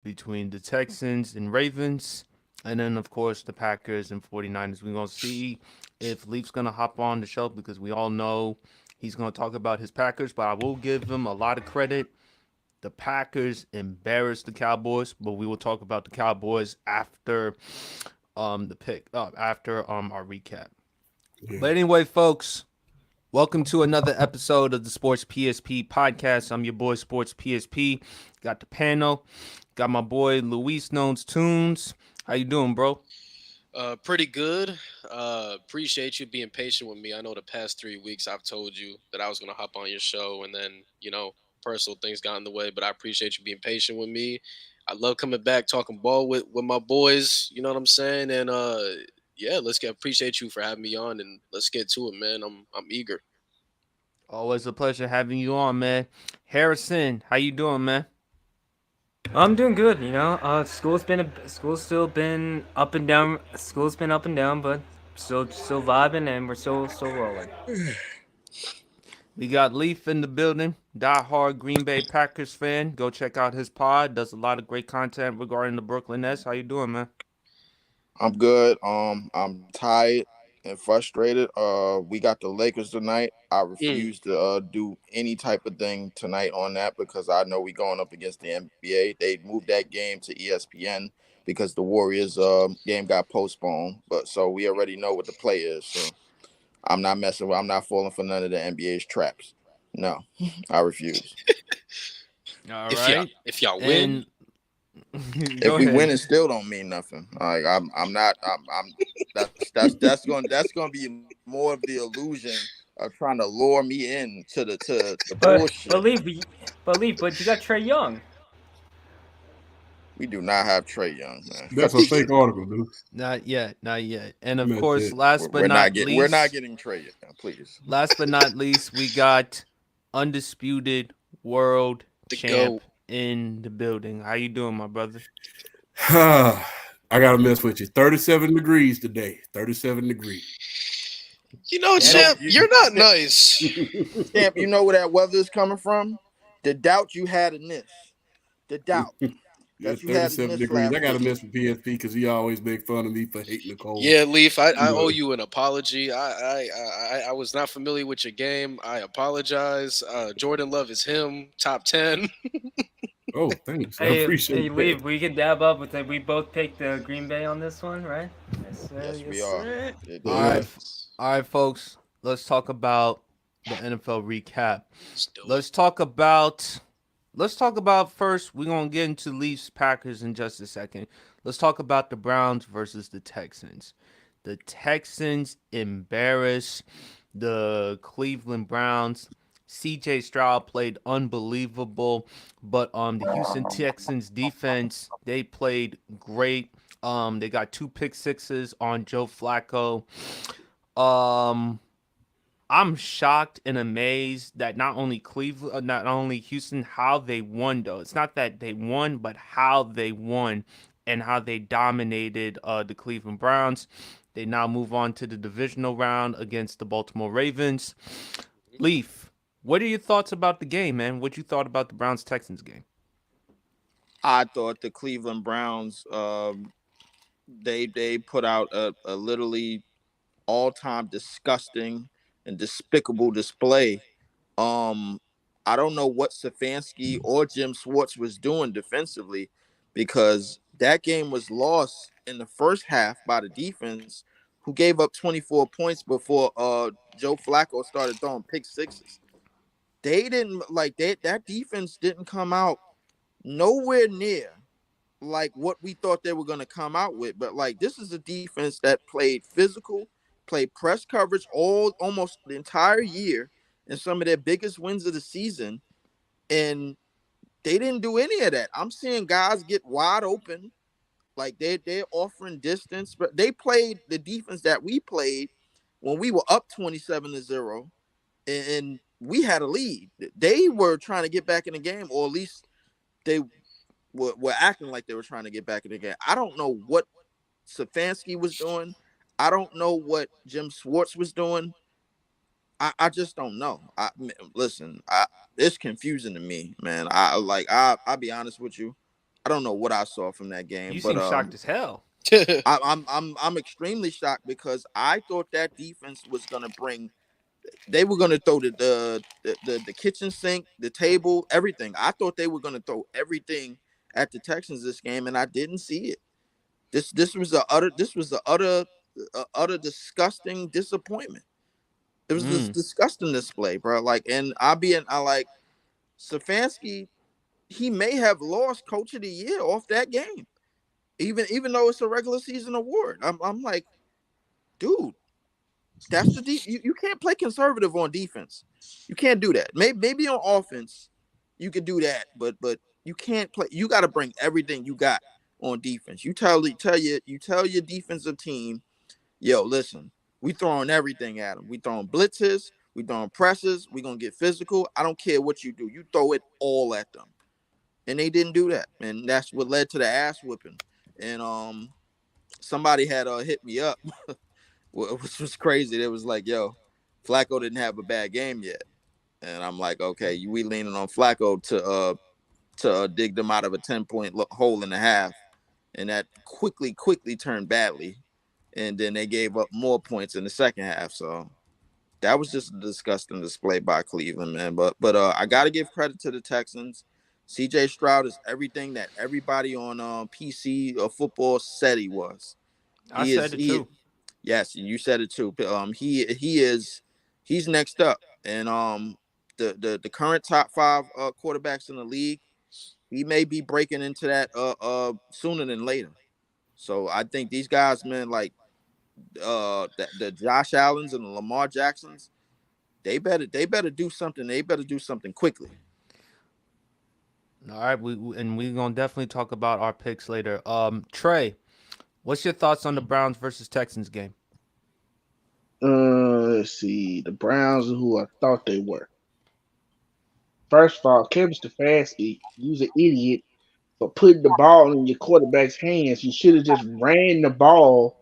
between the Texans and Ravens, and then of course the Packers and 49ers. We're gonna see if Leaf's gonna hop on the show because we all know he's gonna talk about his Packers, but I will give him a lot of credit. The Packers embarrassed the Cowboys, but we will talk about the Cowboys after the pick after our recap. Yeah. But anyway, folks, welcome to another episode of the Sports PSP podcast. I'm your boy Sports PSP. Got the panel. Got my boy Luis Knows Tunes. How you doing, bro? Pretty good. Appreciate you being patient with me. I know the past 3 weeks I've told you that I was gonna hop on your show, and then personal things got in the way. But I appreciate you being patient with me. I love coming back talking ball with my boys. You know what I'm saying? And yeah, appreciate you for having me on, and let's get to it, man. I'm eager. Always a pleasure having you on, man. Harrison, how you doing, man? I'm doing good, school's still been up and down. School's been up and down, but still vibing, and we're still rolling. We got Leaf in the building, diehard Green Bay Packers fan. Go check out his pod. Does a lot of great content regarding the Brooklyn Nets. How you doing, man? I'm good. I'm tired and frustrated. We got the Lakers tonight. I Mm. refuse to do any type of thing tonight on that because I know we going up against the NBA. They moved that game to ESPN because the Warriors game got postponed. But so we already know what the play is. So I'm not messing with. I'm not falling for none of the NBA's traps. No, I refuse. All If y'all right. if y'all win, And If go we win, ahead. it still don't mean nothing. Like I'm not. I'm. That's going to be more of the illusion of trying to lure me in to the But bullshit. but leave, but you got Trey Young. We do not have Trey Young, man. That's a fake article, dude. Not yet, not yet. And of Mess course, it. last but not We're not least, getting Trey Young, please. we got undisputed world the champ go. in the building. How you doing, my brother? I gotta mess with you. 37 degrees today. 37 degrees. You know, Champ, you, you're not nice. Champ, you know where that weather is coming from? The doubt you had in this. The doubt Yeah, that you had in 37 this degrees. I last gotta week. mess with PSP because he always make fun of me for hating the cold. Yeah, Leaf, I You owe know. you an apology. I was not familiar with your game. I apologize. Jordan Love is him, top 10. Oh, thanks. I Hey, appreciate that. leave. We can dab up with it. We both picked the Green Bay on this one, right? Yes, sir. Yes, Yes, we are. sir. All Yeah. right, Yes. all right, folks. Let's talk about the NFL recap. Let's do it. Let's talk about. Let's talk about first. We're gonna get into Leafs Packers in just a second. Let's talk about the Browns versus the Texans. The Texans embarrass the Cleveland Browns. CJ Stroud played unbelievable, but the Houston Texans defense, they played great. They got two pick sixes on Joe Flacco. Um I'm shocked and amazed that not only Cleveland, not only Houston, how they won though. It's not that they won, but how they won and how they dominated the Cleveland Browns. They now move on to the divisional round against the Baltimore Ravens. Leaf, what are your thoughts about the game, man? What you thought about the Browns Texans game? I thought the Cleveland Browns they put out a literally all time disgusting and despicable display. Um, I don't know what Stefanski or Jim Schwartz was doing defensively because that game was lost in the first half by the defense, who gave up 24 points before Joe Flacco started throwing pick sixes. They didn't like that defense didn't come out nowhere near like what we thought they were going to come out with. But like this is a defense that played physical, played press coverage all almost the entire year, and some of their biggest wins of the season, and they didn't do any of that. I'm seeing guys get wide open, like they're offering distance, but they played the defense that we played when we were up 27-0, and we had a lead. They were trying to get back in the game, or at least they were acting like they were trying to get back in the game. I don't know what Stefanski was doing. I don't know what Jim Schwartz was doing. I just don't know. Listen, it's confusing to me, man. I'll be honest with you. I don't know what I saw from that game, You but seem shocked as hell. I'm extremely shocked because I thought that defense was gonna bring. They were gonna throw the kitchen sink, the table, everything. I thought they were gonna throw everything at the Texans this game, and I didn't see it. This was a utter disgusting disappointment. It was this Mm. disgusting display, bro. Like, and I like Stefanski. He may have lost Coach of the Year off that game, even though it's a regular season award. I'm like, dude, that's you can't play conservative on defense. You can't do that. Maybe on offense, you could do that, but you can't play. You got to bring everything you got on defense. You tell your defensive team, yo, listen, we throwing everything at them. We throwing blitzes, we throwing presses, we gonna get physical. I don't care what you do. You throw it all at them. And they didn't do that. And that's what led to the ass whipping. And somebody had hit me up, which was crazy. It was like, yo, Flacco didn't have a bad game yet. And I'm like, okay, we leaning on Flacco to dig them out of a 10-point hole in the half. And that quickly turned badly. And then they gave up more points in the second half. So that was just a disgusting display by Cleveland, man. But I got to give credit to the Texans. C.J. Stroud is everything that everybody on PC or football said he was. I said it too. Yes, you said it too. He's next up, and the current top 5 quarterbacks in the league, he may be breaking into that sooner than later. So I think these guys, man, like the Josh Allens and the Lamar Jacksons, they better do something. They better do something quickly. All right, we're gonna definitely talk about our picks later. Trey, what's your thoughts on the Browns versus Texans game? Let's see. The Browns are who I thought they were. First of all, Kevin Stefanski, you's an idiot for putting the ball in your quarterback's hands. You should have just ran the ball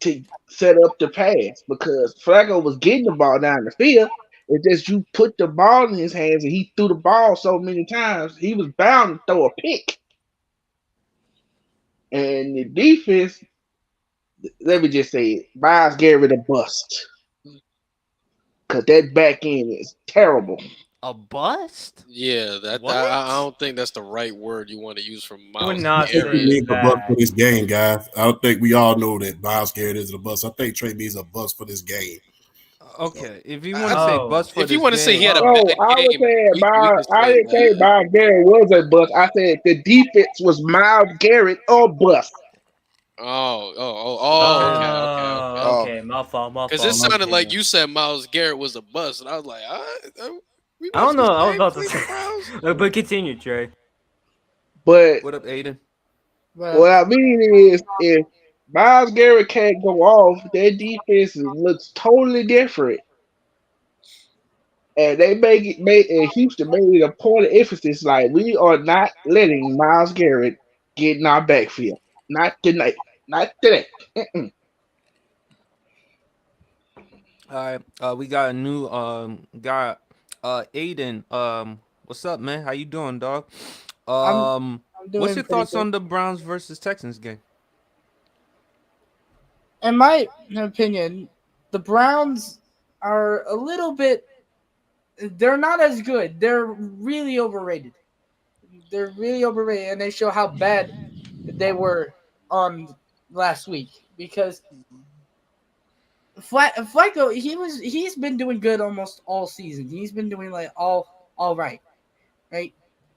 to set up the pass because Flacco was getting the ball down the field. It's just you put the ball in his hands and he threw the ball so many times, he was bound to throw a pick. And the defense, let me just say it, Myles Garrett a bust. Because that back end is terrible. A bust? Yeah, What? I don't think that's the right word you want to use from I would Miles not I think Garrett. we say need a bust that. for this game, guys. I don't think we all know that Miles Garrett is a bust. I think Trey B's a bust for this game. Okay, if you want to say Oh. bust for If this you want to say he game, had a No, bad I was game, saying we can I say didn't say that. Myles Garrett was a bust. I said the defense was Myles Garrett or bust. Okay. Okay. My fault. Because it sounded like you said Miles Garrett was a bust, and I was like, we I don't watched know. this I was game, about to Cleveland say, Browns? but continue, Trey. But what up, Aiden? what I mean is, if Myles Garrett can't go off, their defense looks totally different. And they and Houston made it a point of emphasis, like we are not letting Myles Garrett get in our backfield. Not tonight. Not today. Mm-mm. All right, we got a new guy, Aiden. What's up, man? How you doing, dog? I'm doing What's your pretty thoughts good. on the Browns versus Texans game? In my opinion, the Browns are a little bit. They're not as good. They're really overrated. They're really overrated, and they show how bad they were on last week because Flacco he's been doing good almost all season. He's been doing like all right.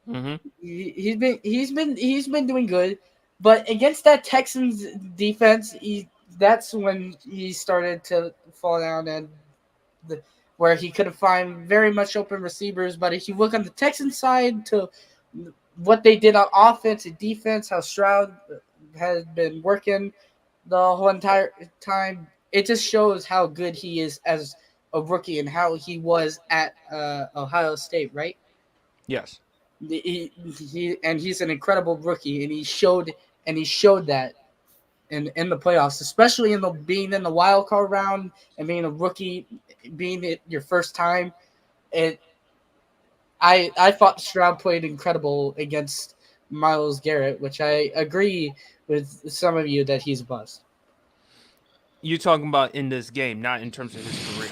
Mm-hmm. He's been doing good, but against that Texans defense, that's when he started to fall down and where he couldn't find very much open receivers. But if you look on the Texans side to what they did on offense and defense, how Stroud has been working the whole entire time, it just shows how good he is as a rookie and how he was at Ohio State, right? Yes. He's an incredible rookie, and he showed that in the playoffs, especially being in the wild card round and being a rookie, being it your first time. I thought Stroud played incredible against Miles Garrett, which I agree with some of you that he's a bust. You're talking about in this game, not in terms of his career.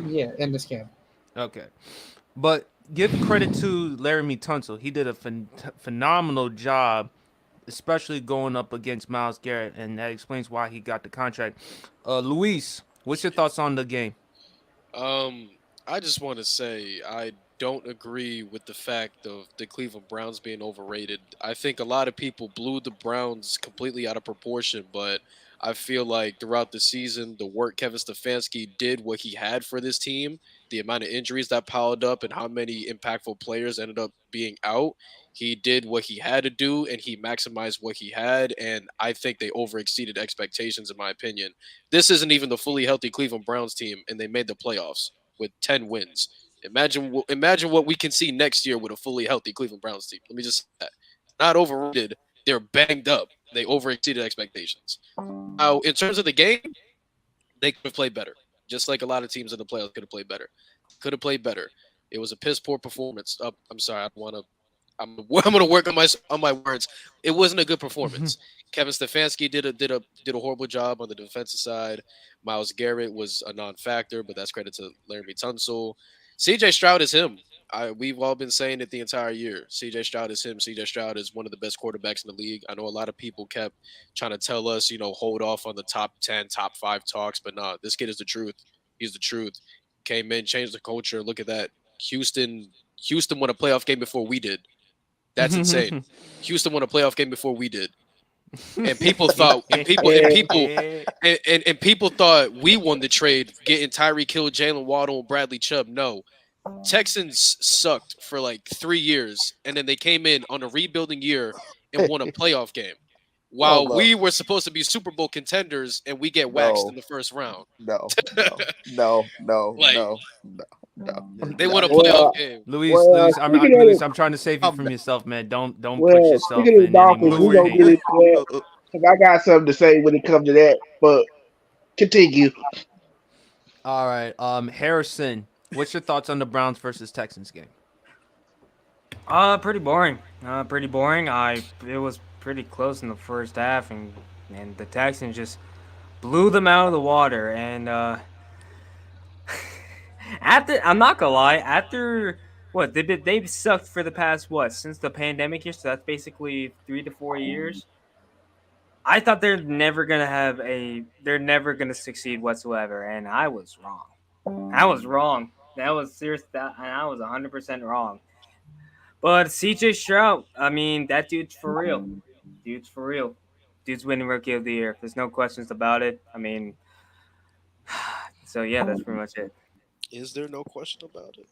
Yeah, in this game. Okay. But give credit to Laramie Tunsil. He did a phenomenal job, especially going up against Miles Garrett, and that explains why he got the contract. Luis, what's your thoughts on the game? I just want to say I don't agree with the fact of the Cleveland Browns being overrated. I think a lot of people blew the Browns completely out of proportion, but I feel like throughout the season, the work Kevin Stefanski did what he had for this team, the amount of injuries that piled up and how many impactful players ended up being out, he did what he had to do and he maximized what he had. And I think they overexceeded expectations, in my opinion. This isn't even the fully healthy Cleveland Browns team, and they made the playoffs with 10 wins. Imagine what we can see next year with a fully healthy Cleveland Browns team. Let me just say that. Not overrated. They're banged up. They overexceeded expectations. Now, in terms of the game, they could have played better. Just like a lot of teams in the playoffs could have played better. Could have played better. It was a piss poor performance. I'm sorry. I want to. I'm gonna work on my words. It wasn't a good performance. Kevin Stefanski did a horrible job on the defensive side. Miles Garrett was a non-factor, but that's credit to Laramie Tunsil. CJ Stroud is him. We've all been saying it the entire year. CJ Stroud is him. CJ Stroud is one of the best quarterbacks in the league. I know a lot of people kept trying to tell us, hold off on the top 10, top 5 talks, but nah, this kid is the truth. He's the truth. Came in, changed the culture. Look at that. Houston won a playoff game before we did. That's insane. Houston won a playoff game before we did. And people thought and people thought we won the trade getting Tyreek Hill, Jalen Waddle, and Bradley Chubb. No. Texans sucked for like 3 years, and then they came in on a rebuilding year and won a playoff game. While we were supposed to be Super Bowl contenders and we get waxed in the first round. No. They won a playoff game. Luis, I'm trying to save you from yourself, man. Don't put yourself speaking of in Dolphins, any we don't get more into that because I got something to say when it comes to that. But continue. All right, Harrison, what's your thoughts on the Browns versus Texans game? Pretty boring. Pretty boring. It was pretty close in the first half, and the Texans just blew them out of the water. And I'm not gonna lie, after what they've sucked for the past since the pandemic year, so that's basically 3 to 4 years. I thought they're never gonna succeed whatsoever, and I was wrong. That was serious, and I was 100% wrong. But CJ Stroud, I mean, that dude's for real. Dude's winning Rookie of the Year. There's no questions about it. I mean, so yeah, that's pretty much it. Is there no question about it?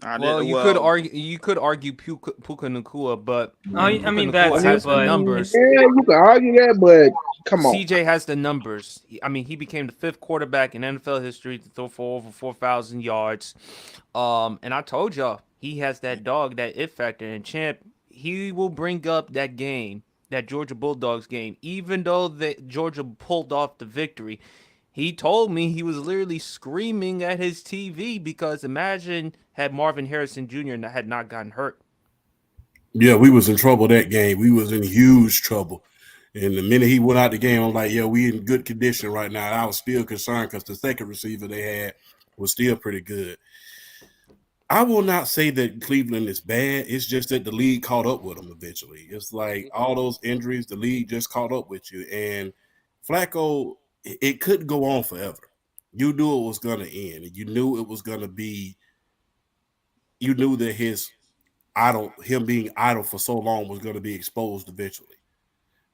You could argue Puka Nacua, but I mean that's has but the numbers. Yeah, you can argue that, but come on. CJ has the numbers. I mean, he became the 5th quarterback in NFL history to throw for over 4,000 yards. And I told y'all, he has that dog, that it factor. And Champ, he will bring up that game, that Georgia Bulldogs game, even though Georgia pulled off the victory. He told me he was literally screaming at his TV because imagine had Marvin Harrison Jr. had not gotten hurt. Yeah, we was in trouble that game. We was in huge trouble. And the minute he went out the game, I'm like, yeah, we in good condition right now. I was still concerned because the second receiver they had was still pretty good. I will not say that Cleveland is bad. It's just that the league caught up with them eventually. It's like all those injuries, the league just caught up with you. And Flacco, it couldn't go on forever. You knew it was going to end. You knew it was going to be, you knew that him being idle for so long was going to be exposed eventually.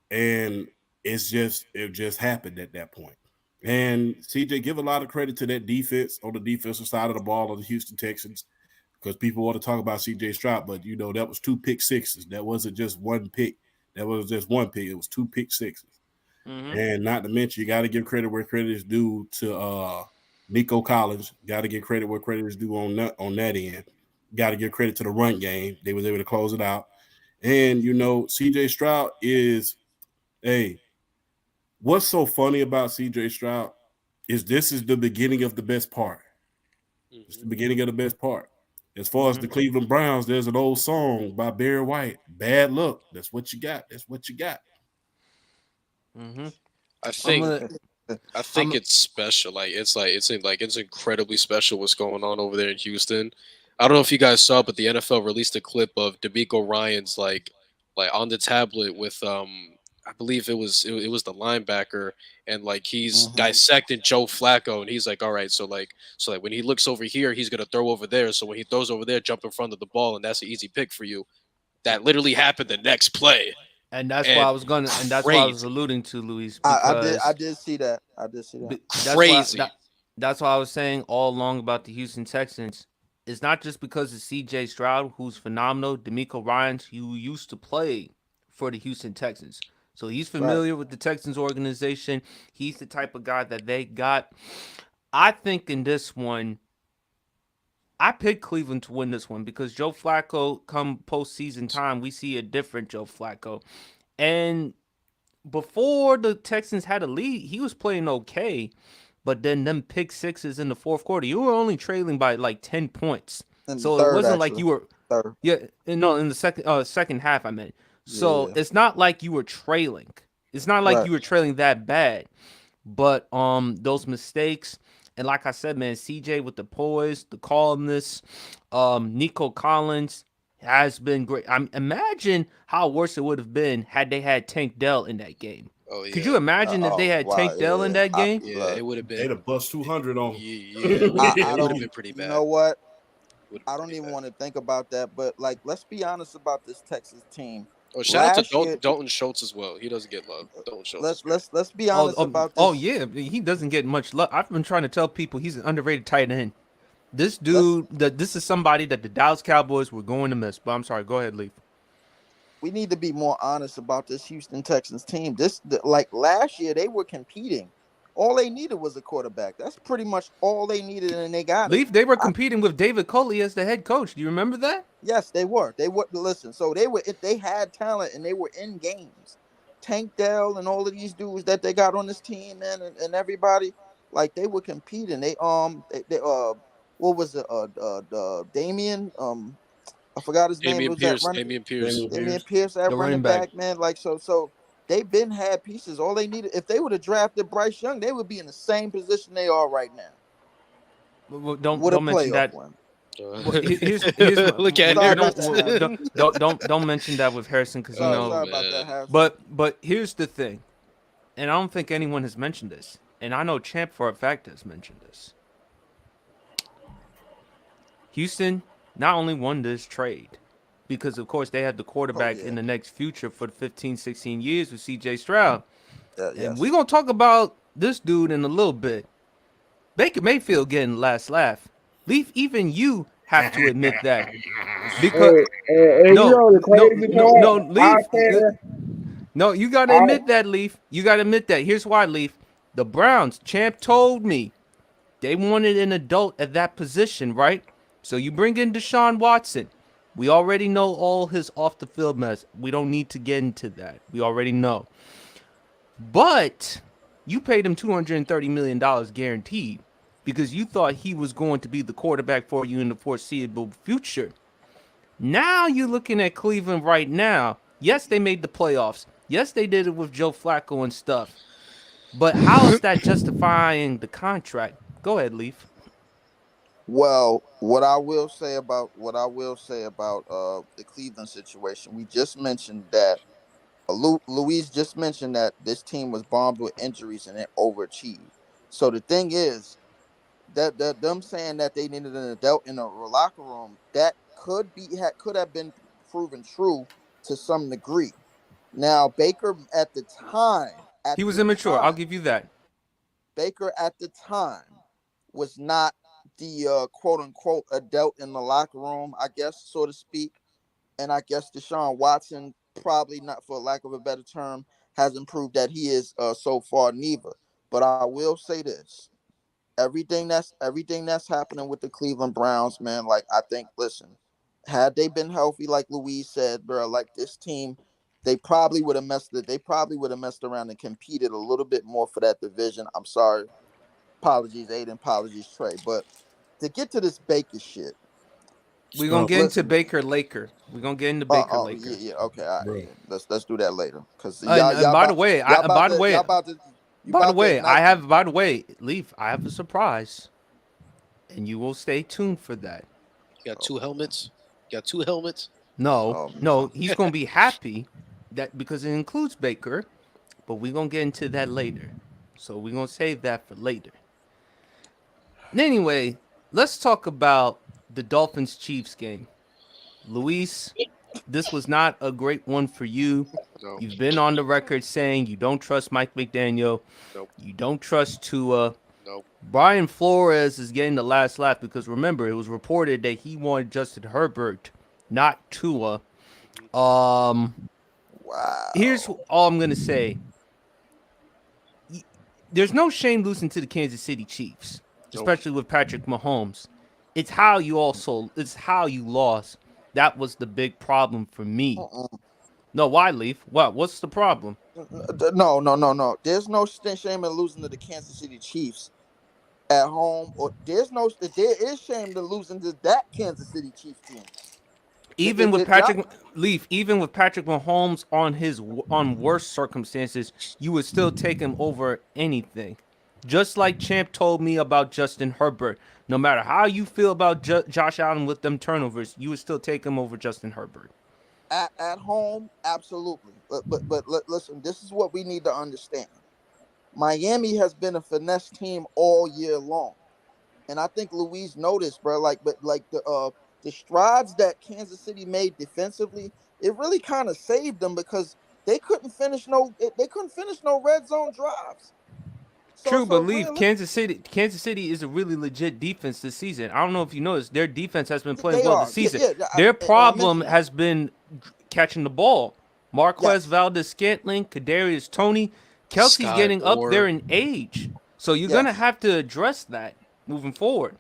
And it just happened at that point. And CJ, give a lot of credit to that defense on the defensive side of the ball of the Houston Texans, because people want to talk about CJ Stroud, but that was 2 pick sixes. That wasn't just one pick. That was just one pick. It was 2 pick sixes. Mm-hmm. And not to mention, you got to give credit where credit is due to Nico Collins. Got to give credit where credit is due on that end. Got to give credit to the run game. They was able to close it out. And, CJ Stroud is, what's so funny about CJ Stroud is this is the beginning of the best part. It's the beginning of the best part. As far as the Cleveland Browns, there's an old song by Barry White, "Bad Luck." That's what you got. That's what you got. Mm-hmm. I I'm think gonna. I think it's special. It's incredibly special what's going on over there in Houston. I don't know if you guys saw, but the NFL released a clip of D'Amico Ryan's like on the tablet with I believe it was the linebacker, and like he's dissecting Joe Flacco, and he's like, all right, so like when he looks over here, he's gonna throw over there. So when he throws over there, jump in front of the ball, and that's an easy pick for you. That literally happened the next play. And that's why And I was gonna. And that's why I was crazy. alluding to Luis I because did see that. I did see that. that's why Crazy. that's why I was saying all along about the Houston Texans. It's not just because of C.J. Stroud, who's phenomenal. D'Amico Ryans, who used to play for the Houston Texans, so he's familiar with the Texans organization. He's the type of guy that they got. I think in this one, I picked Cleveland to win this one because Joe Flacco, come postseason time, we see a different Joe Flacco. And before the Texans had a lead, he was playing okay. But then them pick sixes in the fourth quarter, you were only trailing by like 10 points. In the So it third, wasn't like actually. you were Third. no, in the second half I meant. So Yeah. it's not like you were trailing. It's not like Right. you were trailing that bad. But those mistakes, and like I said, man, CJ with the poise, the calmness, Nico Collins has been great. Imagine how worse it would have been had they had Tank Dell in that game. Oh yeah. Could you imagine if they had wow, Tank Dell in yeah. that game? Yeah, Look, it would have They'd been. have bust 200 on. Yeah, it would I have don't. been pretty You bad. know what? Would've I been don't pretty even bad. want to think about that. But like, let's be honest about this Texas team. Oh, shout out Last to year, Dalton Schultz as well. He doesn't get love. Dalton Schultz is great. let's be honest about this. Oh yeah, he doesn't get much love. I've been trying to tell people he's an underrated tight end. This dude, this is somebody that the Dallas Cowboys were going to miss. But I'm sorry, go ahead, Leaf. We need to be more honest about this Houston Texans team. Like last year, they were competing. All they needed was a quarterback. That's pretty much all they needed, and they got it. Leaf, they were competing with David Culley as the head coach. Do you remember that? Yes, they were. They were. Listen, so they had talent, and they were in games. Tank Dell and all of these dudes that they got on this team, man, and everybody, like they were competing. What was it? Damian, I forgot his name. It was that running. Damian Pierce. Damian Pierce, that The running running back. back, man. Like so they've been had pieces. All they needed, if they would have drafted Bryce Young, they would be in the same position they are right now. Well, With a don't mention playoff that. win. Well, here's Look at Sorry him. about that, don't mention that with Harrison because you Sorry, know. sorry about that, man. Harrison. But here's the thing, and I don't think anyone has mentioned this, and I know Champ for a fact has mentioned this. Houston not only won this trade because of course they had the quarterback yeah. in the next future for 15, 16 years with CJ Stroud. Yes. And we're going to talk about this dude in a little bit. Baker Mayfield getting last laugh. Leaf, even you have to admit that. Because no, you got to admit that, Leaf. You got to admit that. Here's why, Leaf. The Browns, Champ told me they wanted an adult at that position, right? So you bring in Deshaun Watson. We already know all his off the field mess. We don't need to get into that. We already know. But you paid him $230 million guaranteed because you thought he was going to be the quarterback for you in the foreseeable future. Now you're looking at Cleveland right now. Yes, they made the playoffs. Yes, they did it with Joe Flacco and stuff. But how is that justifying the contract? Go ahead, Leaf. Well, what I will say about the Cleveland situation, we just mentioned that Louise just mentioned that this team was bombed with injuries and it overachieved. So the thing is that them saying that they needed an adult in a locker room, that could have been proven true to some degree. Now Baker at the time, He was immature. I'll give you that. Baker at the time was not the quote unquote adult in the locker room, I guess, so to speak. And I guess Deshaun Watson, probably not for lack of a better term, hasn't proved that he is so far neither. But I will say this. Everything that's happening with the Cleveland Browns, man, like I think, listen, had they been healthy, like Louise said, bro, like this team, they probably would have messed around and competed a little bit more for that division. I'm sorry. Apologies, Aiden. Apologies, Trey. But to get to this Baker shit, We're gonna get into Listen. Baker Laker. We're gonna get into Baker Laker. Yeah, okay, all right. Bro. Yeah. Let's do that later. Cause And by the way, y'all about to by the way, Leaf, I have a surprise, and you will stay tuned for that. You got two helmets. You got two helmets. No, Oh, no, he's gonna be happy that because it includes Baker, but we're gonna get into that later. So we're gonna save that for later. Anyway, let's talk about the Dolphins Chiefs game. Luis, this was not a great one for you. No. You've been on the record saying you don't trust Mike McDaniel. Nope. You don't trust Tua. Nope. Brian Flores is getting the last laugh because remember, it was reported that he wanted Justin Herbert, not Tua. wow. Here's all I'm gonna say. There's no shame losing to the Kansas City Chiefs, especially with Patrick Mahomes. It's how you lost. That was the big problem for me. No, why, Leaf? What's the problem? No. There's no shame in losing to the Kansas City Chiefs at home, or there is shame to losing to that Kansas City Chiefs team. Even with Patrick Mahomes on worse circumstances, you would still take him over anything. Just like Champ told me about Justin Herbert. No matter how you feel about Josh Allen with them turnovers, you would still take him over Justin Herbert. At home, absolutely. But listen, this is what we need to understand. Miami has been a finesse team all year long, and I think Luis noticed, bro. The strides that Kansas City made defensively, it really kind of saved them because they couldn't finish no red zone drives. True, but Leaf, Kansas City is a really legit defense this season. I don't know if you noticed, their defense has been playing well this season. Their problem has been catching the ball. Marquez Valdes-Scantling, Kadarius Toney, Kelsey's getting up there in age, so you're gonna have to address that moving forward.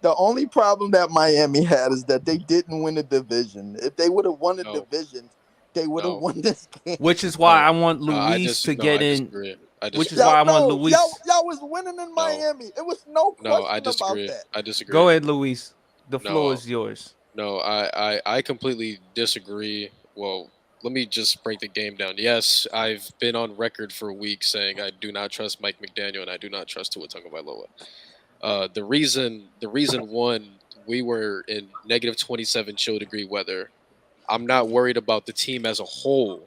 The only problem that Miami had is that they didn't win the division. If they would have won the division, they would have won this game. Which is why I want Luis to get in. Which is why I want Luis. Y'all was winning in Miami. It was no question about that. I disagree. Go ahead, Luis. The floor is yours. No, I completely disagree. Well, let me just break the game down. Yes, I've been on record for weeks saying I do not trust Mike McDaniel and I do not trust Tua Tagovailoa. The reason one, we were in negative 27 chill degree weather. I'm not worried about the team as a whole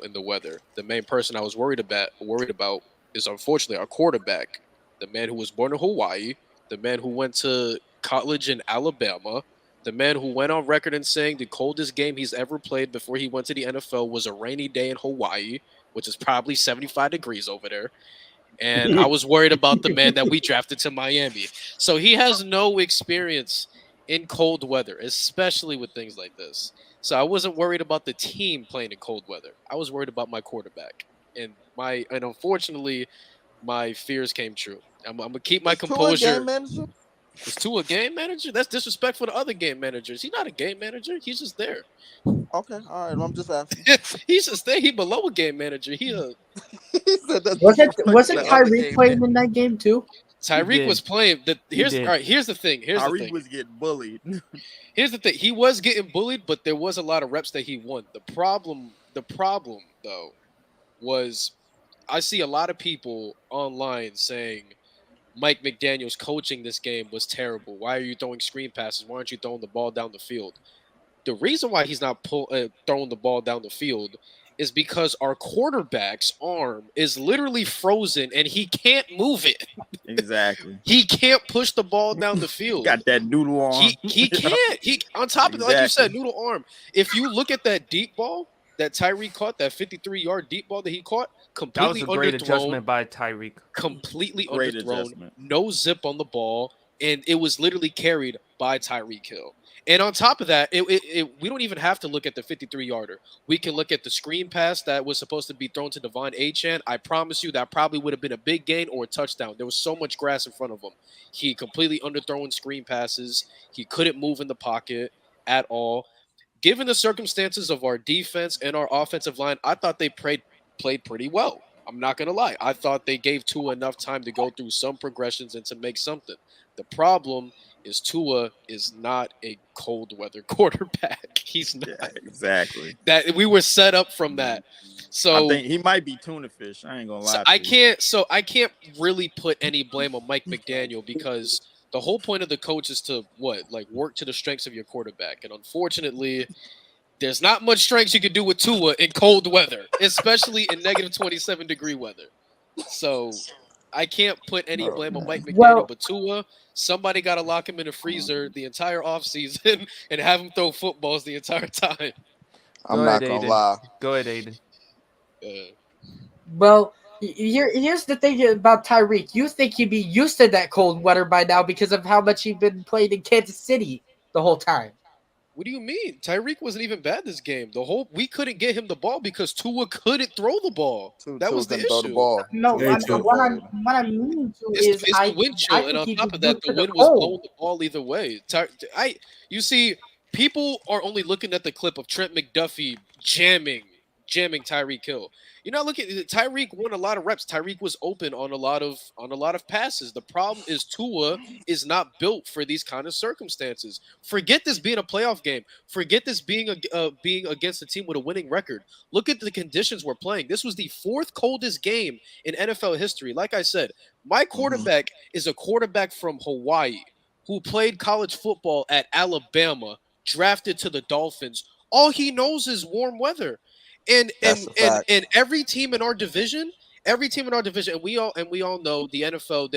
in the weather. The main person I was worried about is unfortunately our quarterback, the man who was born in Hawaii, the man who went to college in Alabama, the man who went on record and saying the coldest game he's ever played before he went to the NFL was a rainy day in Hawaii, which is probably 75 degrees over there. And I was worried about the man that we drafted to Miami. So he has no experience in cold weather, especially with things like this. So I wasn't worried about the team playing in cold weather. I was worried about my quarterback. And unfortunately, my fears came true. I'm gonna keep my composure. Is Tua a game manager? That's disrespectful to other game managers. He's not a game manager. He's just there. Okay, all right. Well, I'm just asking. He's just there. He below a game manager. Wasn't Tyreek playing in that game too? Tyreek was playing. Here's the thing. Tyreek was getting bullied. Here's the thing. He was getting bullied, but there was a lot of reps that he won. The problem though, was I see a lot of people online saying Mike McDaniel's coaching this game was terrible. Why are you throwing screen passes? Why aren't you throwing the ball down the field? The reason why he's not throwing the ball down the field is because our quarterback's arm is literally frozen and he can't move it. Exactly. He can't push the ball down the field. Got that noodle arm. He can't. On top of it, like you said, noodle arm. If you look at that deep ball that Tyreek caught, that 53-yard deep ball that he caught, completely that was a great underthrown, adjustment by Tyreek. Completely underthrown, no zip on the ball, and it was literally carried by Tyreek Hill. And on top of that, we don't even have to look at the 53-yarder. We can look at the screen pass that was supposed to be thrown to Devon Achane. I promise you that probably would have been a big gain or a touchdown. There was so much grass in front of him. He completely underthrown screen passes. He couldn't move in the pocket at all. Given the circumstances of our defense and our offensive line, I thought they played pretty well. I'm not going to lie. I thought they gave Tua enough time to go through some progressions and to make something. The problem is Tua is not a cold weather quarterback. He's not. Yeah, exactly. That we were set up from that. So I think he might be tuna fish. I ain't gonna lie. I can't really put any blame on Mike McDaniel because the whole point of the coach is to work to the strengths of your quarterback. And unfortunately, there's not much strengths you can do with Tua in cold weather, especially in negative 27-degree weather. So I can't put any blame on Mike McDaniel, but Tua, somebody got to lock him in a freezer the entire offseason and have him throw footballs the entire time. I'm not gonna lie. Go ahead, Aiden. Well, here's the thing about Tyreek. You think he'd be used to that cold weather by now because of how much he'd been playing in Kansas City the whole time. What do you mean? Tyreek wasn't even bad this game. We couldn't get him the ball because Tua couldn't throw the ball. That was the issue. Throw the ball. No, what I mean is it's the wind chill, and on top of that, the wind was blowing the ball either way. You see, people are only looking at the clip of Trent McDuffie jamming Tyreek Hill. You're not looking. Tyreek won a lot of reps. Tyreek was open on a lot of passes. The problem is Tua is not built for these kind of circumstances. Forget this being a playoff game. Forget this being against a team with a winning record. Look at the conditions we're playing. This was the fourth coldest game in NFL history. Like I said, my quarterback is a quarterback from Hawaii who played college football at Alabama, drafted to the Dolphins. All he knows is warm weather. And every team in our division, and we all know the NFL,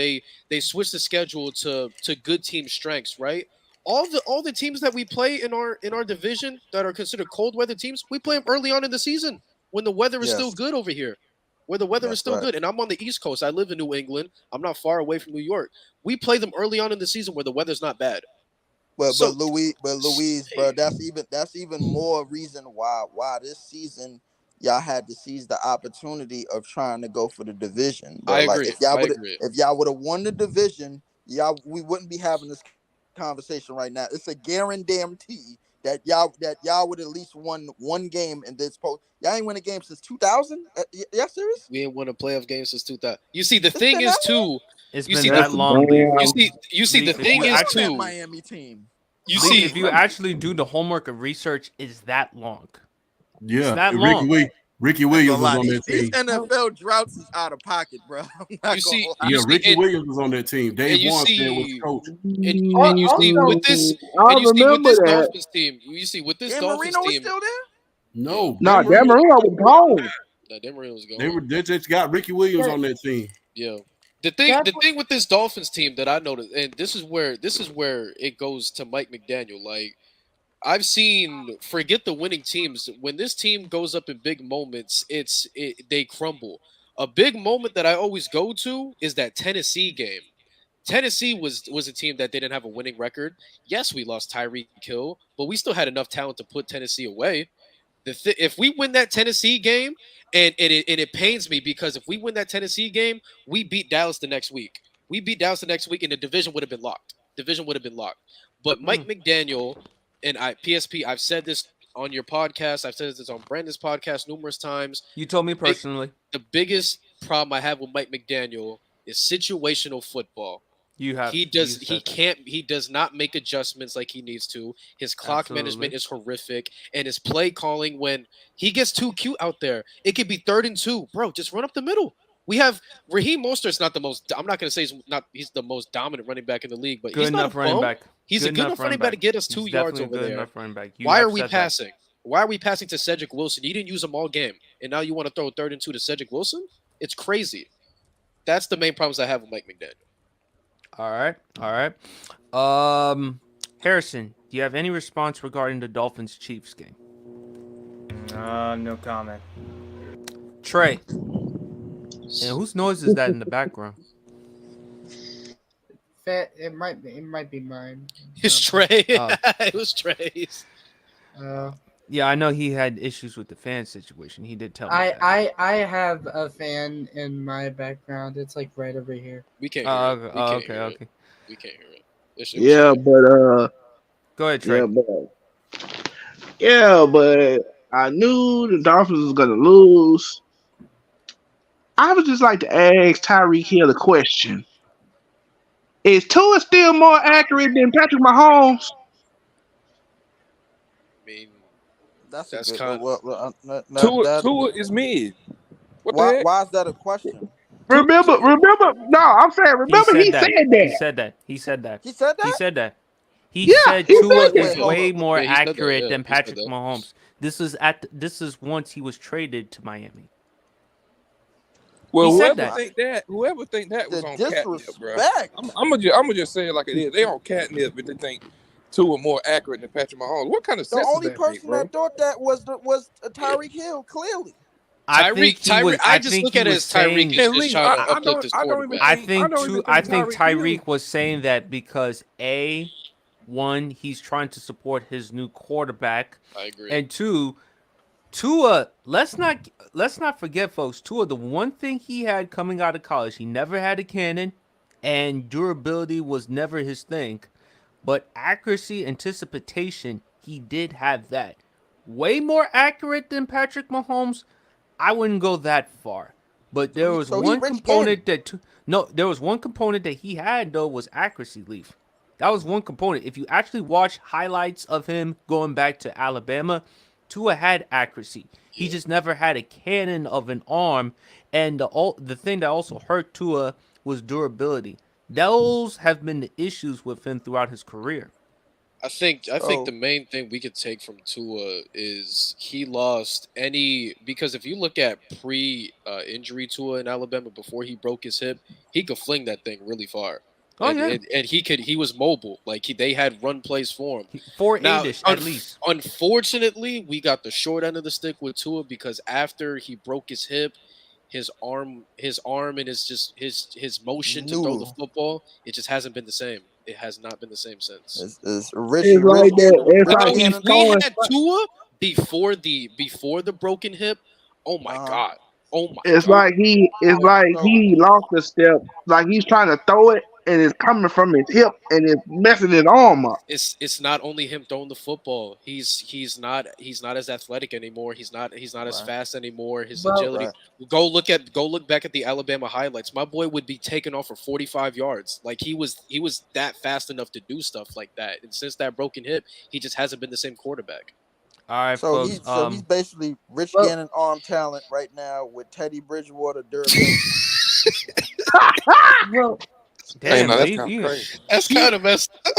they switch the schedule to good team strengths, right? All the teams that we play in our division that are considered cold weather teams, we play them early on in the season when the weather is still good over here. Where the weather is still good. And I'm on the East Coast. I live in New England. I'm not far away from New York. We play them early on in the season where the weather's not bad. But Louise, bro, that's even more reason why this season y'all had to seize the opportunity of trying to go for the division. Bro. I agree. If y'all would have won the division, we wouldn't be having this conversation right now. It's a guarantee that y'all would at least won one game in this post. Y'all ain't win a game since 2000. Y'all serious? We ain't won a playoff game since 2000. You see, the thing is too. It's been that long. You see, the thing is too. Miami team. You see, if you actually do the homework of research, is that long? Yeah, it's that long. Ricky Williams was on that team. These NFL droughts is out of pocket, bro. Ricky Williams was on that team. Dave Warnstead was coach. And you see with this Dolphins team, Marino was still there? No, Dan Marino was gone. No, Dan Marino was gone. They just got Ricky Williams on that team. Yeah. The thing with this Dolphins team that I noticed, and this is where it goes to Mike McDaniel. Like, I've seen, forget the winning teams. When this team goes up in big moments, they crumble. A big moment that I always go to is that Tennessee game. Tennessee was a team that didn't have a winning record. Yes, we lost Tyreek Hill, but we still had enough talent to put Tennessee away. If we win that Tennessee game, and it pains me because if we win that Tennessee game, we beat Dallas the next week. And the division would have been locked. But Mike McDaniel and PSP, I've said this on your podcast. I've said this on Brandon's podcast numerous times. You told me personally. The biggest problem I have with Mike McDaniel is situational football. He does not make adjustments like he needs to. His clock management is horrific, and his play calling, when he gets too cute out there, it could be 3rd and 2. Bro, just run up the middle. We have Raheem Mostert's not the most. I'm not going to say he's the most dominant running back in the league, but he's not a running back. He's a good enough running back to get us 2 yards over there. Why are we passing? Why are we passing to Cedric Wilson? You didn't use him all game, and now you want to throw 3rd and 2 to Cedric Wilson? It's crazy. That's the main problems I have with Mike McDaniel. All right. Harrison, do you have any response regarding the Dolphins-Chiefs game? No comment. Trey. And whose noise is that in the background? It might be mine. It's Trey. It was Trey's. Yeah, I know he had issues with the fan situation. He did tell me that. I have a fan in my background. It's like right over here. We can't hear it. Okay. We can't hear it. Yeah, but go ahead, Trey. But I knew the Dolphins was gonna lose. I would just like to ask Tyreek Hill a question. Is Tua still more accurate than Patrick Mahomes? I mean, That's a That's good. kind- Tua is mid. What the Why? heck? Why is that a question? Remember. No, I'm saying. He Remember, said he that. said He that. said that. He said that. He said He that. said that. He Yeah, said he Tua said is that. way more Yeah, he said that, accurate yeah, than he said Patrick that. Mahomes. This is once he was traded to Miami. Well, He said whoever think that was The on catnip, bro. disrespect. I'm gonna just say it like it is. They on catnip if they think Tua more accurate than Patrick Mahomes. What kind of The sense only does that make, person bro? that thought that was Tyreek Hill. Clearly, I think he was. I just look at it as Tyreek And is Lee, just trying to I uplift his don't even quarterback. I think Tyreek Hill- Tyreek was saying that because one, he's trying to support his new quarterback, I agree. and two, Tua. Let's not forget, folks. Tua, the one thing he had coming out of college, he never had a cannon, and durability was never his thing. But accuracy, anticipation, he did have that. Way more accurate than Patrick Mahomes. I wouldn't go that far. But there was so he one Rich component there was one component that he had though was accuracy, Leaf. That was one component. If you actually watch highlights of him going back to Alabama, Tua had accuracy. He just never had a cannon of an arm, and the thing that also hurt Tua was durability. Those have been the issues with him throughout his career. I think So- the main thing we could take from Tua is he lost because if you look at pre-injury Tua in Alabama before he broke his hip, he could fling that thing really far. Oh, and, yeah. and he was mobile. Like they had run plays for him. 4-8-ish at least. Unfortunately, we got the short end of the stick with Tua because after he broke his hip, his arm and his motion to throw the Noodle. football, it just hasn't been the same. It has not been the same since. It's Rich. It's like that. It's Bro, like if he's we throwing. had Tua before the broken hip, oh my god, oh my It's god. like he lost a step. Like he's trying to throw it, and it's coming from his hip, and it's messing his arm up. It's not only him throwing the football. He's not as athletic anymore. He's not as fast anymore. His agility. Go look back at the Alabama highlights. My boy would be taken off for 45 yards. Like he was that fast enough to do stuff like that. And since that broken hip, he just hasn't been the same quarterback. All right, So folks. he's basically Rich well- Gannon arm talent right now with Teddy Bridgewater durability. Well, Damn, that's Leaf, kinda you- crazy. That's kind of messed up.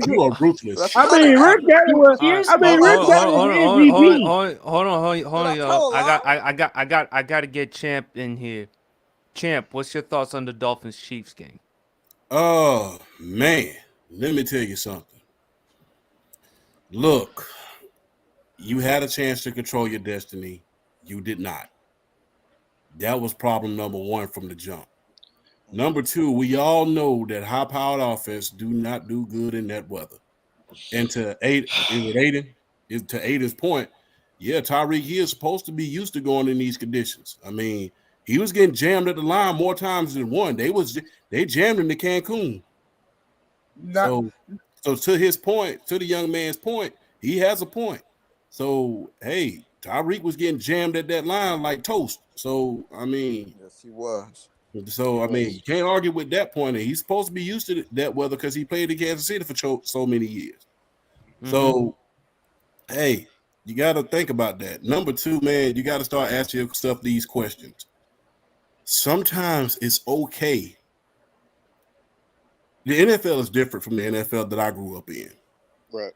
You are ruthless. I mean, Rick Gannon was. Alright, I mean, Rick Gannon was MVP. hold on, tell y'all. a I got to get Champ in here. Champ, what's your thoughts on the Dolphins Chiefs game? Oh man, let me tell you something. Look, you had a chance to control your destiny. You did not. That was problem number one from the jump. Number two, we all know that high-powered offense do not do good in that weather. And to Aiden's point, yeah, Tyreek Hill is supposed to be used to going in these conditions. I mean, he was getting jammed at the line more times than one. They jammed him to Cancun. So to his point, to the young man's point, he has a point. So hey, Tyreek was getting jammed at that line like toast. So I mean, Yes, he was. So I mean, you can't argue with that point. And he's supposed to be used to that weather because he played in Kansas City for so many years. So, hey, you got to think about that. Number two, man, you got to start asking yourself these questions. Sometimes it's okay. The NFL is different from the NFL that I grew up in. Right.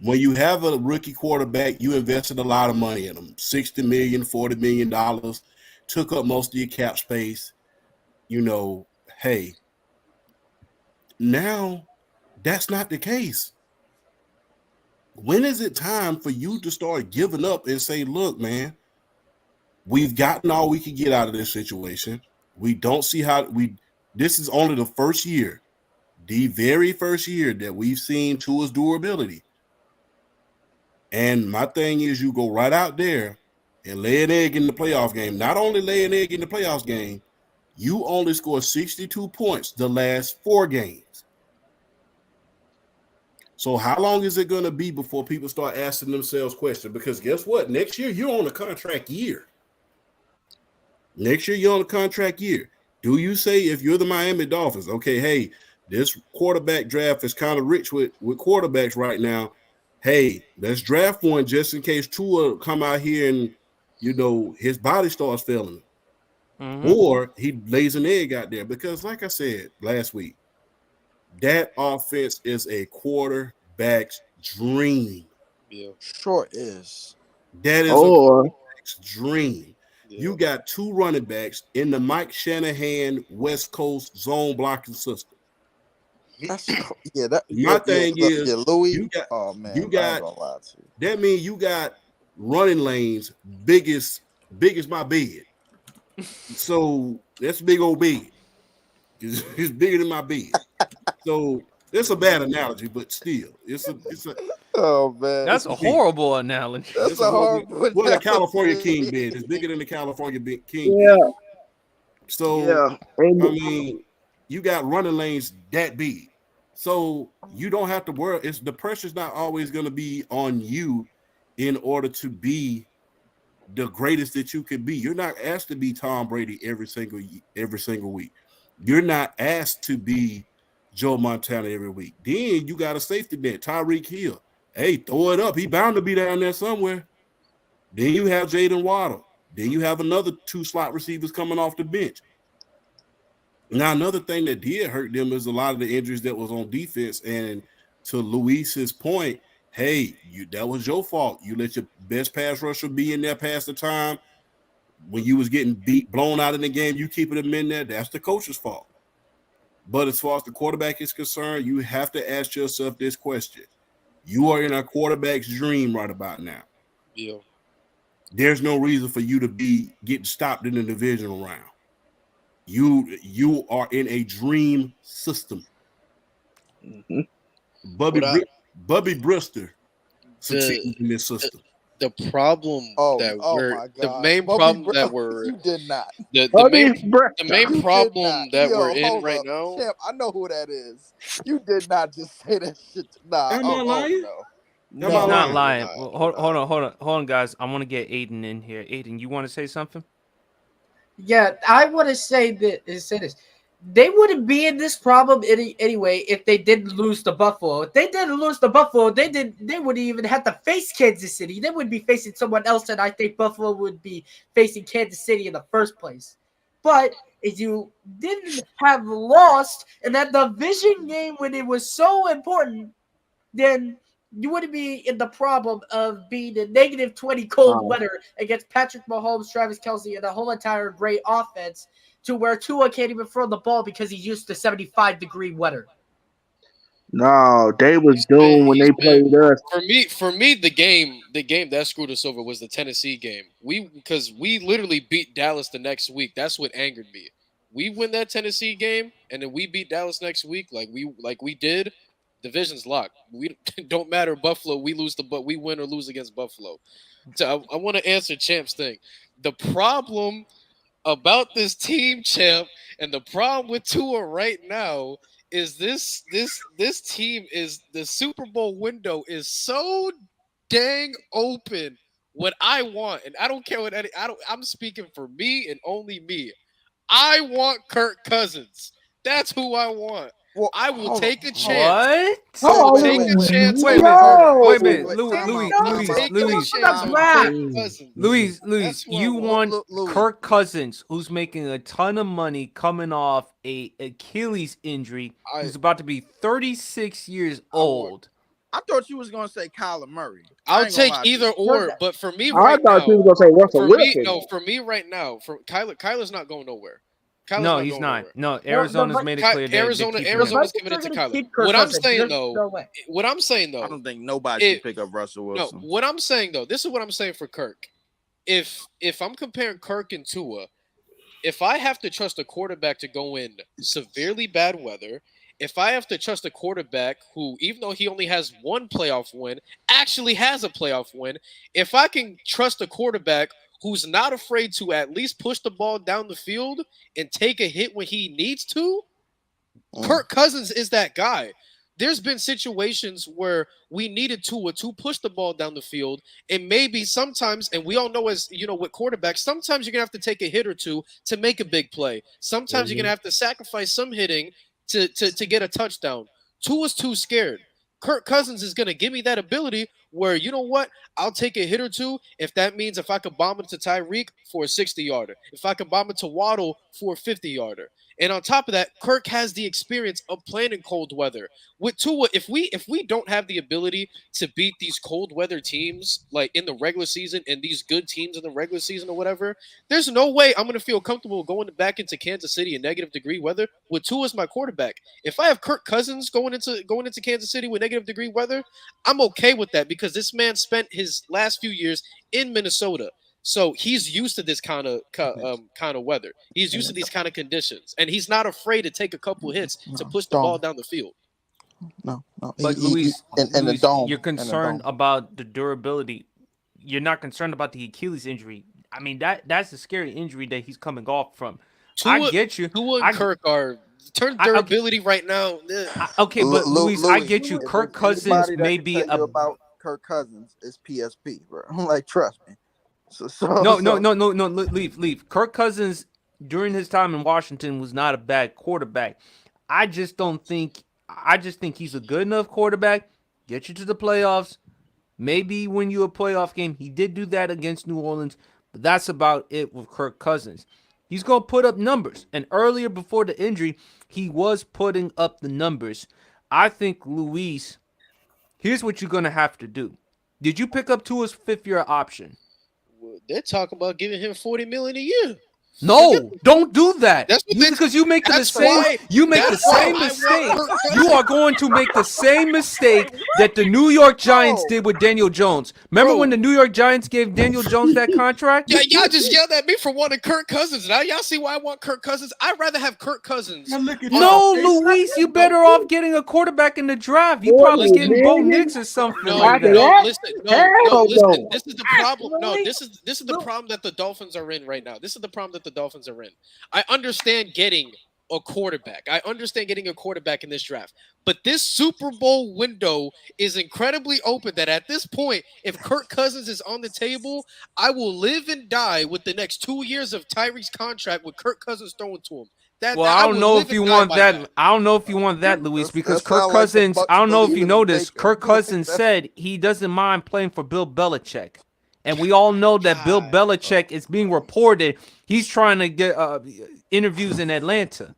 When you have a rookie quarterback, you invested a lot of money in him, $60 million, $40 million, took up most of your cap space. You know, hey, now that's not the case. When is it time for you to start giving up and say, look, man, we've gotten all we can get out of this situation. We don't see this is only the first year, the very first year that we've seen Tua's durability. And my thing is you go right out there and lay an egg in the playoff game. Not only lay an egg in the playoffs game, you only scored 62 points the last 4 games. So how long is it going to be before people start asking themselves questions? Because guess what? Next year, you're on a contract year. Next year, you're on a contract year. Do you say, if you're the Miami Dolphins, okay, hey, this quarterback draft is kind of rich with quarterbacks right now. Hey, let's draft one just in case Tua come out here and his body starts failing, or he lays an egg out there. Because, like I said last week, that offense is a quarterback's dream. Yeah, sure is. That is a quarterback's dream. Yeah. You got 2 running backs in the Mike Shanahan West Coast zone blocking system. My thing is, Louis. You got, oh man, you got. That means you got running lanes big as my bed. So that's a big old bed. It's bigger than my bed. So it's a bad analogy, but still, it's a. Oh man, that's a horrible analogy. That's a horrible. Well, the California King bed is bigger than the California King. Yeah. Bed. So I mean, you got running lanes that big. So you don't have to worry. The pressure's not always going to be on you in order to be the greatest that you could be. You're not asked to be Tom Brady every single week. You're not asked to be Joe Montana every week. Then you got a safety net, Tyreek Hill. Hey, throw it up. He bound to be down there somewhere. Then you have Jaden Waddle. Then you have another 2 slot receivers coming off the bench. Now, another thing that did hurt them is a lot of the injuries that was on defense. And to Luis's point, hey, that was your fault. You let your best pass rusher be in there past the time. When you was getting blown out in the game, you keeping them in there. That's the coach's fault. But as far as the quarterback is concerned, you have to ask yourself this question. You are in a quarterback's dream right about now. Yeah. There's no reason for you to be getting stopped in the divisional round. You are in a dream system. Mm-hmm. Bubby Brister succeeded in this system. The problem the main problem that we're you did not. The main problem that we're in right now. Champ, I know who that is. You did not just say that shit. Nah, am I lying? No. He's not lying. Well, hold on, guys. I want to get Aiden in here. Aiden, you want to say something? Yeah, I want to say this. They wouldn't be in this problem anyway if they didn't lose to Buffalo. If they didn't lose to Buffalo, they wouldn't even have to face Kansas City. They would be facing someone else, and I think Buffalo would be facing Kansas City in the first place. But if you didn't have lost in that division game when it was so important, then you wouldn't be in the problem of being in negative 20 cold weather against Patrick Mahomes, Travis Kelce, and the whole entire great offense to where Tua can't even throw the ball because he's used to 75-degree weather. No, they was doomed when they played us. For me, the game that screwed us over was the Tennessee game. Because we literally beat Dallas the next week. That's what angered me. We win that Tennessee game, and then we beat Dallas next week, like we did. Division's locked. We don't matter Buffalo. We win or lose against Buffalo. So I want to answer Champ's thing. The problem about this team, Champ, and the problem with Tua right now is this team is the Super Bowl window is so dang open. What I want, and I don't care what I'm speaking for me and only me. I want Kirk Cousins. That's who I want. Well, I will take a chance. What? Take a chance. Wait a minute. Louis, you want Kirk Cousins, who's making a ton of money coming off a Achilles injury, who's about to be 36 years old. I thought you was gonna say Kyler Murray. I'll take either or, but for me I thought you was gonna say Russell Wilson. For me right now, Kyler's not going nowhere. No, he's not. No, Arizona's made it clear. Arizona's committed to Kyler. What I'm saying though, I don't think nobody should pick up Russell Wilson. No, what I'm saying though, this is what I'm saying for Kirk. If I'm comparing Kirk and Tua, if I have to trust a quarterback to go in severely bad weather, if I have to trust a quarterback who, even though he only has one playoff win, actually has a playoff win, if I can trust a quarterback who's not afraid to at least push the ball down the field and take a hit when he needs to, Kirk Cousins is that guy. There's been situations where we needed Tua to push the ball down the field, and maybe sometimes, and we all know as you know with quarterbacks, sometimes you're gonna have to take a hit or two to make a big play. Sometimes you're gonna have to sacrifice some hitting to get a touchdown. Tua's too scared. Kirk Cousins is gonna give me that ability where, you know what, I'll take a hit or two if that means if I could bomb it to Tyreek for a 60-yarder, if I could bomb it to Waddle for a 50-yarder. And on top of that, Kirk has the experience of playing in cold weather. With Tua, if we don't have the ability to beat these cold weather teams like in the regular season and these good teams in the regular season or whatever, there's no way I'm gonna feel comfortable going back into Kansas City in -degree weather with Tua as my quarterback. If I have Kirk Cousins going into Kansas City with -degree weather, I'm okay with that because this man spent his last few years in Minnesota. So he's used to this kind of weather. He's used to these kind of conditions, and he's not afraid to take a couple hits to push the ball down the field. No. But Luis, in the dome. you're concerned about the durability. You're not concerned about the Achilles injury. I mean, that's a scary injury that he's coming off from. I get you. Tua and Kirk are durability right now. Okay, but Luis, I get you. if Kirk there's Cousins anybody that may can be tell you a about Kirk Cousins is PSP, bro. Like, trust me. No, leave. Kirk Cousins during his time in Washington was not a bad quarterback. I just think he's a good enough quarterback. Get you to the playoffs. Maybe win you a playoff game. He did do that against New Orleans, but that's about it with Kirk Cousins. He's going to put up numbers. And earlier before the injury, he was putting up the numbers. I think, Luis, here's what you're going to have to do. Did you pick up Tua's fifth-year option? They're talking about giving him $40 million a year. No, don't do that. That's what Because you make the that's same. why- You make the that's why same I want mistake. Kirk Cousins. You are going to make the same mistake that the New York Giants did with Daniel Jones. Remember Bro. when the New York Giants gave Daniel Jones that contract? Yeah, y'all just yelled at me for wanting Kirk Cousins. Now y'all see why I want Kirk Cousins. I'd rather have Kirk Cousins. No, Luis, you better off getting a quarterback in the draft. You probably Oh, getting Bo man. Nix or something No, like After that. that? listen. No. This is the problem. No, this is the problem that the Dolphins are in right now. This is the problem that the Dolphins are in. I understand getting a quarterback. I understand getting a quarterback in this draft. But this Super Bowl window is incredibly open that at this point, if Kirk Cousins is on the table, I will live and die with the next 2 years of Tyreek's contract with Kirk Cousins throwing to him. Well, I don't know if you want that. I don't know if you want that, Luis, because that Kirk sound like the Cousins. Bucs I don't know if believe you in noticed. Baker. Kirk Cousins said he doesn't mind playing for Bill Belichick, and we all know that Bill God. Belichick is being reported. He's trying to get interviews in Atlanta.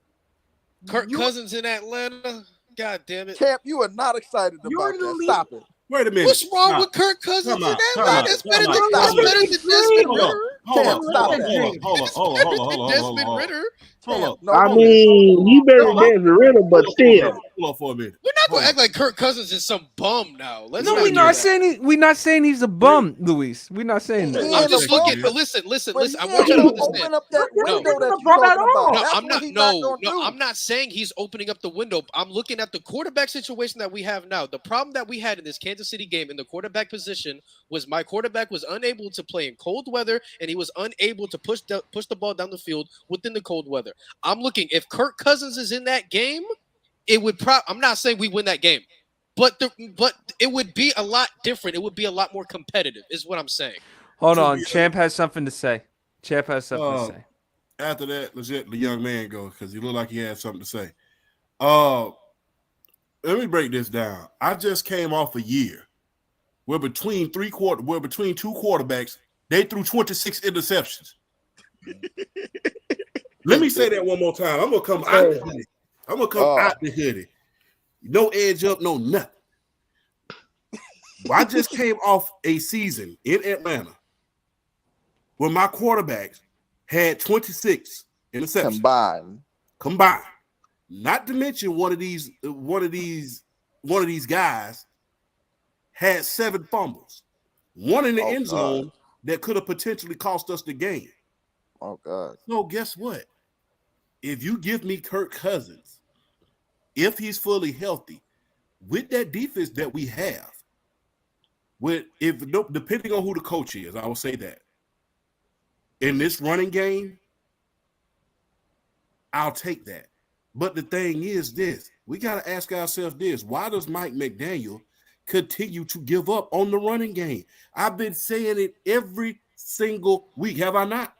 Kirk Cousins in Atlanta. God damn it. Champ, you are not excited You're about the that. lead. Stop it. Wait a minute. What's wrong Nah. with Kirk Cousins in Time out, time Atlanta? out, It's better time than out. Desmond Hold Ritter. Hold Champ, on, stop hold that. on, hold on, hold on, hold on, hold on, Desmond hold on. Ritter. Hold on. No, I hold mean, you better than the Ritter, but still. Hold on for a minute. We're not Hold gonna on. act like Kirk Cousins is some bum now. Let's No, not we're do not that. saying we're not saying he's a bum, Luis. We're not saying that. Yeah, I'm just the looking. bum. Listen. But I yeah, want you to he understand. open up that No. window that He's you're not a talking bum at about. all. No, That's I'm what not. he's not No, gonna do. I'm not saying he's opening up the window. I'm looking at the quarterback situation that we have now. The problem that we had in this Kansas City game in the quarterback position was my quarterback was unable to play in cold weather, and he was unable to push the ball down the field within the cold weather. I'm looking. If Kirk Cousins is in that game, it would. I'm not saying we win that game, but it would be a lot different. It would be a lot more competitive. Is what I'm saying. Hold To on, be- Champ has something to say. Champ has something to say. After that, let's let the young man go because he looked like he had something to say. Let me break this down. I just came off a year where between two quarterbacks, they threw 26 interceptions. Let me say that one more time. I'm gonna come out the hoodie. Out the hoodie. No edge up, no nothing. I just came off a season in Atlanta where my quarterbacks had 26 interceptions combined. Not to mention one of these guys had 7 fumbles, one in the end zone that could have potentially cost us the game. Oh God. So guess what? If you give me Kirk Cousins, if he's fully healthy, with that defense that we have, depending on who the coach is, I will say that. In this running game, I'll take that. But the thing is this, we got to ask ourselves this, why does Mike McDaniel continue to give up on the running game? I've been saying it every single week, have I not?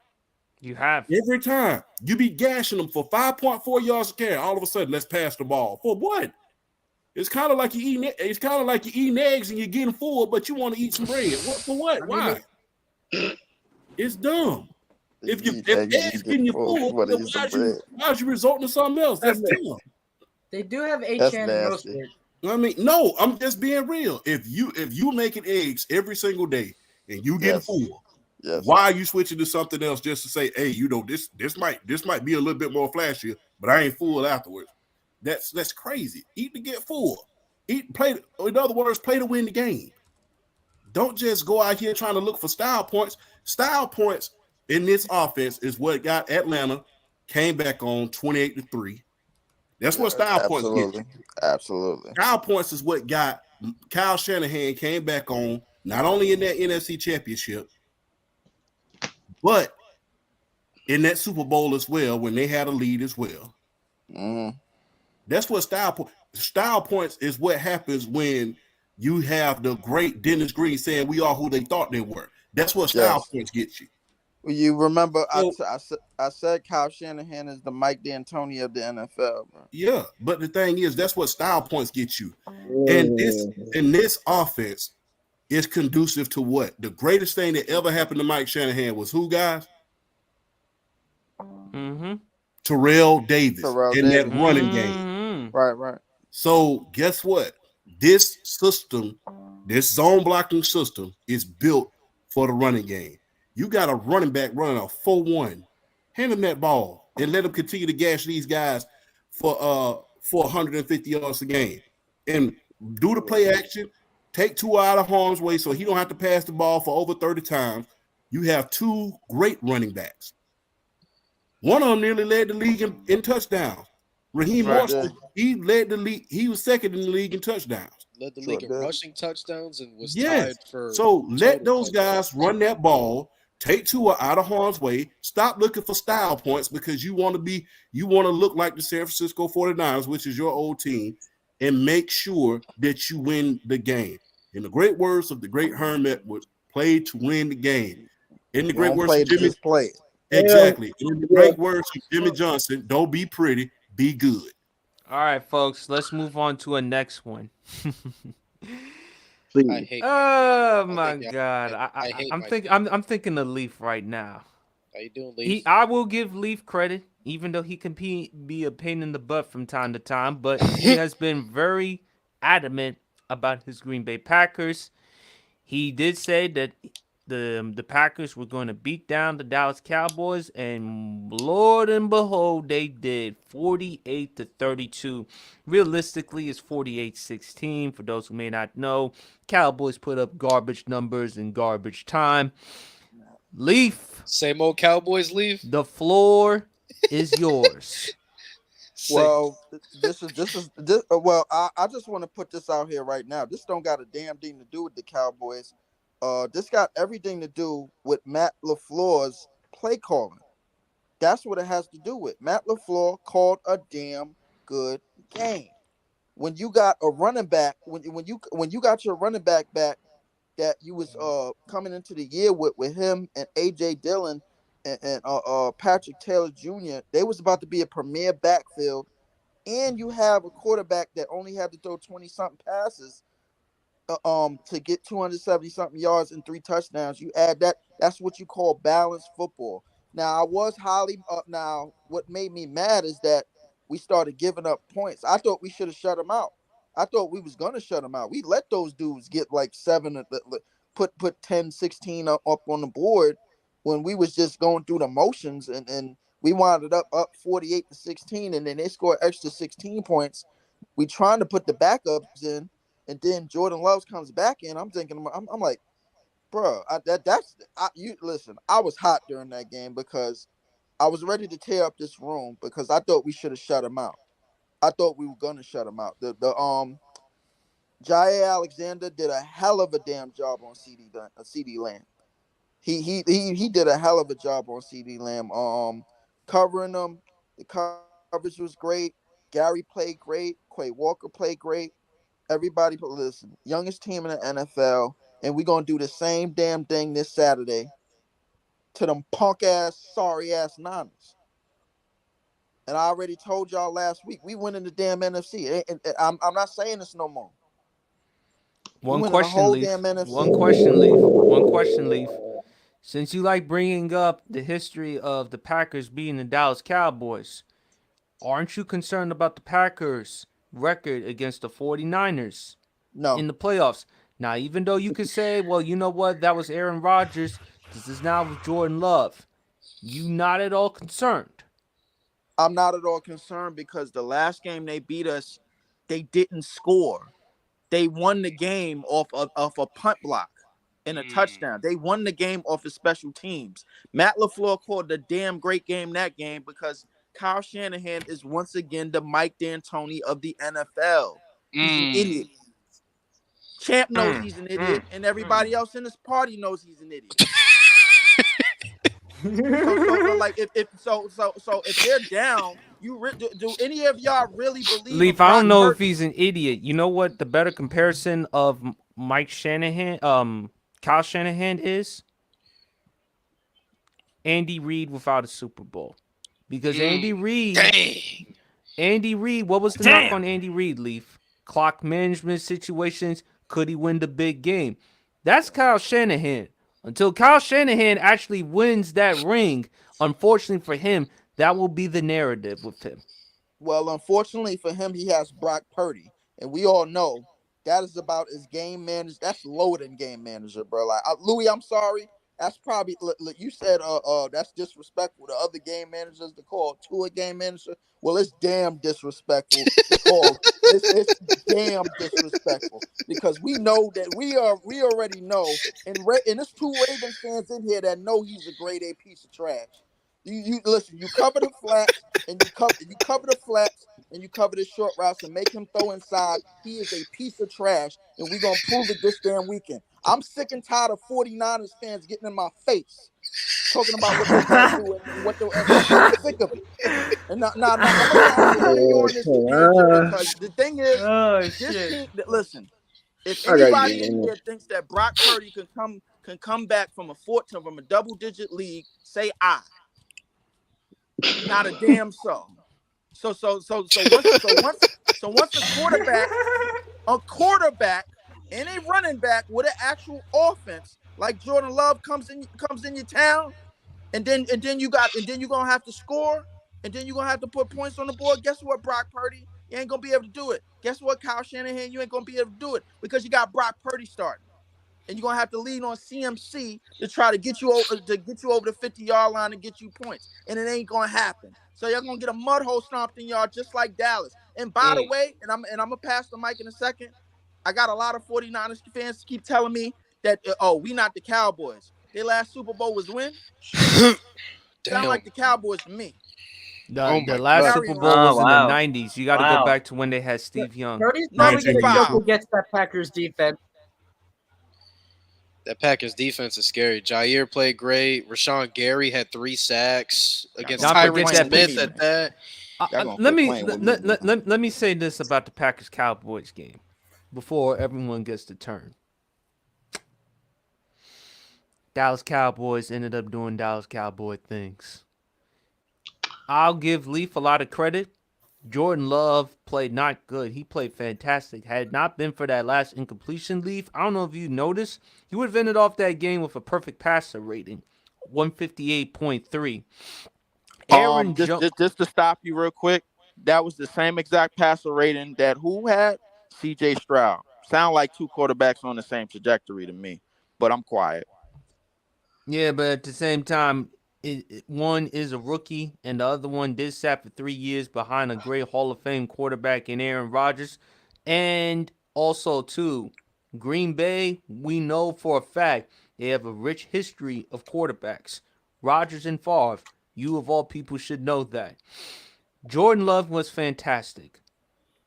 You have. Every time you be gashing them for 5.4 yards a carry, all of a sudden let's pass the ball for what? It's kind of like you eating. It's kind of like you're eating eggs and you're getting full, but you want to eat some bread. What for? What? I mean, Why? It's dumb. If Eat if eggs and eggs you getting get you full, full, you want to eat some bread. why'd you resorting to something else? That's dumb. they do have That's H.N. nasty. roasted. I mean, no, I'm just being real. If you making eggs every single day and you getting Yes. full, Yes. why are you switching to something else just to say, hey, this might be a little bit more flashy, but I ain't full afterwards. That's crazy. Eat to get full. Play. In other words, play to win the game. Don't just go out here trying to look for style points. Style points in this offense is what got Atlanta came back on 28-3. That's what style points get you. Absolutely. Absolutely. Style points is what got Kyle Shanahan came back on, not only in that NFC championship, but in that Super Bowl as well, when they had a lead as well. Mhm. That's what style points is what happens when you have the great Dennis Green saying we are who they thought they were. That's what style Yes. points get you. Well, you remember So- I said Kyle Shanahan is the Mike D'Antoni of the NFL, bro. Yeah, but the thing is, that's what style points get you. And this offense is conducive to what? The greatest thing that ever happened to Mike Shanahan was who, guys? Mm-hmm. Terrell Davis Terrell in that Davis. running game. Mm-hmm. Right. So guess what? This system, this zone blocking system, is built for the running game. You got a running back running a 4-1. Hand him that ball and let him continue to gash these guys for 150 yards a game. And do the play action, take two out of harm's way so he don't have to pass the ball for over 30 times. You have two great running backs. One of them nearly led the league in touchdowns. Raheem Right. Morrison, he led the league. He was second in the league in touchdowns. Led the Sure league in did. rushing touchdowns and was Yes. tied for. So let total those touchdowns. guys run that ball. Take Tua out of harm's way. Stop looking for style points because you want to look like the San Francisco 49ers, which is your old team, and make sure that you win the game. In the great words of the great Hermit, would play to win the game. In the You great don't words play of to Jimmy, just play. exactly. In the great words of Jimmy Johnson, don't be pretty, be good. All right, folks. Let's move on to a next one. Please. I hate. Oh my think- God! I hate I'm Mike thinking. Tomlin. I'm thinking of Leaf right now. How you doing, Leaf? I will give Leaf credit, even though he can be a pain in the butt from time to time, but he has been very adamant about his Green Bay Packers. He did say that the Packers were going to beat down the Dallas Cowboys, and Lord and behold, they did. 48-32. Realistically, it's 48-16. For those who may not know, Cowboys put up garbage numbers in garbage time. Leaf, Same old Cowboys leave. the floor is yours. Well, this is well. I just want to put this out here right now. This don't got a damn thing to do with the Cowboys. This got everything to do with Matt LaFleur's play calling. That's what it has to do with. Matt LaFleur called a damn good game. When you got a running back, when you got your running back that you was coming into the year with him and AJ Dillon and Patrick Taylor Jr., they was about to be a premier backfield, and you have a quarterback that only had to throw 20-something passes to get 270-something yards and 3 touchdowns. You add that's what you call balanced football. Now, I was highly now what made me mad is that we started giving up points. I thought we should have shut them out. I thought we was going to shut them out. We let those dudes get like 7, put 10, 16 up on the board when we was just going through the motions, and we wound up 48-16, and then they scored extra 16 points. We trying to put the backups in, and then Jordan Love comes back in. I'm thinking, I'm like, bro, listen, I was hot during that game because I was ready to tear up this room because I thought we should have shut him out. I thought we were gonna shut him out. The Jair Alexander did a hell of a damn job on CD Lamb. He did a hell of a job on CD Lamb. Covering them. The coverage was great. Gary played great. Quay Walker played great. Everybody, listen, youngest team in the NFL, and we're gonna do the same damn thing this Saturday. to them punk ass, sorry ass Niners. And I already told y'all last week, we win in the damn NFC. And I'm not saying this no more. One winning the question, whole Leaf. damn NFC. One question, Leaf. One question, Leaf. Since you like bringing up the history of the Packers beating the Dallas Cowboys, aren't you concerned about the Packers' record against the 49ers No, in the playoffs? Now, even though you could say, well, you know what, that was Aaron Rodgers, this is now with Jordan Love, you not at all concerned. I'm not at all concerned because the last game they beat us, they didn't score. They won the game off of a punt block and a touchdown. They won the game off of special teams. Matt LaFleur called a damn great game that game because Kyle Shanahan is once again the Mike D'Antoni of the NFL. He's an idiot. Champ knows he's an idiot, and everybody else in this party knows he's an idiot. So like if they're down, do any of y'all really believe? Leaf, I don't know if he's an idiot. You know what the better comparison of Mike Shanahan, Kyle Shanahan is? Andy Reid without a Super Bowl. Because Andy Reid, what was the knock on Andy Reid, Leaf? Clock management situations. Could he win the big game? That's Kyle Shanahan. Until Kyle Shanahan actually wins that ring, unfortunately for him, that will be the narrative with him. Well, unfortunately for him, he has Brock Purdy, and we all know that is about his game manager. That's lower than game manager, bro. Like Louis, I'm sorry. That's probably you said that's disrespectful to other game managers to call to a game manager. Well, it's damn disrespectful to call. It's damn disrespectful because we know that we already know, and there's 2 Ravens fans in here that know he's a grade A piece of trash. You listen. You cover the flats and you cover the flats and you cover the short routes and make him throw inside. He is a piece of trash, and we're gonna prove it this damn weekend. I'm sick and tired of 49ers fans getting in my face, talking about what they're gonna do and what they're. I'm sick of it. And now I'm gonna continue on this tangent because the thing is, this team. Listen, if anybody in here thinks that Brock Purdy can come back from a double-digit league, say I. Not a damn soul. So once a quarterback and a running back with an actual offense like Jordan Love comes in your town, and then you're gonna have to score, and then you're gonna have to put points on the board. Guess what, Brock Purdy? You ain't gonna be able to do it. Guess what, Kyle Shanahan? You ain't gonna be able to do it because you got Brock Purdy starting. And you're gonna have to lean on CMC to try to get you over the 50-yard line and get you points, and it ain't gonna happen. So you're gonna get a mud hole stomped in y'all just like Dallas. And by the way, and I'm gonna pass the mic in a second. I got a lot of 49ers fans to keep telling me that we not the Cowboys. Their last Super Bowl was when? Sound like the Cowboys to me. The last Super Bowl was in the 90s. You got to go back to when they had Steve Young. Purdy's probably gonna go against that Packers defense. That Packers defense is scary. Jair played great. Rashawn Gary had 3 sacks against Tyron Smith at that. Let me say this about the Packers Cowboys game before everyone gets to turn. Dallas Cowboys ended up doing Dallas Cowboy things. I'll give Leaf a lot of credit. Jordan Love played not good. He played fantastic. Had it not been for that last incompletion, Leaf, I don't know if you noticed, he would have ended off that game with a perfect passer rating, 158.3. Just to stop you real quick, that was the same exact passer rating that who had? CJ Stroud. Sound like 2 quarterbacks on the same trajectory to me, but I'm quiet. Yeah, but at the same time, one is a rookie, and the other one did sat for 3 years behind a great Hall of Fame quarterback in Aaron Rodgers. And also, too, Green Bay, we know for a fact they have a rich history of quarterbacks. Rodgers and Favre, you of all people should know that. Jordan Love was fantastic.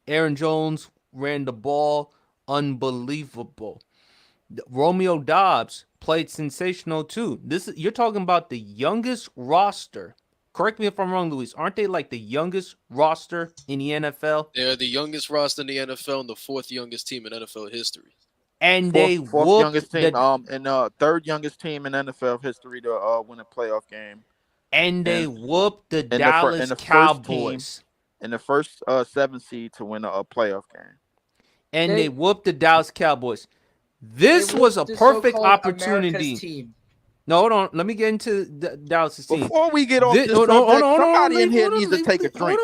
Aaron Jones ran the ball unbelievable. Romeo Doubs played sensational too. You're talking about the youngest roster. Correct me if I'm wrong, Luis. Aren't they like the youngest roster in the NFL? They're the youngest roster in the NFL and the 4th youngest team in NFL history. and they Fourth youngest whooped team. the And third youngest team in NFL history to win a playoff game. and they And whooped the and Dallas the first team Cowboys. and the first 7 seed to win a playoff game. And They- they whooped the Dallas Cowboys. They This was a whooped the perfect so-called opportunity. America's team. No, hold on. Let me get into the Dallas team. Before we get off This- this hold on, subject, hold on, somebody in leave, here hold on, needs to leave, take a leave, drink.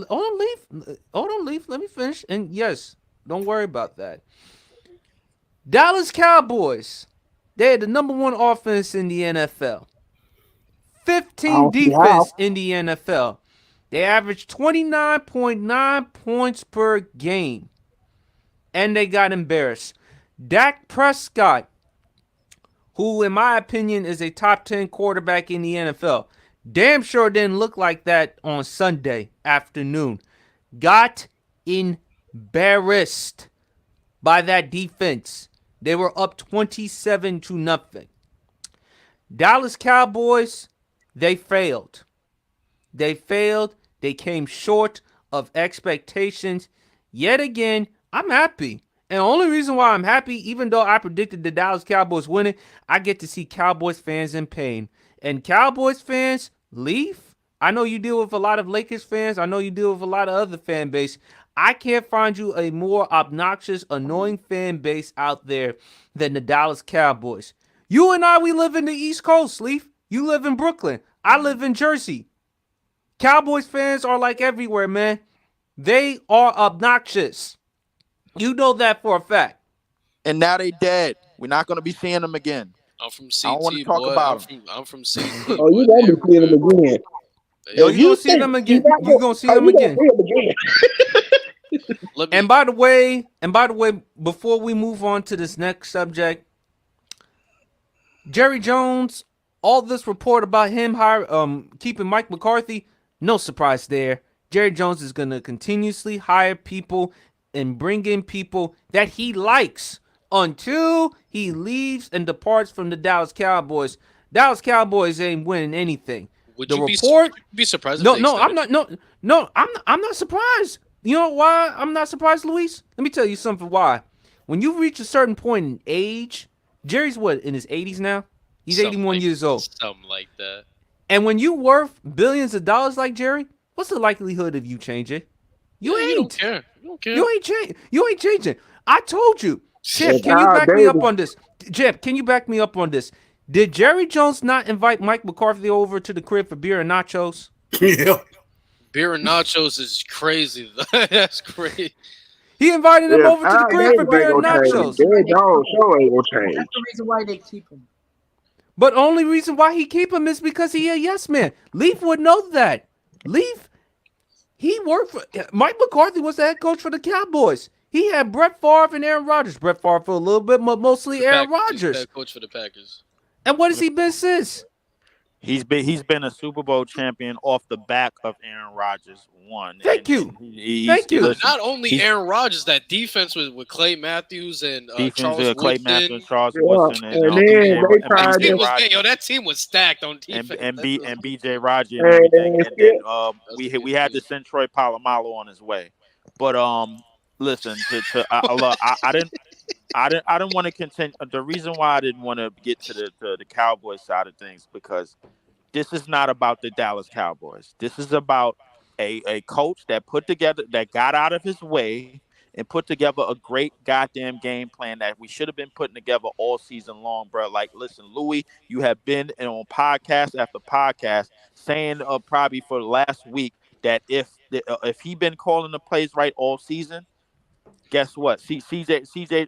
Hold on, leave. Let me finish. And yes, don't worry about that. Dallas Cowboys. They had the number 1 offense in the NFL. 15 Oh, defense in the NFL. They averaged 29.9 points per game. And they got embarrassed. Dak Prescott, who in my opinion is a top 10 quarterback in the NFL, damn sure didn't look like that on Sunday afternoon. Got embarrassed by that defense. They were up 27-0. Dallas Cowboys, they failed. They came short of expectations. Yet again, I'm happy. And the only reason why I'm happy, even though I predicted the Dallas Cowboys winning, I get to see Cowboys fans in pain. And Cowboys fans, leave. I know you deal with a lot of Lakers fans. I know you deal with a lot of other fan base. I can't find you a more obnoxious, annoying fan base out there than the Dallas Cowboys. You and I, we live in the East Coast, Leaf. You live in Brooklyn. I live in Jersey. Cowboys fans are like everywhere, man. They are obnoxious. You know that for a fact. And now they dead. We're not going to be seeing them again. I'm from CT, I don't wanna talk boy. about I'm from CT. Oh, you boy. gonna be seeing them again. Yo, If you gonna see think them again. not You gonna see oh, them you gonna again. see them again. Let me, And by the way, before we move on to this next subject, Jerry Jones, all this report about him keeping Mike McCarthy, no surprise there. Jerry Jones is gonna continuously hire people and bring in people that he likes until he leaves and departs from the Dallas Cowboys. Dallas Cowboys ain't winning anything. would The you report. be surprised? No, if they no, I'm extended? not. No, I'm not surprised. You know why I'm not surprised, Luis? Let me tell you something. Why? When you reach a certain point in age, Jerry's what, in his 80s now? He's Something 81 like- years old. Something like that. And when you worth billions of dollars like Jerry, what's the likelihood of you changing? You Yeah, you don't ain't. care. You don't care. You ain't changing. I told you. Chip, Yeah, can you back me up David. on this? Chip, can you back me up on this? Did Jerry Jones not invite Mike McCarthy over to the crib for beer and nachos? Yeah. Beer and nachos is crazy. That's crazy. He invited him over to the crib for beer and Jerry nachos. Jones show ain't gonna change. That's the reason why they keep him. But only reason why he keep him is because he a yes man. Leaf would know that. Leaf, he worked for Mike McCarthy was the head coach for the Cowboys. He had Brett Favre and Aaron Rodgers. Brett Favre for a little bit, but mostly Aaron Packers, Rodgers. head coach for the Packers. And what has he been since? He's been a Super Bowl champion off the back of Aaron Rodgers won. Thank you. Thank you. listen, Not only he's- Aaron Rodgers, that defense with Clay Matthews and defense Charles Clay Woodson. Matthews, Charles Yeah, Woodson, and then they tried That team to- was, that team was stacked on defense. and That's BJ Raji and Hey, everything. And then That's we had to send Troy Polamalu on his way. But listen, I didn't want to contend. The reason why I didn't want to get to the Cowboys side of things because this is not about the Dallas Cowboys. This is about a coach that got out of his way and put together a great goddamn game plan that we should have been putting together all season long, bro. Like, listen, Louis, you have been on podcast after podcast saying probably for the last week that if he been calling the plays right all season, guess what? CJ,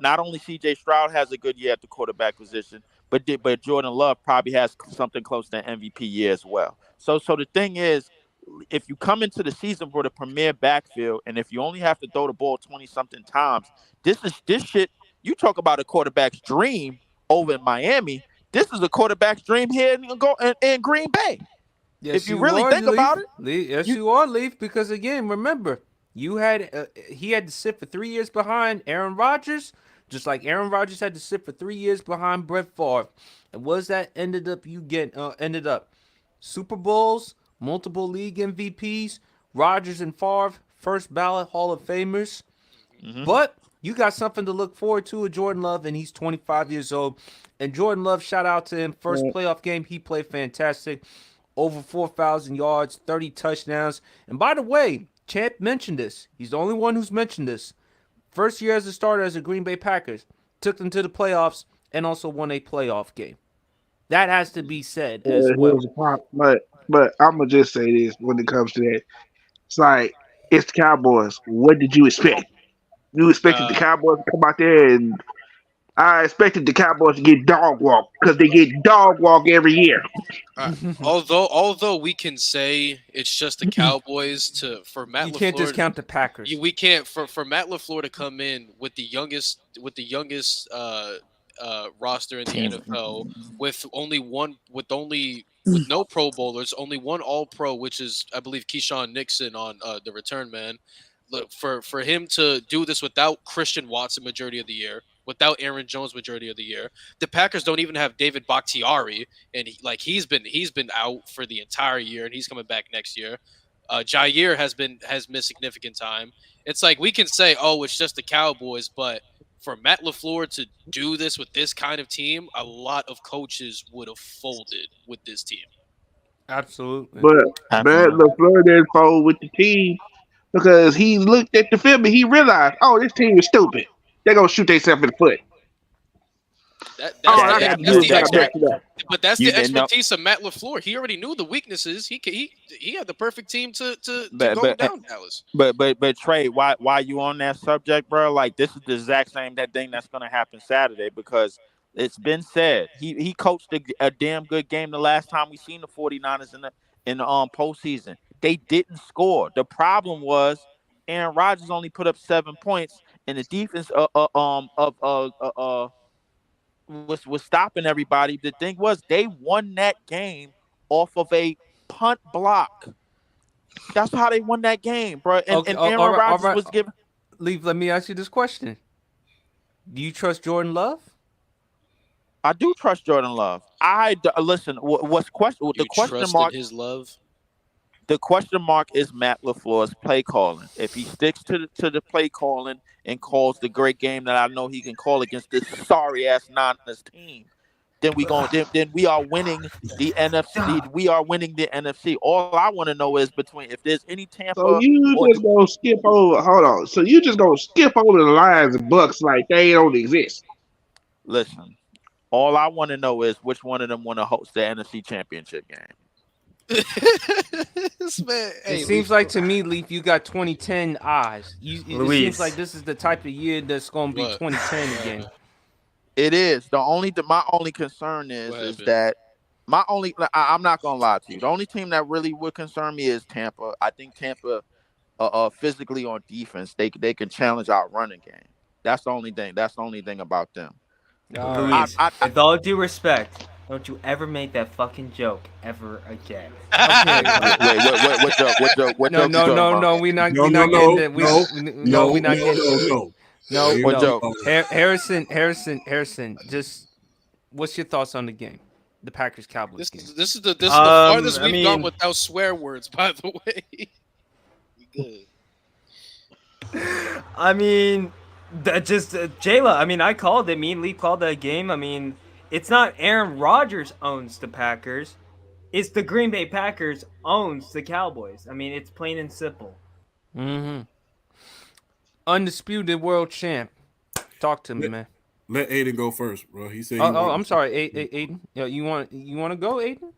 not only CJ Stroud has a good year at the quarterback position, but Jordan Love probably has something close to an MVP year as well. So the thing is, if you come into the season for the premier backfield, and if you only have to throw the ball 20-something times, this shit. You talk about a quarterback's dream over in Miami. This is a quarterback's dream here in Green Bay. Yes, If you really think about it, Yes, you are, Leaf. Because again, remember, he had to sit for 3 years behind Aaron Rodgers, just like Aaron Rodgers had to sit for 3 years behind Brett Favre. And what that ended up Super Bowls, multiple league MVPs, Rodgers and Favre, first ballot Hall of Famers. Mhm. But You got something to look forward to with Jordan Love, and he's 25 years old. And Jordan Love, shout out to him. First playoff game, he played fantastic. Over 4,000 yards, 30 touchdowns. And by the way, Champ mentioned this. He's the only one who's mentioned this. First year as a starter as a Green Bay Packers. Took them to the playoffs and also won a playoff game. That has to be said as well. But I'm gonna just say this when it comes to that. It's like it's the Cowboys. What did you expect? You expected the Cowboys to come out there, and I expected the Cowboys to get dog walk because they get dog walk every year. Although we can say it's just the Cowboys for Matt You LaFleur, can't discount the Packers. we can't for Matt LaFleur to come in with the youngest roster in the NFL with no Pro Bowlers, only one All Pro, which is I believe Keyshawn Nixon on the return man. Look, for him to do this without Christian Watson majority of the year, without Aaron Jones majority of the year, the Packers don't even have David Bakhtiari, and he's been out for the entire year, and he's coming back next year. Jair has missed significant time. It's like we can say, oh, it's just the Cowboys, but for Matt LaFleur to do this with this kind of team, a lot of coaches would have folded with this team. Absolutely. But Matt LaFleur didn't fold with the team because he looked at the film and he realized, oh, this team is stupid. They're gonna shoot themselves in the foot. That's You the didn't know- expertise of Matt LaFleur. He already knew the weaknesses. He had the perfect team to go down Dallas. But Trey, why you on that subject, bro? Like this is the exact same thing that's gonna happen Saturday because it's been said he coached a damn good game the last time we seen the 49ers in the postseason. They didn't score. The problem was Aaron Rodgers only put up 7 points, and the defense was stopping everybody. The thing was they won that game off of a punt block. That's how they won that game, bro. And Aaron Rodgers was given. Leave. Let me ask you this question: do you trust Jordan Love? I do trust Jordan Love. Listen. What's question? The question mark. His love. The question mark is Matt LaFleur's play calling. If he sticks to the play calling and calls the great game that I know he can call against this sorry ass Niners team, then we are winning the NFC. We are winning the NFC. All I want to know is if there's any Tampa. So you just gonna skip over? Hold on. So you just gonna skip over the Lions and Bucks like they don't exist? Listen, all I want to know is which one of them want to host the NFC Championship game. It seems like to me, Leaf, you got 2010 eyes. It seems like this is the type of year that's going to be 2010 again. It is. My only concern is that I'm not gonna lie to you. The only team that really would concern me is Tampa. I think Tampa, physically on defense, they can challenge our running game. That's the only thing. That's the only thing about them. Luis, with all due respect, don't you ever make that fucking joke ever again. Wait, what joke? What joke? What joke? No, we're not getting that. We're not getting. No, what joke? Harrison, just what's your thoughts on the game? The Packers Cowboys game. This is the farthest we've gone without swear words, by the way. Good. I mean, Jayla. I mean, I called it. Me and Lee called that game. I mean, it's not Aaron Rodgers owns the Packers. It's the Green Bay Packers owns the Cowboys. I mean, it's plain and simple. Mm-hmm. Undisputed world champ. Talk to me, man. Let Aiden go first, bro. He said. I'm sorry, Aiden. Yeah, you want to go, Aiden?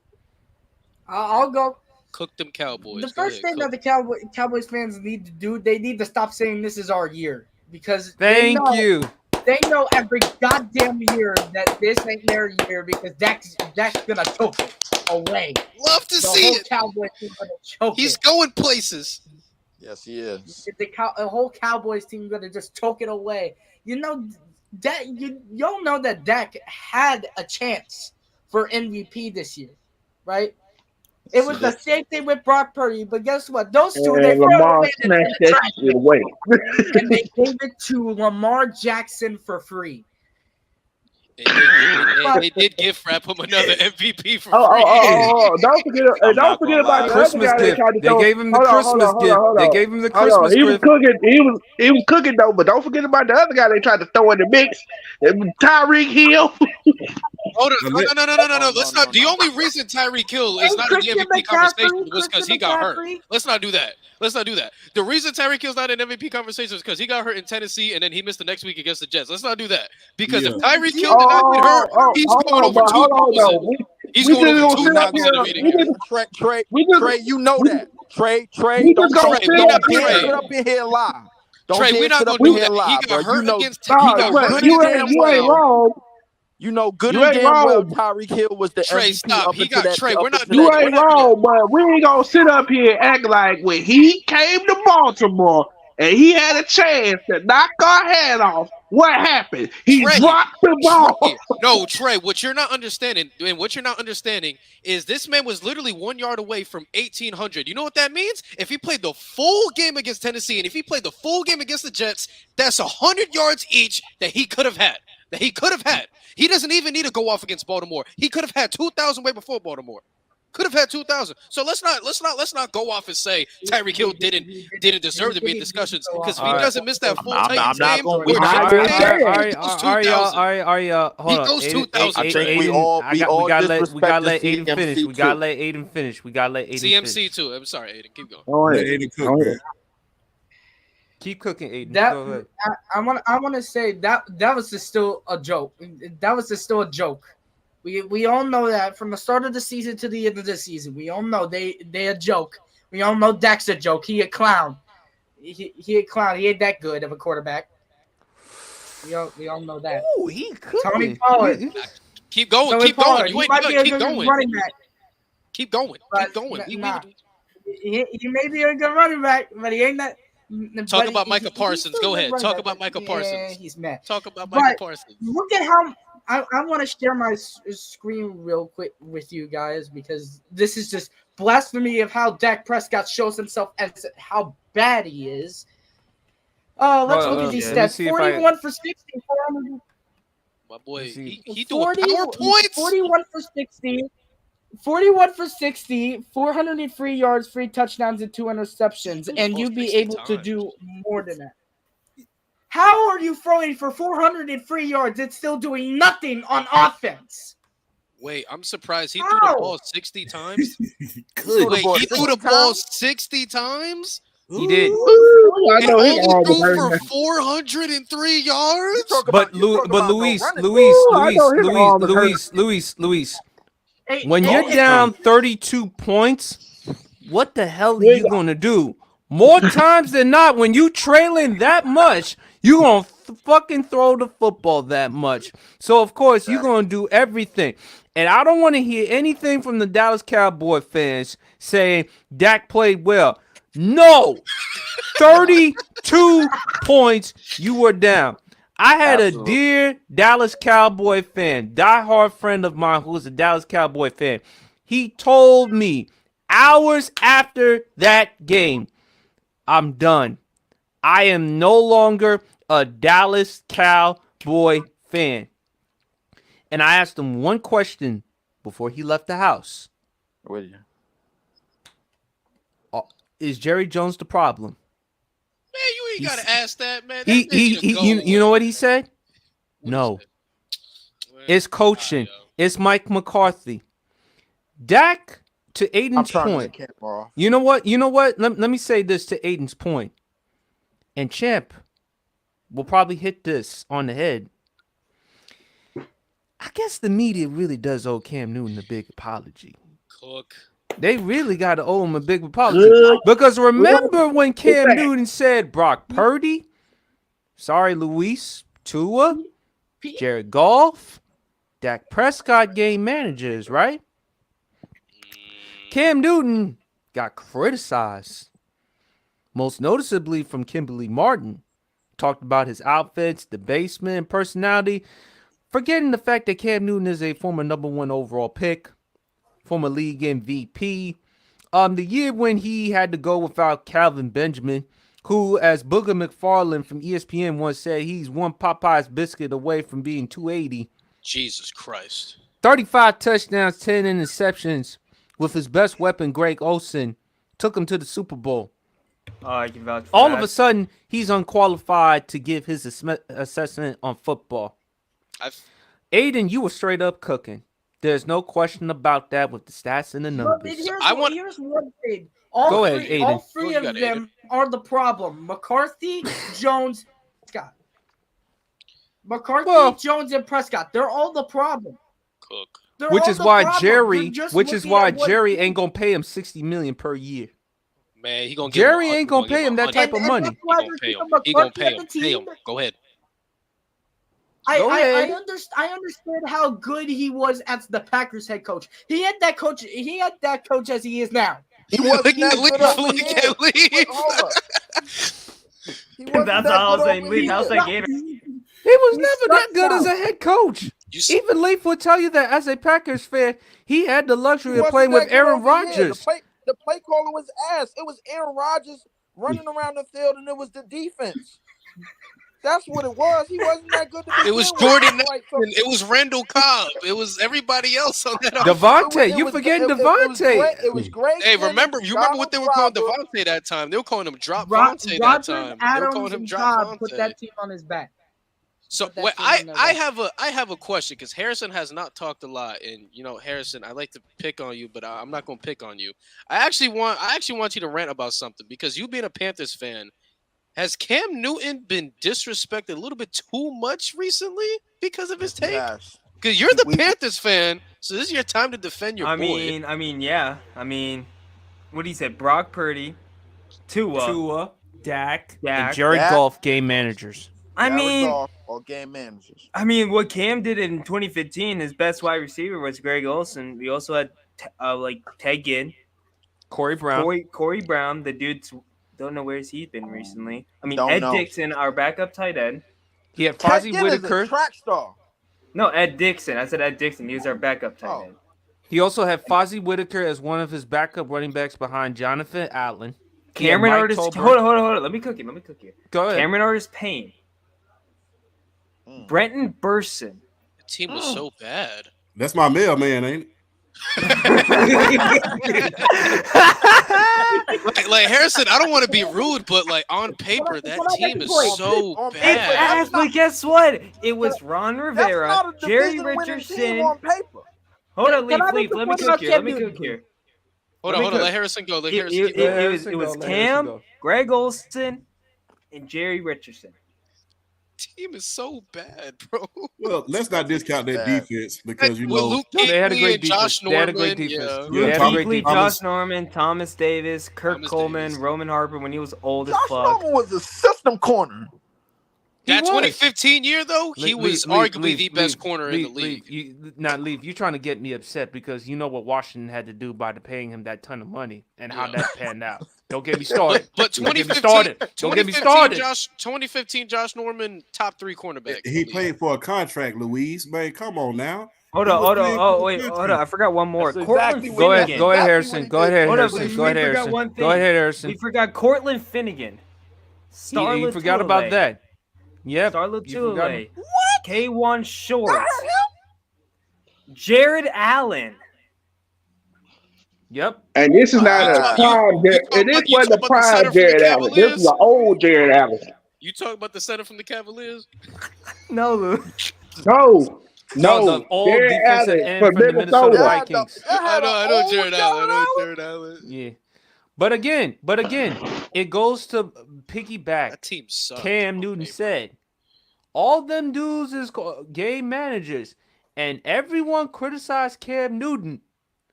I'll go. Cook them Cowboys. The first thing that the Cowboys fans need to do, they need to stop saying this is our year because Thank you. They know every goddamn year that this ain't their year because Dak's gonna choke it away. Love to see it. Cowboys team gonna choke He's it. going places. Yes, he is. The whole Cowboys team gonna just choke it away. You know that y'all know that Dak had a chance for MVP this year, right? It was the same thing with Brock Purdy, but guess what? Those two they Lamar snatched that shit away, and they gave it to Lamar Jackson for free. And they did gift wrap him another MVP for free. Don't forget, I'm don't not forget gonna about lie. the other Christmas guy they gift. tried to They throw. gave him the Hold on, Christmas gift. They gave him the Christmas He was gift. cooking. He was cooking though, but don't forget about the other guy they tried to throw in the mix. Tyreek Hill. Hold on. No. No, Let's no, not. The no. only reason Tyreek Hill is And not in the Christian MVP conversation McCaffrey, was because he Christian got hurt. McCaffrey. Let's not do that. The reason Tyreek Hill's not in MVP conversation is because he got hurt in Tennessee and then he missed the next week against the Jets. Let's not do that. Because if Tyreek Hill did not get hurt, he's going over 2,000. He's going over 2,000. Trey, you know that. Trey, We don't just gonna Trey, sit don't up dare here. sit up in here and lie. Don't Trey, dare we're not sit up gonna in do here that. and lie, He bro. got hurt You know, against. Nah, He got but hurt you against ain't wrong. you know good You and ain't damn well wrong. Tyreek Hill was the Trey, MVP stop. up He into got that. Trey. up We're not into doing You that that. ain't We're not doing wrong, but we ain't gonna sit up here and act like when he came to Baltimore and he had a chance to knock our head off, what happened? He Trey, dropped the ball. No, Trey, what you're not understanding is this man was literally 1 yard away from 1,800. You know what that means? If he played the full game against Tennessee and if he played the full game against the Jets, that's 100 yards each that he could have had. He doesn't even need to go off against Baltimore. He could have had 2,000 way before Baltimore. Could have had 2,000. So let's not go off and say Tyreek Hill didn't deserve to be in discussions because if he doesn't miss that full Titans not game, gonna- we're I'm not not gonna Hold He on. goes 2,000. I think Aiden, we all we gotta let disrespect Aiden the finish. CMC We gotta too. let Aiden finish. CMC too. I'm sorry, Aiden. Keep going. Go ahead. Aiden Cook, Go ahead. man. Keep cooking, Aiden. That Go ahead. I want to say that was just still a joke. That was just still a joke. We all know that from the start of the season to the end of the season. We all know they a joke. We all know Dak's a joke. He a clown. He a clown. He ain't that good of a quarterback. We all know that. Ooh, he cooking. Tony Pollard. Keep going. Tony Keep Pollard. going. You He ain't might be good. a Keep good going. running back. Keep going. But Keep going. He may be a good running back, but he ain't that. Talk but about he- Micah he's Parsons. still Go a good ahead. running Talk back, about but Micah yeah, Parsons. he's mad. Talk about But- Micah Parsons. Look at how I want to share my screen real quick with you guys because this is just blasphemy of how Dak Prescott shows himself as how bad he is. Oh, let's look at these let me stats. see if 41 for 60, 400, My boy, Let's see. he doing 40 PowerPoints. 41 for 60. 41 for 60, 403 yards, 3 touchdowns, and 2 interceptions, and you'd be 60 able to times. do more than that. How are you throwing for 403 yards and still doing nothing on offense? Wait, I'm surprised he threw the How? ball 60 times. Good. Wait, ball he threw 60 the ball times? 60 times He did. Ooh, I and know only his arm was threw for hurting. 403 yards. But Luis, Hey, when hey, you're hey, down 32 points, what the hell are you gonna do? More times than not, when you trailing that much, you gonna fucking throw the football that much. So of course you're gonna do everything. And I don't want to hear anything from the Dallas Cowboy fans saying Dak played well. No, 32 points you were down. I had Absolutely. a dear Dallas Cowboy fan, diehard friend of mine who was a Dallas Cowboy fan. He told me hours after that game, I'm done. I am no longer a Dallas Cowboy fan. And I asked him one question before he left the house. Is Jerry Jones the problem? Man, you ain't gotta ask that, man. You know what he said? No. It's coaching. It's Mike McCarthy. Dak, to Aiden's point. You know what? Let me say this to Aiden's point. And Champ will probably hit this on the head. I guess the media really does owe Cam Newton a big apology. Cook. They really got to owe him a big apology. Because remember when Cam Newton said Brock Purdy, sorry, Luis, Tua, Jared Goff, Dak Prescott game managers, right? Cam Newton got criticized, most noticeably from Kimberly Martin. Talked about his outfits, the basement, personality, forgetting the fact that Cam Newton is a former #1 overall pick, former league MVP. The year when he had to go without Calvin Benjamin, who, as Booger McFarland from ESPN once said, he's one Popeye's biscuit away from being 280. Jesus Christ. 35 touchdowns, 10 interceptions with his best weapon, Greg Olsen, took him to the Super Bowl. I can vouch for All that. of a sudden, he's unqualified to give his assessment on football. Aiden, you were straight up cooking. There's no question about that with the stats and the numbers. Here's one thing. Go ahead, Aiden. All three of them are the problem. McCarthy, Jones, Scott. McCarthy, Jones, and Prescott. They're all the problem. Cook. Which is why Jerry ain't gonna pay him $60 million per year. Man, he gonna Jerry ain't gonna pay him that type of money. He gonna pay him. Go ahead. I understood how good he was as the Packers head coach. He had that coach as he is now. He wasn't that can't leave. That's all I'm saying. Leave. How's that game? He was never that good as a head coach. Even Leaf will tell you that as a Packers fan, he had the luxury of playing with Aaron Rodgers. The play caller was ass. It was Aaron Rodgers running around the field, and it was the defense. That's what it was. He wasn't that good. It was Jordan. It was Randall Cobb. It was everybody else on that. Devontae, you forgetting Devontae? It was great. Hey, remember what they were calling Devontae that time? They were calling him Drop Vontae that time. They were calling him Drop Vontae. Put that team on his back. So I have a question because Harrison has not talked a lot, and Harrison, I like to pick on you, but I'm not going to pick on you. I actually want you to rant about something because you being a Panthers fan. Has Cam Newton been disrespected a little bit too much recently because of his take? Yes. Because you're the Panthers fan, so this is your time to defend your boy. Yeah. What he said, Brock Purdy, Tua, Dak, and Jared Goff, game managers. Or game managers. What Cam did in 2015, his best wide receiver was Greg Olsen. We also had Ted Ginn, Corey Brown, the dude's. Don't know where he's been recently. Ed Dixon, our backup tight end. He had Fozzie Whitaker. Track star. No, Ed Dixon. I said Ed Dixon. He was our backup tight end. He also had Fozzie Whitaker as one of his backup running backs behind Jonathan Allen. Cameron Artis. Hold on. Let me cook you. Go ahead. Cameron Artis Payne. Brenton Burson. The team was so bad. That's my mailman, ain't it? like Harrison, I don't want to be rude, but on paper, that team is so bad. But guess what? It was Ron Rivera, Jerry Richardson. Hold on, Leaf. Let me cook here. Hold on. Let Harrison go. It was Cam, Greg Olsen, and Jerry Richardson. Team is so bad, bro. Well, let's not discount that defense because Luke they had a great defense. Josh Norman, they had a great defense. Luke Kuechly, Josh Norman, Thomas Davis, Kirk Coleman, Roman Harper when he was old as fuck. Josh Norman was a system corner. That 2015 year, though, he was arguably the best corner in the league. You're trying to get me upset because you know what Washington had to do by paying him that ton of money and how that panned out. Don't get me started. But 2015, don't get me started. 2015, Josh Norman, top 3 cornerback. He played for a contract, Louise. Man, come on now. Hold on. Oh, wait. Hold on. I forgot one more. Exactly Go ahead, Harrison. Go ahead, Harrison. We forgot Cortland Finnegan. You forgot about that. Yep. Starlet Tule. What? K1 Shorts. Jared Allen. Yep. And this is not a prime. And this wasn't a prime Jared Allen. This was an old Jared Allen. You talking about the center from the Cavaliers? No, Lou. No. The old defensive end from the Minnesota Vikings. I know Jared Allen. Yeah. But again, it goes to piggyback. That team sucks. Cam Newton said, all them dudes is game managers, and everyone criticized Cam Newton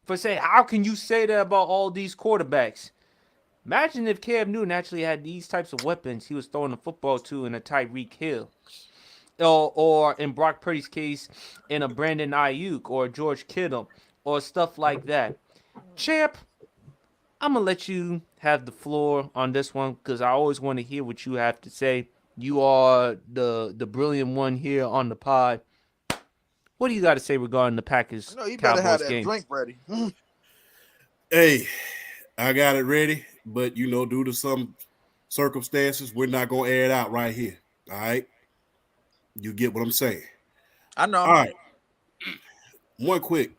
for saying, how can you say that about all these quarterbacks? Imagine if Cam Newton actually had these types of weapons he was throwing the football to in a Tyreek Hill. Or in Brock Purdy's case, in a Brandon Ayuk or George Kittle or stuff like that. Champ, I'm going to let you have the floor on this one because I always want to hear what you have to say. You are the brilliant one here on the pod. What do you got to say regarding the Packers No, you better have Cowboys that game? drink ready. Hey, I got it ready, but due to some circumstances, we're not gonna air it out right here. All right, you get what I'm saying. I know. All right. one quick.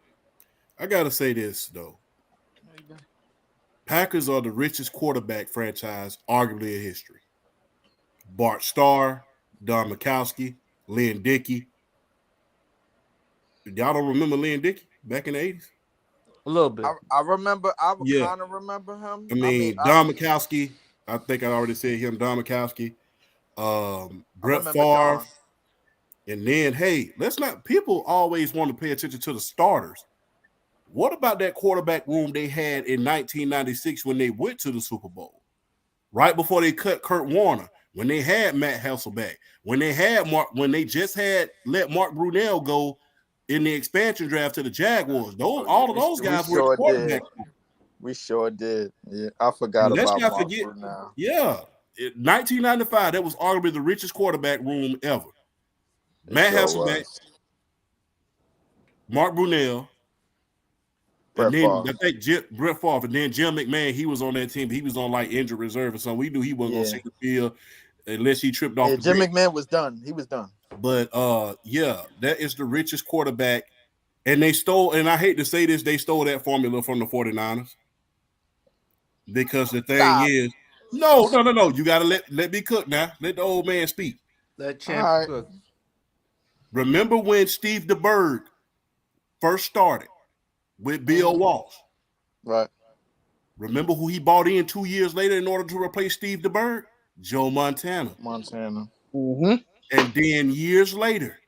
I gotta say this though. Packers are the richest quarterback franchise, arguably in history. Bart Starr, Don Mikowski, Lynn Dickey. Y'all don't remember Lynn Dickey back in the 80s? A little bit. I remember. I Yeah. kind of remember him. I mean, Don Mikowski. I think I already said him. Don Mikowski, Brett remember Favre, Don. and then people always want to pay attention to the starters. What about that quarterback room they had in 1996 when they went to the Super Bowl? Right before they cut Kurt Warner, when they had Matt Hasselbeck, when they just had let Mark Brunell go in the expansion draft to the Jaguars. All of those guys were sure quarterback. We sure did. Yeah, I forgot And let's about not Mark forget. Brunell. Yeah, 1995. That was arguably the richest quarterback room ever. Matt sure Hasselbeck, was. Mark Brunell, Brett and then Favre. I think Brett Favre, and then Jim McMahon. He was on that team. He was on like injured reserve or something. We knew he wasn't going to see the field unless he tripped off. Yeah, the Jim grid. McMahon was done. He was done. But yeah, that is the richest quarterback. And they stole, and I hate to say this, they stole that formula from the 49ers. Because the thing is, no. You gotta let me cook now. Let the old man speak. Let champ cook. Remember when Steve DeBerg first started with Bill Walsh? Right. Remember who he bought in 2 years later in order to replace Steve DeBerg? Joe Montana. Mm-hmm. And then years later,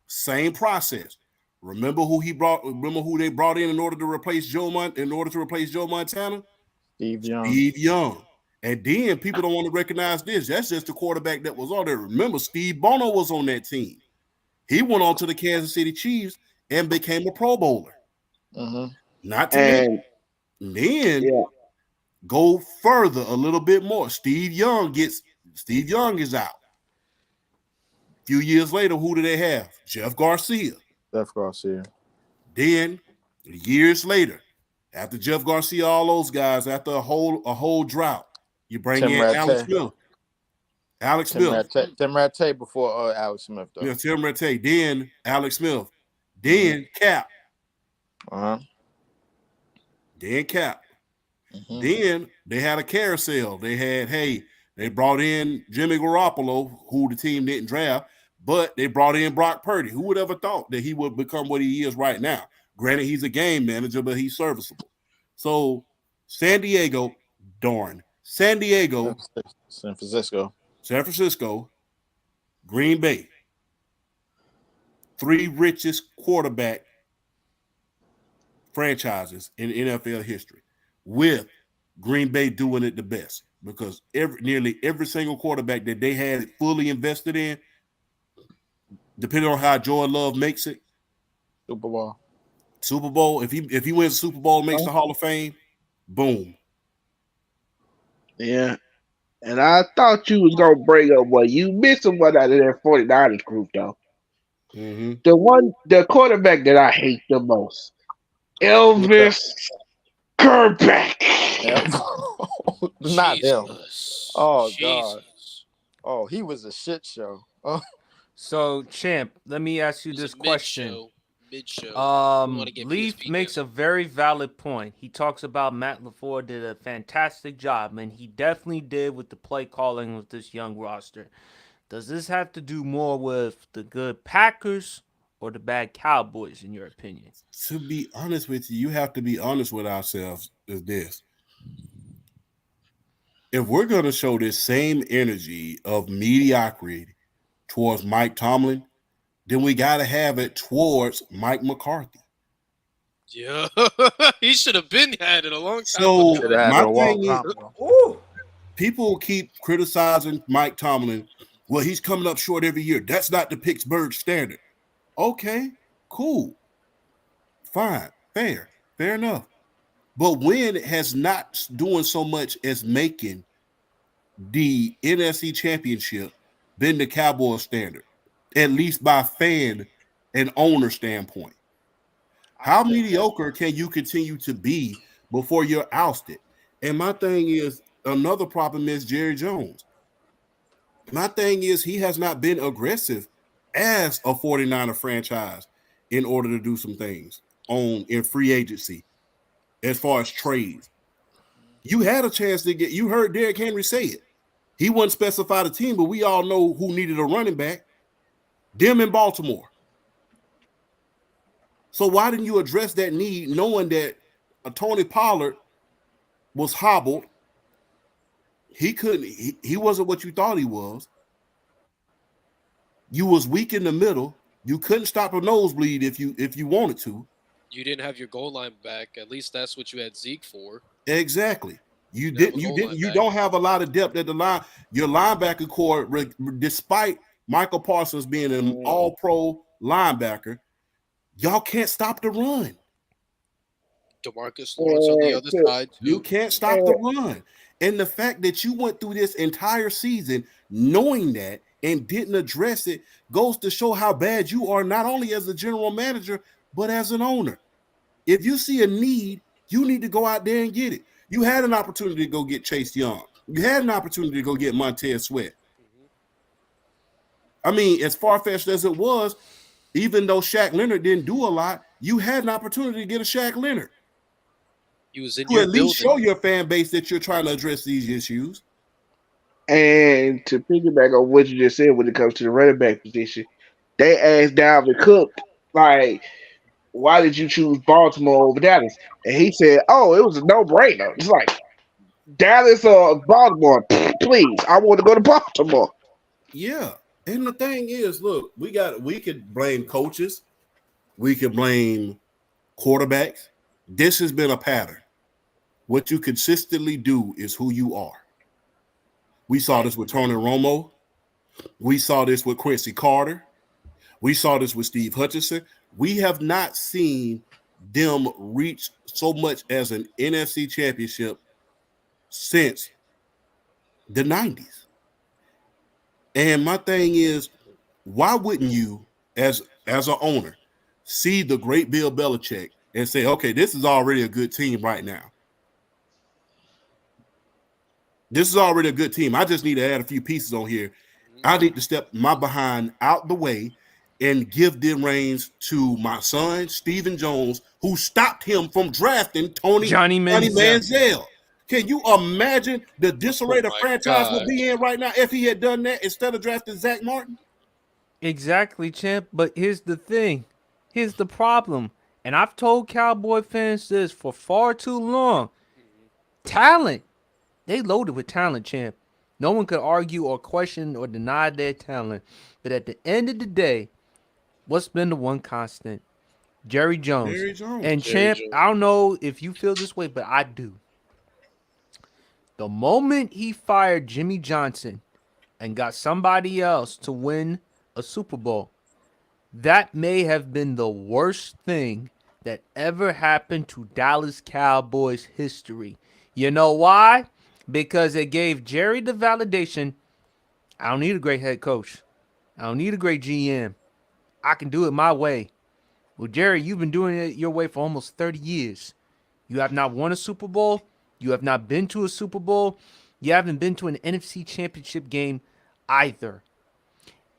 same process. Remember who they brought in order to replace Joe Montana? Steve Young. And then people don't want to recognize this. That's just the quarterback that was on there. Remember, Steve Bono was on that team. He went on to the Kansas City Chiefs and became a Pro Bowler. Mm-hmm. Not to me. Then go further a little bit more. Steve Young is out. A few years later, who do they have? Jeff Garcia. Then years later, after Jeff Garcia, all those guys, after a whole drought, you bring in Alex Smith. Tim Rattay before Alex Smith, though. Yeah, Tim Rattay. Then Alex Smith. Then Cap. Then Cap. Mm-hmm. Then they had a carousel. They brought in Jimmy Garoppolo, who the team didn't draft, but they brought in Brock Purdy. Who would ever thought that he would become what he is right now? Granted, he's a game manager, but he's serviceable. So San Diego, San Francisco, Green Bay, 3 richest quarterback franchises in NFL history, with Green Bay doing it the best, because nearly every single quarterback that they had fully invested in, depending on how Jordan Love makes it, Super Bowl. If he wins the Super Bowl and makes the Hall of Fame, boom. Yeah. And I thought you was gonna bring up you missing one out of that 49ers group though. Mm-hmm. The quarterback that I hate the most, Elvis Kerbeck. Not him. Oh Jesus. God. Oh, he was a shit show. Oh. So, champ, let me ask you It was this a question. Mid-show. Leaf makes a very valid point. He talks about Matt LaFleur did a fantastic job, and he definitely did with the play calling with this young roster. Does this have to do more with the good Packers or the bad Cowboys, in your opinion? To be honest with you, you have to be honest with ourselves. Is this: if we're going to show this same energy of mediocrity towards Mike Tomlin, then we got to have it towards Mike McCarthy. Yeah, he should have had it a long time So ago. my thing is, people keep criticizing Mike Tomlin. Well, he's coming up short every year. That's not the Pittsburgh standard. Okay, cool, fine, fair enough. But when it has not doing so much as making the NFC Championship been the Cowboys standard, at least by fan and owner standpoint. How mediocre can you continue to be before you're ousted? And my thing is, another problem is Jerry Jones. My thing is, he has not been aggressive as a 49er franchise in order to do some things. in free agency as far as trades. You had a chance to get. You heard Derrick Henry say it. He wouldn't specify the team, but we all know who needed a running back. Them in Baltimore. So why didn't you address that need, knowing that Tony Pollard was hobbled? He couldn't. He wasn't what you thought he was. You was weak in the middle. You couldn't stop a nosebleed if you wanted to. You didn't have your goal line back. At least that's what you had Zeke for. Exactly. You have a didn't. goal line You back. don't have a lot of depth at the line. Your linebacker core, despite Michael Parsons being an All-Pro linebacker, y'all can't stop the run. DeMarcus Lawrence on the other side. You can't stop the run. And the fact that you went through this entire season knowing that and didn't address it goes to show how bad you are, not only as a general manager, but as an owner. If you see a need, you need to go out there and get it. You had an opportunity to go get Chase Young. You had an opportunity to go get Montez Sweat. I mean, as far-fetched as it was, even though Shaq Leonard didn't do a lot, you had an opportunity to get a Shaq Leonard. He was in To your at least building. show your fan base that you're trying to address these issues. And to piggyback on what you just said when it comes to the running back position, they asked Dalvin Cook, like, why did you choose Baltimore over Dallas? And he said, oh, it was a no-brainer. It's like, Dallas or Baltimore, please, I want to go to Baltimore. Yeah. And the thing is, look, we could blame coaches. We could blame quarterbacks. This has been a pattern. What you consistently do is who you are. We saw this with Tony Romo. We saw this with Quincy Carter. We saw this with Steve Hutchinson. We have not seen them reach so much as an NFC championship since the 90s. And my thing is, why wouldn't you, as an owner, see the great Bill Belichick and say, okay, this is already a good team right now. This is already a good team. I just need to add a few pieces on here. I need to step my behind out the way and give them reins to my son, Stephen Jones, who stopped him from drafting Johnny Manziel. Manziel. Can you imagine the disarray the my franchise would God. be in right now if he had done that instead of drafting Zach Martin? Exactly, champ. But here's the thing. Here's the problem. And I've told Cowboy fans this for far too long. Talent. They loaded with talent, champ. No one could argue or question or deny their talent. But at the end of the day, what's been the one constant? Jerry Jones. Jerry Jones. And Jerry champ, Jones. I don't know if you feel this way, but I do. The moment he fired Jimmy Johnson and got somebody else to win a Super Bowl, that may have been the worst thing that ever happened to Dallas Cowboys history. You know why? Because it gave Jerry the validation. I don't need a great head coach. I don't need a great GM. I can do it my way. Well, Jerry, you've been doing it your way for almost 30 years. You have not won a Super Bowl. You have not been to a Super Bowl. You haven't been to an NFC Championship game either.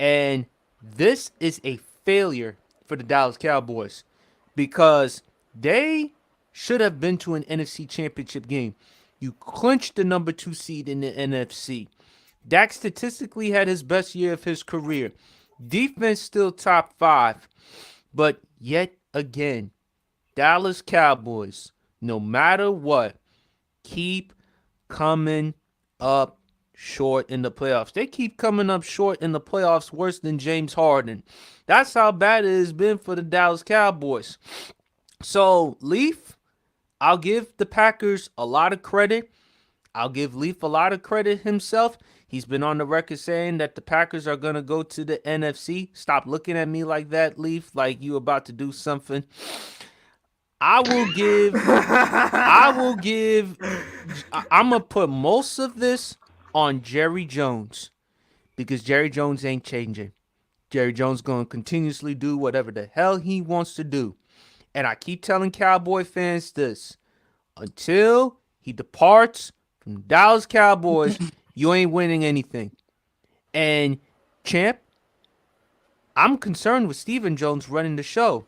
And this is a failure for the Dallas Cowboys because they should have been to an NFC Championship game. You clinched the number 2 seed in the NFC. Dak statistically had his best year of his career. Defense still top 5. But yet again, Dallas Cowboys, no matter what, keep coming up short in the playoffs. They keep coming up short in the playoffs worse than James Harden. That's how bad it has been for the Dallas Cowboys. So, Leaf, I'll give the Packers a lot of credit. I'll give Leaf a lot of credit himself. He's been on the record saying that the Packers are going to go to the NFC. Stop looking at me like that, Leaf, like you about to do something. I'm going to put most of this on Jerry Jones because Jerry Jones ain't changing. Jerry Jones going to continuously do whatever the hell he wants to do. And I keep telling Cowboy fans this. Until he departs from the Dallas Cowboys, you ain't winning anything. And, champ, I'm concerned with Stephen Jones running the show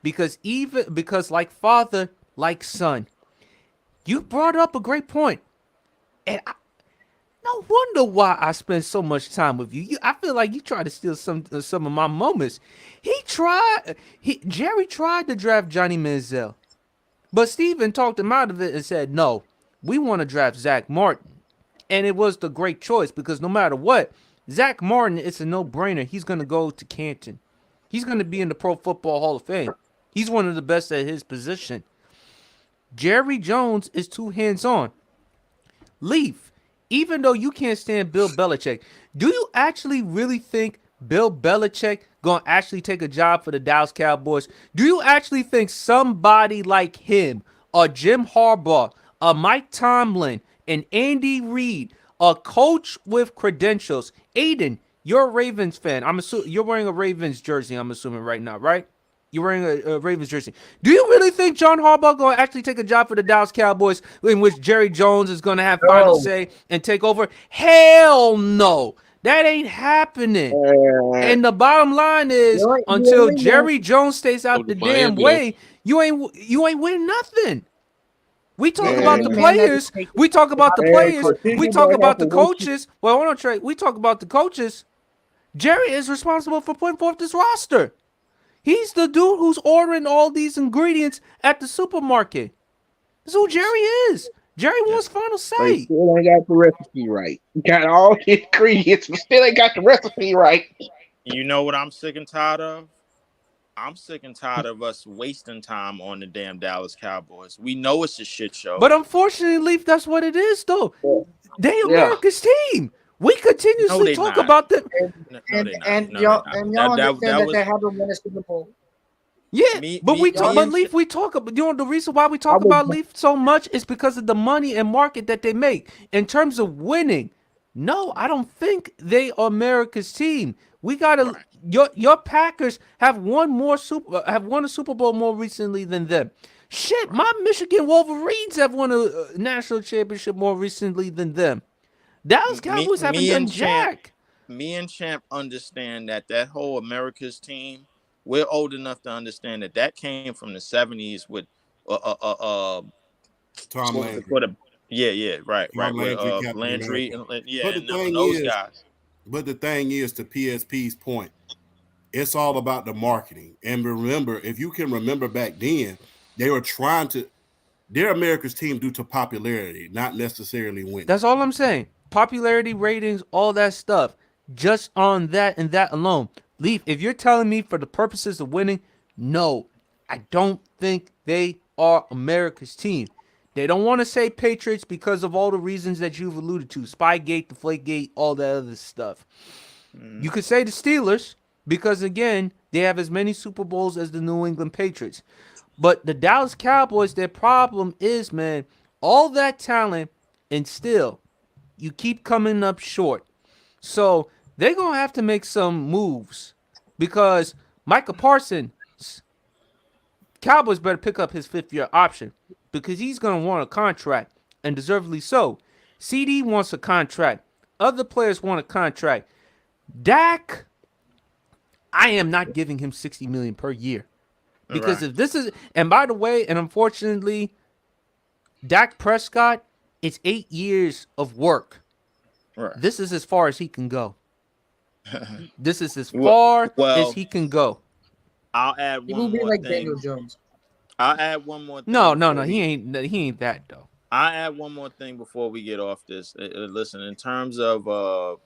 because like father, like son. You brought up a great point, and no wonder why I spend so much time with you. I feel like you try to steal some of my moments. Jerry tried to draft Johnny Manziel, but Steven talked him out of it and said, "No, we want to draft Zach Martin," and it was the great choice because no matter what, Zach Martin, it's a no-brainer. He's going to go to Canton. He's going to be in the Pro Football Hall of Fame. He's one of the best at his position. Jerry Jones is too hands-on. Leaf, even though you can't stand Bill Belichick, do you actually really think Bill Belichick gonna actually take a job for the Dallas Cowboys? Do you actually think somebody like him, or Jim Harbaugh, or Mike Tomlin, and Andy Reid, a coach with credentials? Aiden, you're a Ravens fan. I'm assuming you're wearing a Ravens jersey. I'm assuming right now, right? You're wearing a Ravens jersey. Do you really think John Harbaugh going to actually take a job for the Dallas Cowboys in which Jerry Jones is going to have final say and take over? Hell no. That ain't happening. And the bottom line is, until Jerry Jones stays out the damn way, you ain't winning nothing. We talk about the players. We talk about the players. We talk about the coaches. Well, hold on, Trey. We talk about the coaches. Jerry is responsible for putting forth this roster. He's the dude who's ordering all these ingredients at the supermarket. That's who Jerry is. Jerry wants final say. But he still ain't got the recipe right. Got all the ingredients, but still ain't got the recipe right. You know what I'm sick and tired of? I'm sick and tired of us wasting time on the damn Dallas Cowboys. We know it's a shit show. But unfortunately, Leaf, that's what it is, though. They America's team. We continuously talk about them. Y'all understand that they haven't won a Super Bowl. Yeah, but Leaf, we talk about, the reason why we talk about Leaf so much is because of the money and market that they make. In terms of winning, no, I don't think they are America's team. We gotta your Packers have won a Super Bowl more recently than them. Shit, my Michigan Wolverines have won a national championship more recently than them. Dallas Cowboys haven't done jack. Me and Champ understand that whole America's team. We're old enough to understand that came from the 70s with Tom Landry. Right. With Landry and those guys. But the thing is, to PSP's point, it's all about the marketing. And remember, if you can remember back then, they were they're America's team due to popularity, not necessarily winning. That's all I'm saying. Popularity, ratings, all that stuff. Just on that and that alone. Leaf, if you're telling me for the purposes of winning, no, I don't think they are America's team. They don't want to say Patriots because of all the reasons that you've alluded to. Spygate, Deflategate, all that other stuff. You could say the Steelers because, again, they have as many Super Bowls as the New England Patriots. But the Dallas Cowboys, their problem is, man, all that talent and still you keep coming up short. So they're going to have to make some moves because Micah Parsons, Cowboys better pick up his 5th-year option because he's going to want a contract, and deservedly so. CD wants a contract. Other players want a contract. Dak, I am not giving him $60 million per year. Because if this is, and by the way, and unfortunately, Dak Prescott, it's 8 years of work. Right. This is as far as he can go. This is as far as he can go. I'll add one more thing. He will be like Daniel Jones. I'll add one more thing. No, he ain't that though. I'll add one more thing before we get off this. Listen, in terms of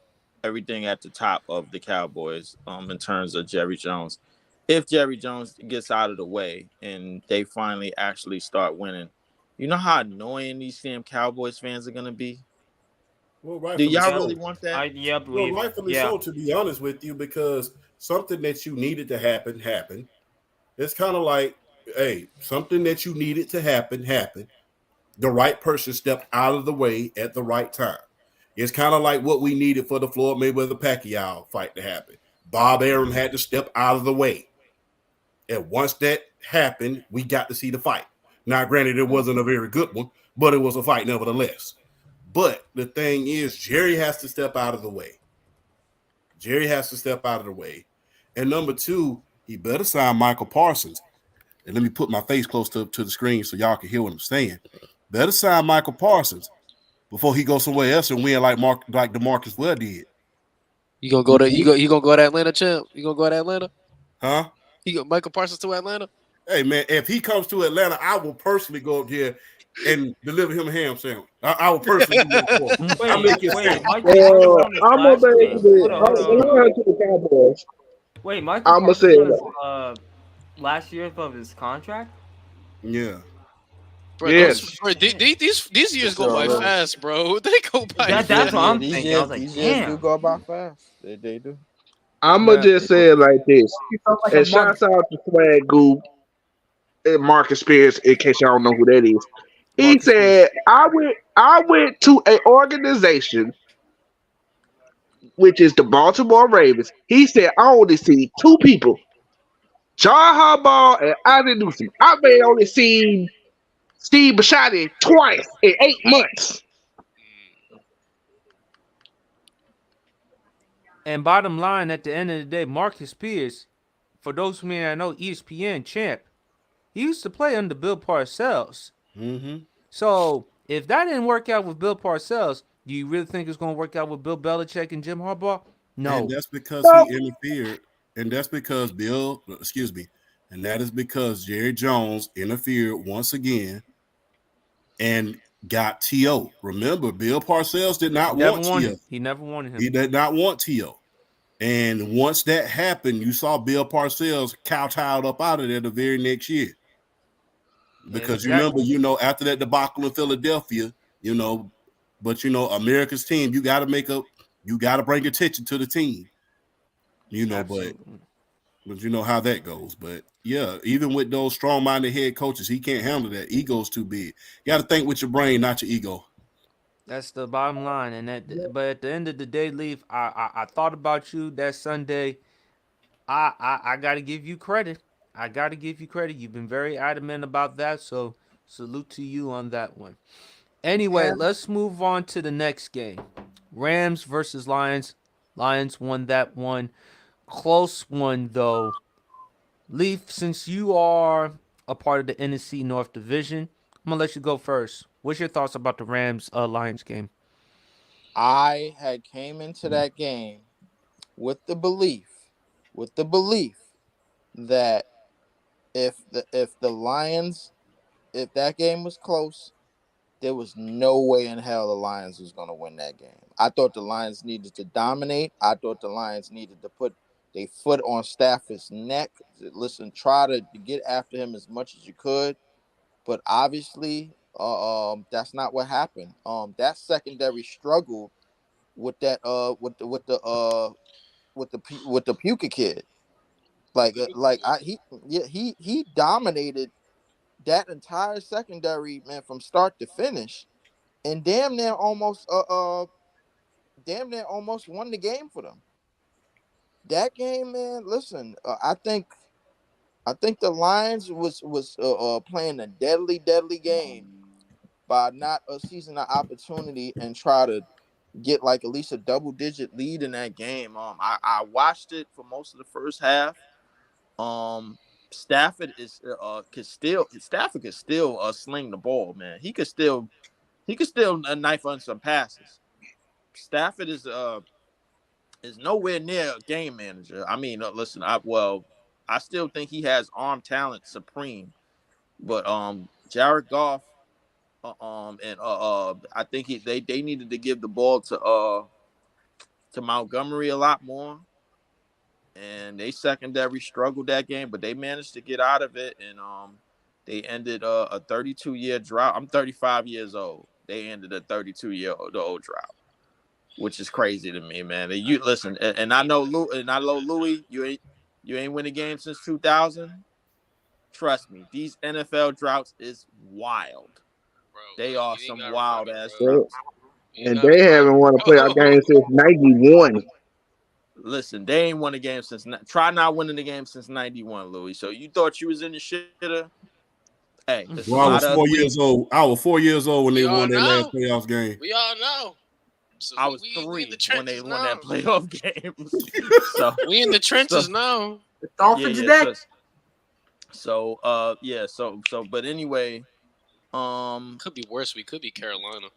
everything at the top of the Cowboys, in terms of Jerry Jones, if Jerry Jones gets out of the way and they finally actually start winning, you know how annoying these damn Cowboys fans are gonna be? Well, do y'all really want that? Rightfully so, to be honest with you, because something that you needed to happen happened. It's kind of like, hey, something that you needed to happen happened. The right person stepped out of the way at the right time. It's kind of like what we needed for the Floyd Mayweather-Pacquiao fight to happen. Bob Arum had to step out of the way. And once that happened, we got to see the fight. Now, granted, it wasn't a very good one, but it was a fight nevertheless. But the thing is, Jerry has to step out of the way. And number two, he better sign Michael Parsons. and let me put my face close to the screen so y'all can hear what I'm saying. Better sign Michael Parsons before he goes somewhere else and win like DeMarcus Ware did. You gonna go to you gonna go to Atlanta, champ? You gonna go to Atlanta? Huh? He go Michael Parsons to Atlanta? Hey man, if he comes to Atlanta, I will personally go up here and deliver him a ham sandwich. I will personally do that for him. I'll make it Wait, stand. Michael Parsons I'm gonna last week. basically Hold on. I'm to the Cowboys. Wait, Michael I'ma Parsons say was last year of his contract? Yeah. Bro, Yes. these years go by Sure. fast, bro. They go by That's fast. what I'm these thinking. I years, was like, these years do damn. go by fast. They do. I'ma Now- just say it like this. He felt like And a month. shouts out to Swag Goop and Marcus Spears, in case y'all don't know who that is. He Marcus said, I went to an organization, which is the Baltimore Ravens. He said, I only see two people, John Harbaugh and Ozzie Newsome. I may only seen Steve Bisciotti twice in 8 months. And bottom line, at the end of the day, Marcus Spears, for those who may not know, ESPN champ, he used to play under Bill Parcells. Mm-hmm. So if that didn't work out with Bill Parcells, do you really think it's going to work out with Bill Belichick and Jim Harbaugh? No. And that's because No. he interfered. And that's because and that is because Jerry Jones interfered once again and got T.O. Remember, Bill Parcells did not want T.O. He never wanted him. He did not want T.O. And once that happened, you saw Bill Parcells kowtowed up out of there the very next year. Because Exactly. you remember, after that debacle in Philadelphia, but America's team, you got to bring attention to the team, Absolutely. but you know how that goes. But yeah, even with those strong-minded head coaches, he can't handle that. Ego's too big. You got to think with your brain, not your ego. That's the bottom line. But at the end of the day, Leaf, I thought about you that Sunday. I gotta give you credit. You've been very adamant about that, so salute to you on that one. Anyway, let's move on to the next game. Rams versus Lions. Lions won that one. Close one though. Leaf, since you are a part of the NFC North Division, I'm gonna let you go first. What's your thoughts about the Rams Lions game? I had came into that game with the belief that if the Lions, if that game was close, there was no way in hell the Lions was going to win that game. I thought the Lions needed to dominate. I thought the Lions needed to put their foot on Stafford's neck. Listen, try to get after him as much as you could, but obviously, that's not what happened. That secondary struggled with that with the Puka kid. He dominated that entire secondary, man, from start to finish, and damn near almost won the game for them. That game, man. Listen, I think the Lions was playing a deadly game by not seizing the opportunity and try to get like at least a double-digit lead in that game. I watched it for most of the first half. Stafford could still sling the ball, man. He could still knife on some passes. Stafford is nowhere near a game manager. I mean, listen, I still think he has arm talent supreme, but Jared Goff, and I think they needed to give the ball to Montgomery a lot more. And they secondary struggled that game, but they managed to get out of it, and they ended a 32-year drought. I'm 35 years old. They ended a 32-year-old drought, which is crazy to me, man. You listen, and I know Louis, you ain't win a game since 2000. Trust me, these NFL droughts is wild. Bro, They are you some ain't gotta wild run it, ass bro. droughts. You And gotta they run haven't it. won a playoff game since '91. Listen, they ain't won a game since. Try not winning the game since '91, Louis. So you thought you was in the shitter? Hey, listen, Well, I was 4 years old. I was 4 years old when they won their last playoff game. We all know. So I was we 3 in the when trenches they won now. that playoff game. So We in the trenches now. The Dolphins next. So yeah, but anyway, Could be worse. We could be Carolina.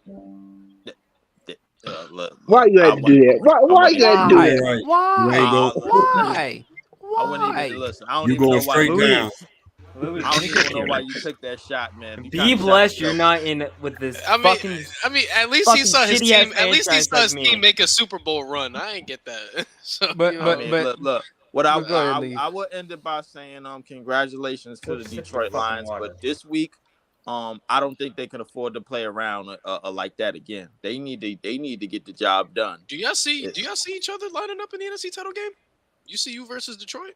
look, Why you had to do that? Why you had to do Why? that? Right. Why? Rainbow. Why? I wouldn't even Why? listen. I don't You even going know why straight you. down. Louis, I don't even know why you took that shot, man. You be kinda shot blessed you're yourself. not in with this I fucking. mean, at least he fucking saw his shitty-ass team. At least he franchise saw like his me. team make a Super Bowl run. I ain't get that. So, But you I know. mean, but look. What but go ahead, Lee. I would end it by saying congratulations to the Sip your Detroit fucking Lions, water. but this week I don't think they can afford to play around like that again. They need to get the job done. Do y'all see It's- each other lining up in the NFC title game? You versus Detroit?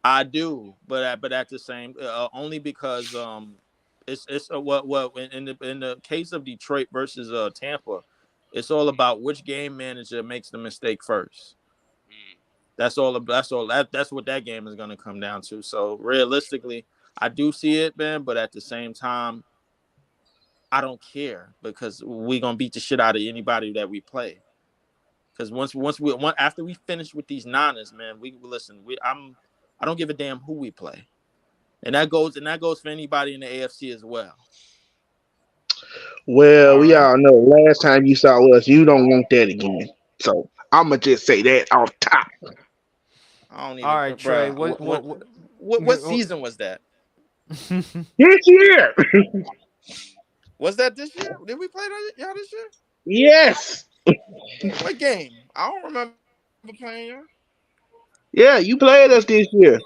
I do, but at the same only because it's what in the case of Detroit versus Tampa, it's all about which game manager makes the mistake first. Mm. That's what that game is going to come down to. So realistically, I do see it, man, but at the same time, I don't care because we're going to beat the shit out of anybody that we play. Because after we finish with these Niners, man, I don't give a damn who we play. And that goes for anybody in the AFC as well. Well, we right. all know last time you saw us, you don't want that again. So I'm gonna just say that off top. I don't even. All right, Trey. Bruh, what season was that? This year, Was that this year? Did we play y'all this year? yes, What game? I don't remember playing y'all. yeah, you played us this year.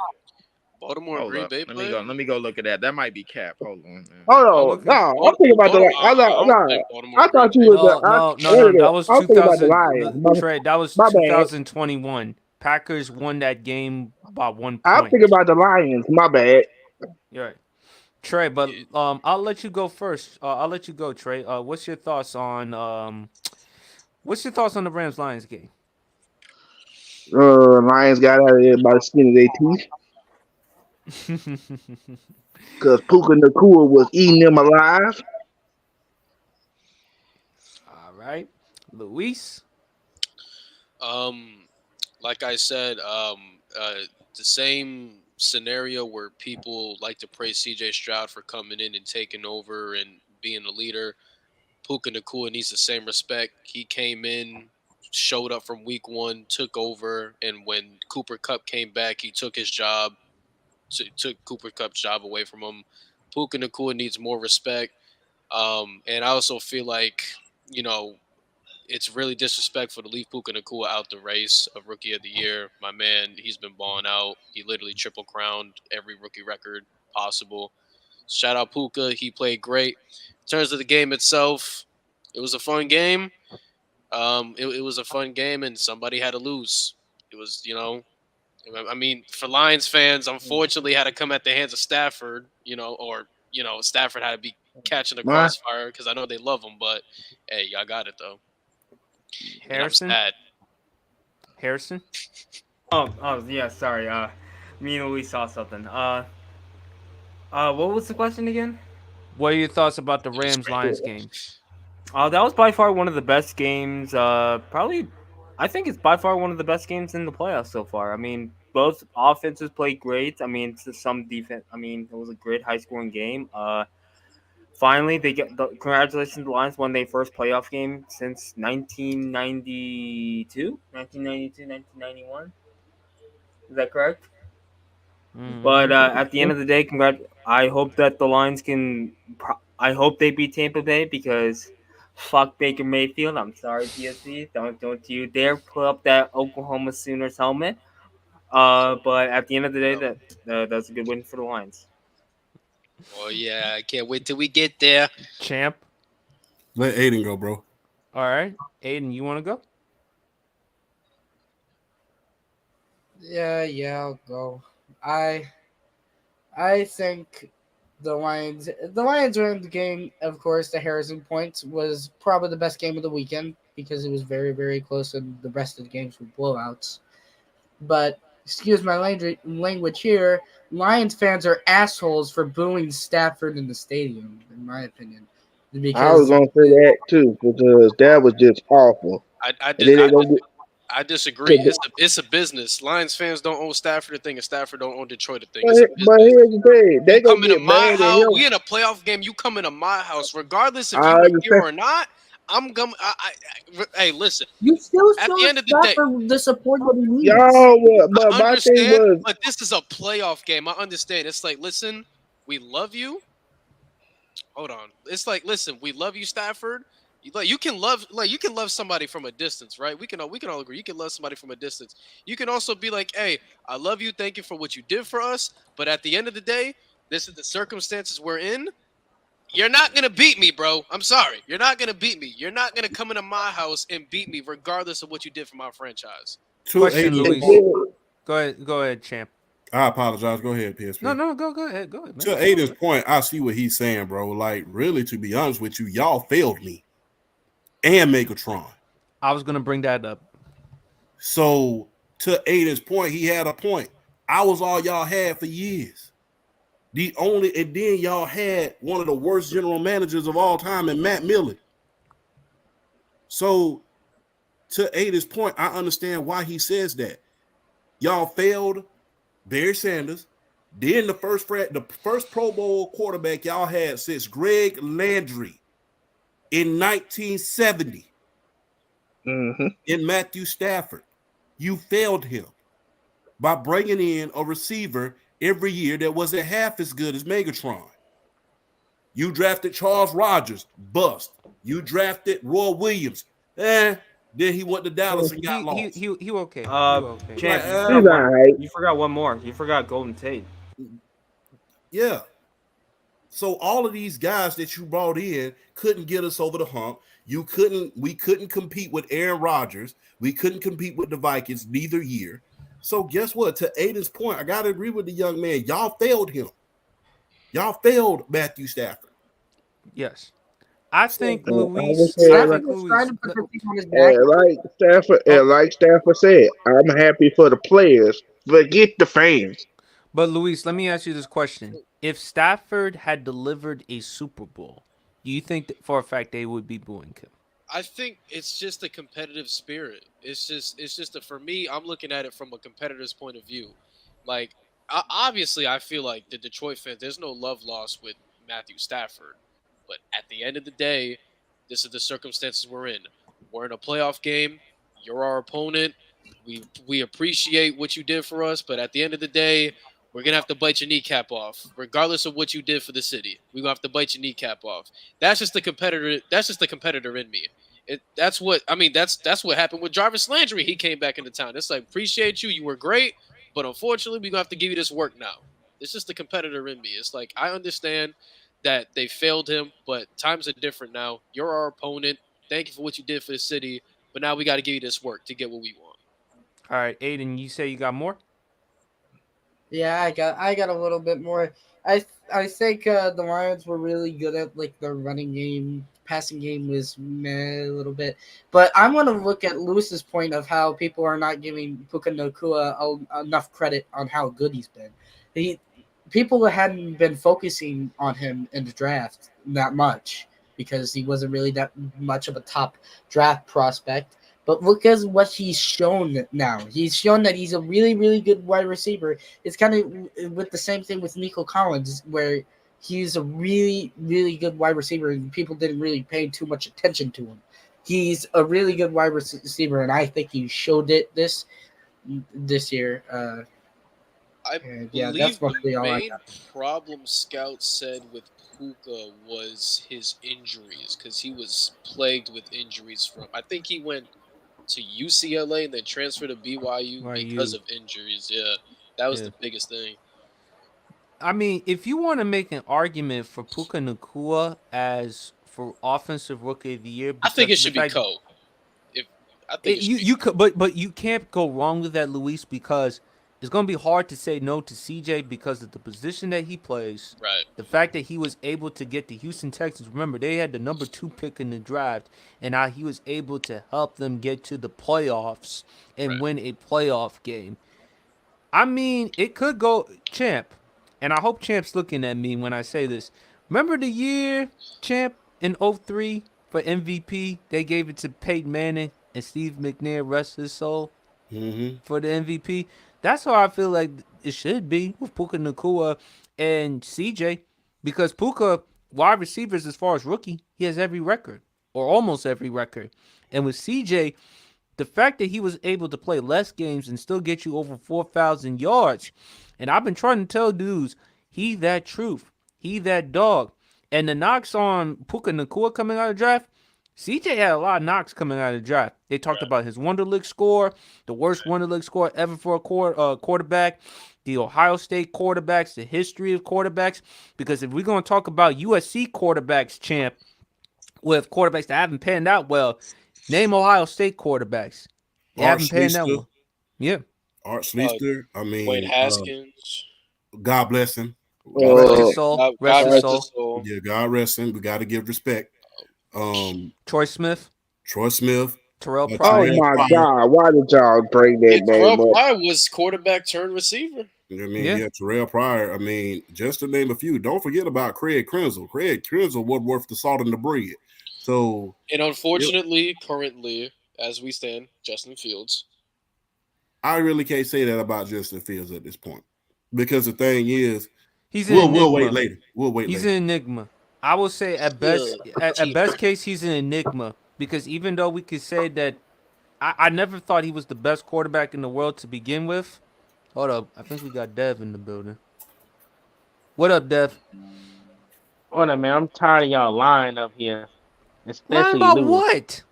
Baltimore and Hold Green up. Bay Let play? me go look at that. That might be Cap. Hold on, man. Hold on, no, I'm thinking about the. I thought, no, Baltimore I and Green thought you Bay. was. No. That was I'm thinking about the 2000. Lions. Trey, that was My bad. 2021. Packers won that game by 1 I'm point. thinking about the Lions. My bad. You're right. Trey, but I'll let you go first. I'll let you go, Trey. What's your thoughts on the Rams Lions game? Lions got out of there by the skin of their teeth because Puka Nakua was eating them alive. All right, Luis. Like I said, the same scenario where people like to praise CJ Stroud for coming in and taking over and being a leader. Puka Nakua needs the same respect. He came in, showed up from week one, took over, and when Cooper Kupp came back, he took his job. Took Cooper Kupp's job away from him. Puka Nakua needs more respect. And I also feel like, it's really disrespectful to leave Puka Nakua out the race of Rookie of the Year. My man, he's been balling out. He literally triple crowned every rookie record possible. Shout out Puka. He played great. In terms of the game itself, it was a fun game. It was a fun game, and somebody had to lose. It was, I mean, for Lions fans, unfortunately, had to come at the hands of Stafford, Stafford had to be catching the crossfire because I know they love him, but hey, y'all got it though. Harrison. Harrison. Oh yeah, sorry. Me and Luis saw something. What was the question again? What are your thoughts about the Rams Lions game? That was by far one of the best games. Probably, I think it's by far one of the best games in the playoffs so far. I mean, both offenses played great. I mean, to some defense. I mean, it was a great high-scoring game. Finally, congratulations to the Lions won their first playoff game since 1992, 1991. Is that correct? Mm-hmm. But at the end of the day, I hope that the Lions can. I hope they beat Tampa Bay because fuck Baker Mayfield. I'm sorry, TSC. Don't you dare put up that Oklahoma Sooners helmet. But at the end of the day, that's a good win for the Lions. Oh yeah, I can't wait till we get there. Champ. Let Aiden go, bro. All right, Aiden, you want to go? Yeah, I'll go. I think the Lions winning the game. Of course, the Harrison points was probably the best game of the weekend because it was very, very close, and the rest of the games were blowouts. But excuse my language here. Lions fans are assholes for booing Stafford in the stadium, in my opinion. I was gonna say that too because that was just awful. I And then they gonna I disagree. But, It's a business. Lions fans don't own Stafford a thing, and Stafford don't own Detroit a thing. but It's a but business. here's the thing: they You gonna come into get my mad at house. him. We in a playoff game. You come into my house, regardless if I you were here understand. or not. I'm gonna. Hey, listen. You still At show the end of the day, Stafford the support that he needs. Y'all, but I my thing understand, was, but this is a playoff game. I understand. It's like, listen, we love you. Hold on. It's like, listen, we love you, Stafford. You can love somebody from a distance, right? We can all agree. You can love somebody from a distance. You can also be like, hey, I love you. Thank you for what you did for us. But at the end of the day, this is the circumstances we're in. You're not gonna beat me, bro. I'm sorry. You're not gonna beat me. You're not gonna come into my house and beat me, regardless of what you did for my franchise. To Question, Aiden's Luis. point, Go ahead, champ. I apologize. Go ahead, PSP. No, go ahead, man. To Aiden's point, I see what he's saying, bro. Like, really, to be honest with you, y'all failed me and Megatron. I was gonna bring that up. So, to Aiden's point, he had a point. I was all y'all had for years. And then y'all had one of the worst general managers of all time in Matt Millen. So, to Aiden's point, I understand why he says that. Y'all failed Barry Sanders. Then the first Pro Bowl quarterback y'all had since Greg Landry in 1970 in Matthew Stafford. You failed him by bringing in a receiver every year that wasn't half as good as Megatron. You drafted Charles Rogers, bust. You drafted Roy Williams, then he went to Dallas and got lost. He okay. He okay. Champ, Like, you forgot one more. You forgot Golden Tate. Yeah. So all of these guys that you brought in couldn't get us over the hump. We couldn't compete with Aaron Rodgers. We couldn't compete with the Vikings neither year. So guess what? To Aiden's point, I gotta agree with the young man. Y'all failed him. Y'all failed Matthew Stafford. Yes. I think I Luis. would say, I like, think Luis. Trying to put the thing on his back. like Stafford said, I'm happy for the players. Forget the fans. But Luis, let me ask you this question: if Stafford had delivered a Super Bowl, do you think that for a fact they would be booing him? I think it's just a competitive spirit. It's just for me, I'm looking at it from a competitor's point of view. Like, obviously, I feel like the Detroit fans, there's no love lost with Matthew Stafford. But at the end of the day, this is the circumstances we're in. We're in a playoff game. You're our opponent. We appreciate what you did for us, but at the end of the day, we're gonna have to bite your kneecap off, regardless of what you did for the city. We're gonna have to bite your kneecap off. That's just the competitor. That's just the competitor in me. That's what I mean. That's what happened with Jarvis Landry. He came back into town. It's like, appreciate you. You were great, but unfortunately, we're gonna have to give you this work now. It's just the competitor in me. It's like, I understand that they failed him, but times are different now. You're our opponent. Thank you for what you did for the city, but now we got to give you this work to get what we want. All right, Aiden, you say you got more? Yeah, I got a little bit more. I think the Lions were really good at like their running game. Passing game was meh a little bit, but I want to look at Lewis's point of how people are not giving Puka Nacua enough credit on how good he's been. People hadn't been focusing on him in the draft that much because he wasn't really that much of a top draft prospect. But look at what he's shown now. He's shown that he's a really, really good wide receiver. It's kind of with the same thing with Nico Collins, where he's a really, really good wide receiver, and people didn't really pay too much attention to him. He's a really good wide receiver, and I think he showed it this year. I yeah, believe that's mostly the all I main got. problem Scout said with Puka was his injuries, because he was plagued with injuries from. I think he went to UCLA and then transferred to BYU because of injuries. Yeah, that was the biggest thing. I mean, if you want to make an argument for Puka Nacua as for offensive rookie of the year, I think it should be Coe. You could, but you can't go wrong with that, Luis, because it's going to be hard to say no to CJ because of the position that he plays. Right. The fact that he was able to get the Houston Texans. Remember, they had the number 2 pick in the draft, and now he was able to help them get to the playoffs and win a playoff game. I mean, it could go Champ, and I hope Champ's looking at me when I say this. Remember the year, Champ, in 2003 for MVP? They gave it to Peyton Manning, and Steve McNair, rest his soul, Mm-hmm. for the MVP. That's how I feel like it should be with Puka Nakua and CJ, because Puka, wide receivers as far as rookie, he has every record or almost every record, and with CJ, the fact that he was able to play less games and still get you over 4,000 yards, and I've been trying to tell dudes, he that truth, he that dog, and the knocks on Puka Nakua coming out of the draft. CJ had a lot of knocks coming out of the draft. They talked about his Wonderlic score, the worst Wonderlic score ever for a quarterback, the Ohio State quarterbacks, the history of quarterbacks. Because if we're going to talk about USC quarterbacks, champ, with quarterbacks that haven't panned out well, name Ohio State quarterbacks. They Art haven't panned out Schlichter. well. Yeah. Art Schlichter. I Wayne mean, Haskins. God bless him. Rest his Uh, soul. God Rest his rest soul. his soul. Yeah, God rest him. We got to give respect. Troy Smith, Troy Smith. Terrell Oh oh Pryor. Terrell my Pryor. God, why did y'all bring Yeah, that name Terrell up? Pryor was quarterback turned receiver. I mean, Yeah. yeah, Terrell Pryor. I mean, just to name a few. Don't forget about Craig Krenzel. Craig Krenzel wasn't worth the salt in the bread. So And unfortunately, currently, as we stand, Justin Fields. I really can't say that about Justin Fields at this point, because the thing is, He's an we'll enigma. wait later. We'll wait He's later. an enigma. I will say at best, at best case, he's an enigma, because even though we could say that I never thought he was the best quarterback in the world to begin with. Hold up, I think we got Dev in the building. What up, Dev? What up, man? I'm tired of y'all lying up here. Lying Especially about Lou. what?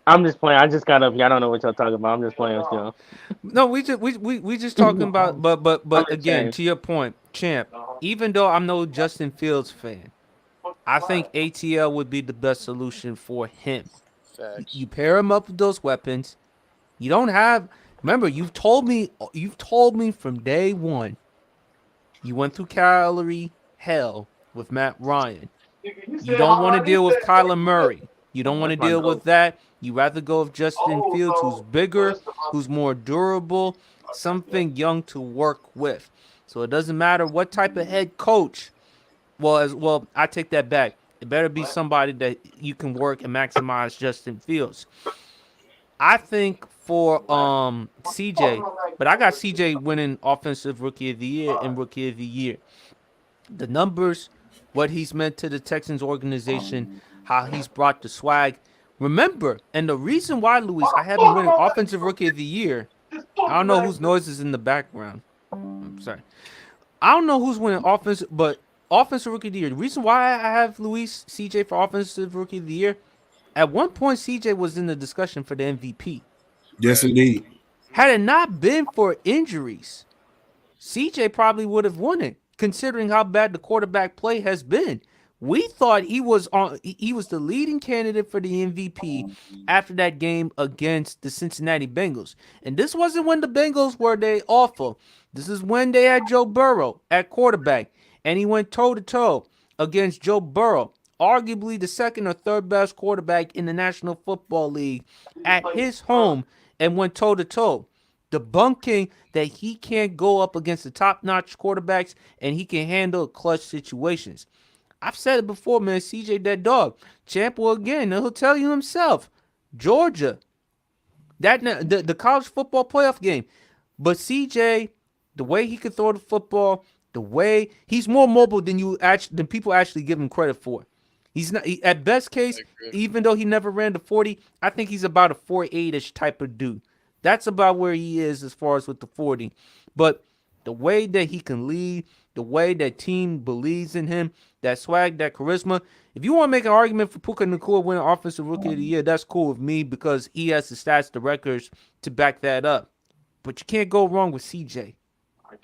I'm just playing. I just got up here. I don't know what y'all talking about. I'm just playing still. No, we just talking about, but I'm again, saying. to your point, champ. Even though I'm no Justin Fields fan, I think ATL would be the best solution for him. Facts. You pair him up with those weapons. You don't have. Remember, you've told me from day one. You went through calorie hell with Matt Ryan. You don't want to deal with Kyler Murray. You don't want to deal with that. You rather go with Justin Fields, who's bigger, who's more durable, something young to work with. So it doesn't matter what type of head coach. Well, I take that back. It better be somebody that you can work and maximize Justin Fields. I think for CJ, but I got CJ winning Offensive Rookie of the Year and Rookie of the Year. The numbers, what he's meant to the Texans organization, how he's brought the swag. Remember, and the reason why, Luis, I have him winning Offensive Rookie of the Year, I don't know whose noise is in the background. I'm sorry. I don't know who's winning Offensive Rookie of the Year. The reason why I have Luis CJ for Offensive Rookie of the Year, at one point CJ was in the discussion for the MVP. Yes, indeed. Had it not been for injuries, CJ probably would have won it, considering how bad the quarterback play has been. We thought he was the leading candidate for the MVP after that game against the Cincinnati Bengals. And this wasn't when the Bengals were they awful. This is when they had Joe Burrow at quarterback, and he went toe-to-toe against Joe Burrow, arguably the second or third best quarterback in the National Football League, at his home, and went toe-to-toe, debunking that he can't go up against the top-notch quarterbacks and he can handle clutch situations. I've said it before, man. CJ that dog. Champ will again. He'll tell you himself. Georgia. The college football playoff game. But CJ, the way he could throw the football, the way he's more mobile than people actually give him credit for. He's not at best case, even though he never ran the 40, I think he's about a 4.8-ish type of dude. That's about where he is as far as with the 40. But the way that he can lead, the way that team believes in him, that swag, that charisma. If you want to make an argument for Puka Nacua winning Offensive Rookie of the Year, that's cool with me because he has the stats, the records to back that up. But you can't go wrong with CJ.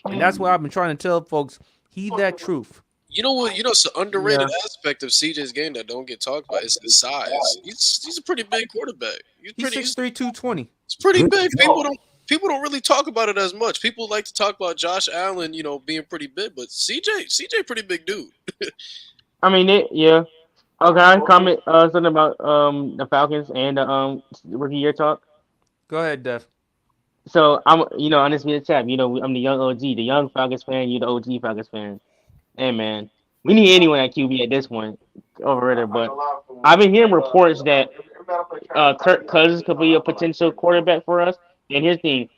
And that's what I've been trying to tell folks. He that truth. You know what? It's an underrated aspect of CJ's game that don't get talked about. It's his size. He's a pretty big quarterback. He's 6'3", 220. It's pretty big. People don't really talk about it as much. People like to talk about Josh Allen, being pretty big, but CJ pretty big dude. I mean, yeah. Okay, comment something about the Falcons and the rookie year talk. Go ahead, Dev. So I'm, on this video chat, I'm the young OG, the young Falcons fan. You the OG Falcons fan. Hey man, we need anyone at QB at this point over it. But I've been hearing reports that Kirk Cousins could be a potential quarterback for us. And here's the thing,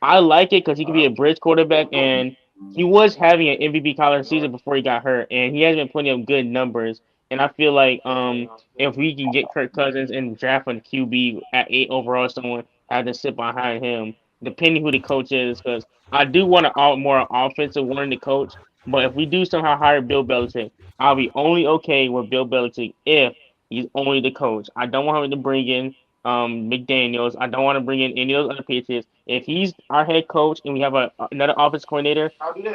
I like it because he could be a bridge quarterback, and he was having an MVP caliber season before he got hurt, and he has been putting up good numbers. And I feel like if we can get Kirk Cousins and draft a QB at 8 overall, someone has to sit behind him, depending who the coach is, because I do want a more offensive one to coach. But if we do somehow hire Bill Belichick, I'll be only okay with Bill Belichick if he's only the coach. I don't want him to bring in McDaniels. I don't want to bring in any of those other Patriots. If he's our head coach and we have another offense coordinator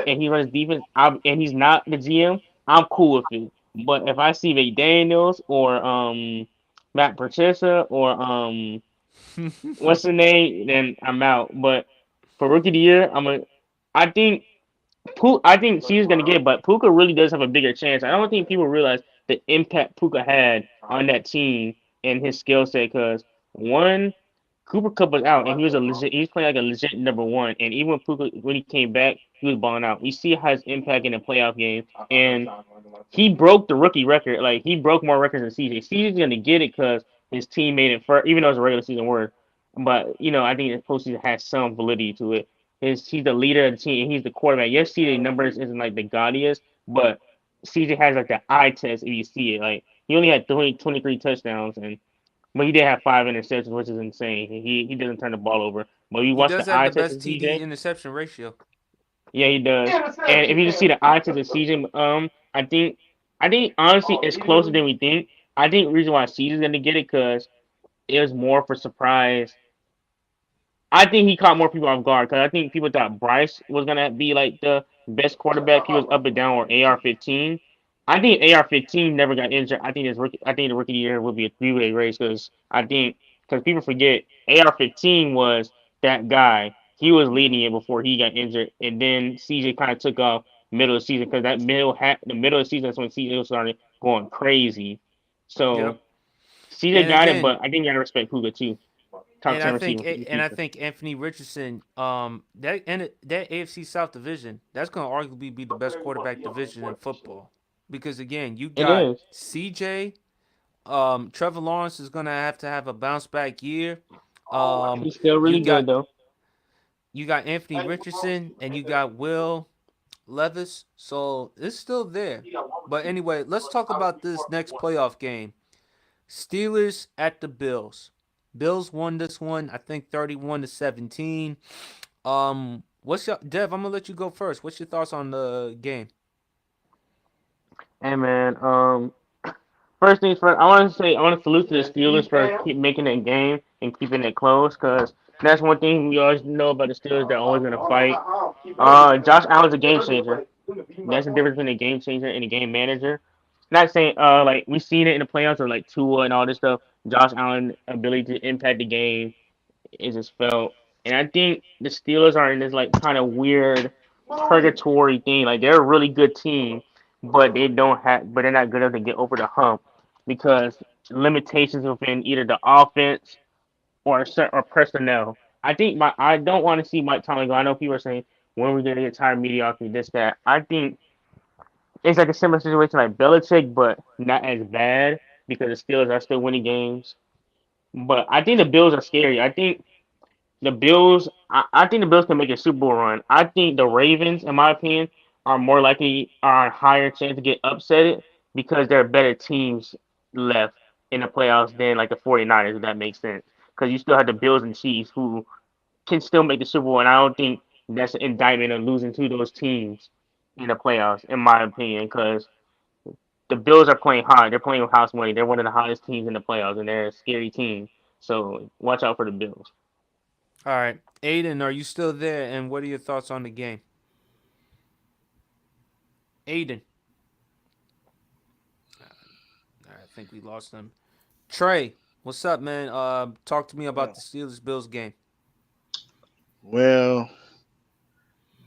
and he runs defense, and he's not the GM, I'm cool with it. But if I see McDaniels or Matt Patricia or what's the name, then I'm out. But for rookie of the year, I think I think she's gonna get it, but Puka really does have a bigger chance. I don't think people realize the impact Puka had on that team and his skill set. Because one, Cooper Cup was out and he was he was playing like a legit number one. And even when Puka when he came back, he was balling out. You see how his impact in the playoff game, and he broke the rookie record. Like he broke more records than CJ. CJ's gonna get it because his team made it first, even though it's a regular season word. But I think the postseason has some validity to it. He's the leader of the team and he's the quarterback. Yes, CJ numbers isn't like the gaudiest, but CJ has like the eye test if you see it. Like he only had 23 touchdowns but he did have 5 interceptions, which is insane. He doesn't turn the ball over. But you He watch does the have eye the test best of TD CJ. interception ratio. Yeah, he does. And if you just see the eye test of CJ, I think honestly it's closer than we think. I think the reason why CJ's gonna get it because it was more for surprise. I think he caught more people off guard because I think people thought Bryce was gonna be like the best quarterback. He was up and down or AR-15. I think AR-15 never got injured. I think the rookie of the year will be a three-way race because people forget AR-15 was that guy. He was leading it before he got injured, and then CJ kind of took off middle of the season because the middle of the season is when CJ started going crazy. So Yep. CJ And got it, again, but I think you gotta respect Puka too. Top 10 receiver for the I future. think Anthony Richardson, that AFC South division, that's gonna arguably be the best quarterback division in football. Because again, you It got is. CJ, Trevor Lawrence is gonna have to have a bounce back year. He's still You really good got though. Anthony Richardson and you got Will Levis, so it's still there. But anyway, let's talk about this next playoff game. Steelers at the Bills. Bills won this one, I think 31-17. What's your Dev? I'm gonna let you go first. What's your thoughts on the game? Hey man, first things first, I want to salute to the Steelers for keep making that game and keeping it close because that's one thing we always know about the Steelers. They're always gonna fight. Josh Allen's a game changer. That's the difference between a game changer and a game manager. Not saying like we've seen it in the playoffs or like Tua and all this stuff. Josh Allen ability to impact the game is just felt. And I think the Steelers are in this like kind of weird purgatory thing. Like they're a really good team, but they're not good enough to get over the hump because limitations within either the offense or personnel. I don't want to see Mike Tomlin go. I know people are saying when we're gonna get tired of mediocrity, this that. I think it's like a similar situation like Belichick, but not as bad because the Steelers are still winning games. But I think the Bills are scary. I think the Bills can make a Super Bowl run. I think the Ravens, in my opinion, are a higher chance to get upset because there are better teams left in the playoffs than like the 49ers, if that makes sense. Because you still have the Bills and Chiefs who can still make the Super Bowl, and I don't think that's an indictment of losing to those teams in the playoffs, in my opinion, because the Bills are playing hard. They're playing with house money. They're one of the hottest teams in the playoffs, and they're a scary team. So watch out for the Bills. All right, Aiden, are you still there? And what are your thoughts on the game? Aiden. I think we lost him. Trey, what's up, man? Talk to me about the Steelers Bills game. Well,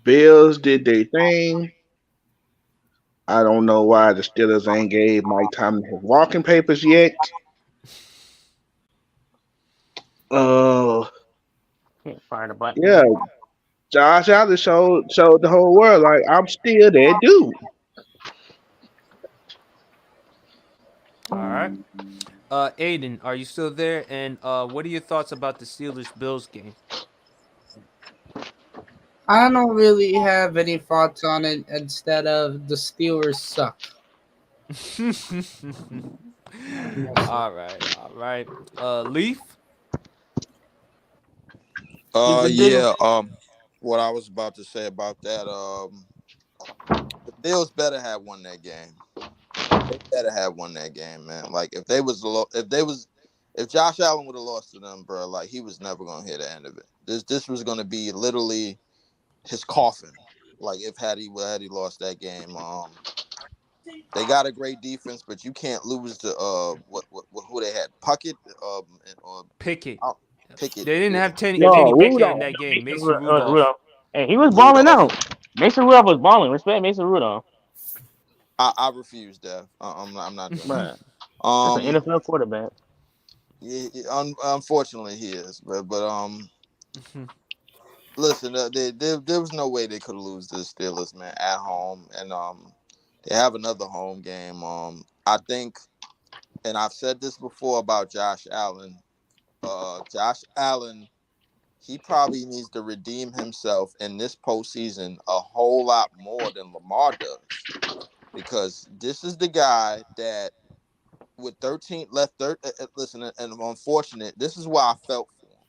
Bills did their thing. I don't know why the Steelers ain't gave Mike Tomlin his walking papers yet. Can't fire the button. Yeah, Josh Allen showed the whole world like I'm still that dude. All right. Aiden, are you still there? And what are your thoughts about the Steelers Bills game? I don't really have any thoughts on it instead of the Steelers suck. All right, all right. Leaf. Yeah. What I was about to say about that. The Bills better have won that game. They better have won that game, man. Like if Josh Allen would have lost to them, bro, like he was never gonna hear the end of it. This was gonna be literally his coffin. Like if had he lost that game, they got a great defense, but you can't lose to who they had Puckett or Pickett. Pickett. They didn't have Kenny No, Pickett in Rudolph. that game. Mason Mason Rudolph. Rudolph. And he was balling Rudolph. out. Mason Rudolph was balling. Respect Mason Rudolph. I refuse, Dev. I'm not doing Man, that. that's an NFL quarterback. Unfortunately, he is. But listen, there was no way they could lose to the Steelers, man, at home, and they have another home game. I think, and I've said this before about Josh Allen. Josh Allen, he probably needs to redeem himself in this postseason a whole lot more than Lamar does, because this is the guy that with 13 left. Listen, and unfortunate. This is why I felt for him.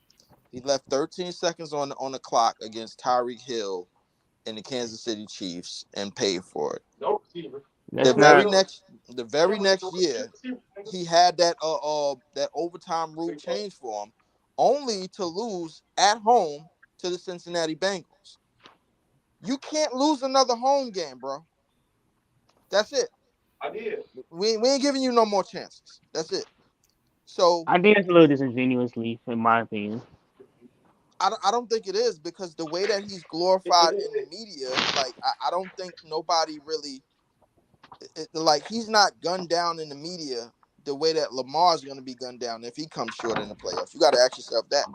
He left 13 seconds on the clock against Tyreek Hill and the Kansas City Chiefs and paid for it. The very next year, he had that overtime rule change for him, only to lose at home to the Cincinnati Bengals. You can't lose another home game, bro. That's it. I did. We ain't giving you no more chances. That's it. So I think it's a little disingenuous, Leaf, in my opinion. I don't think it is, because the way that he's glorified in the media, like I don't think nobody really like he's not gunned down in the media the way that Lamar's going to be gunned down if he comes short in the playoffs. You got to ask yourself that.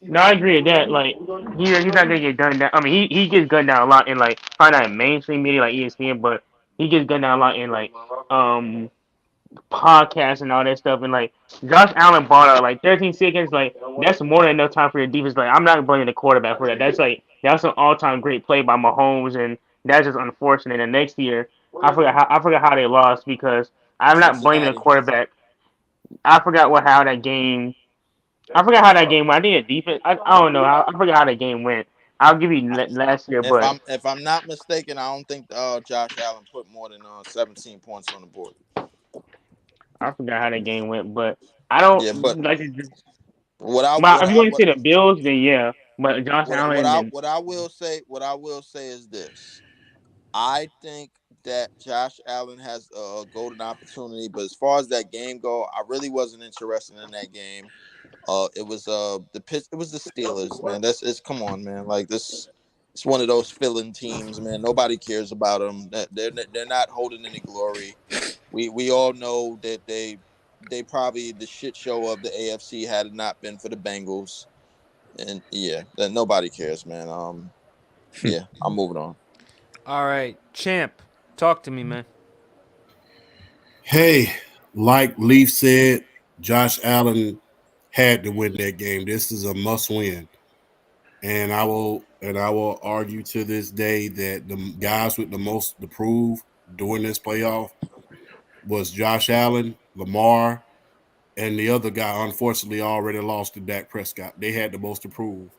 No, I agree with that. Like, he's not gonna get gunned down. I mean, he gets gunned down a lot in like probably not in mainstream media like ESPN, but he gets gunned down a lot in like podcasts and all that stuff. And like Josh Allen bought out like 13 seconds. Like that's more than enough time for your defense. Like I'm not blaming the quarterback for that. That's an all-time great play by Mahomes, and that's just unfortunate. And next year, I forgot how they lost because I'm not blaming the Cincinnati. quarterback. I forgot how that game. I forgot how that game went. I think the defense. I don't know. I forgot how that game went. I'll give you last year, but If I'm not mistaken, I don't think Josh Allen put more than 17 points on the board. I forgot how that game went. But I don't like. If you want to say the Bills, then yeah. But Josh Allen. What I will say is this: I think that Josh Allen has a golden opportunity, but as far as that game go, I really wasn't interested in that game. It was the Steelers, man. Come on, man. Like this, it's one of those filling teams, man. Nobody cares about them. They're not holding any glory. We all know that they probably the shit show of the AFC had it not been for the Bengals, and yeah, that nobody cares, man. Yeah, I'm moving on. All right, Champ, talk to me, man. Hey, like Leaf said, Josh Allen had to win that game. This is a must win. And I will argue to this day that the guys with the most to prove during this playoff was Josh Allen, Lamar, and the other guy unfortunately already lost to Dak Prescott. They had the most to prove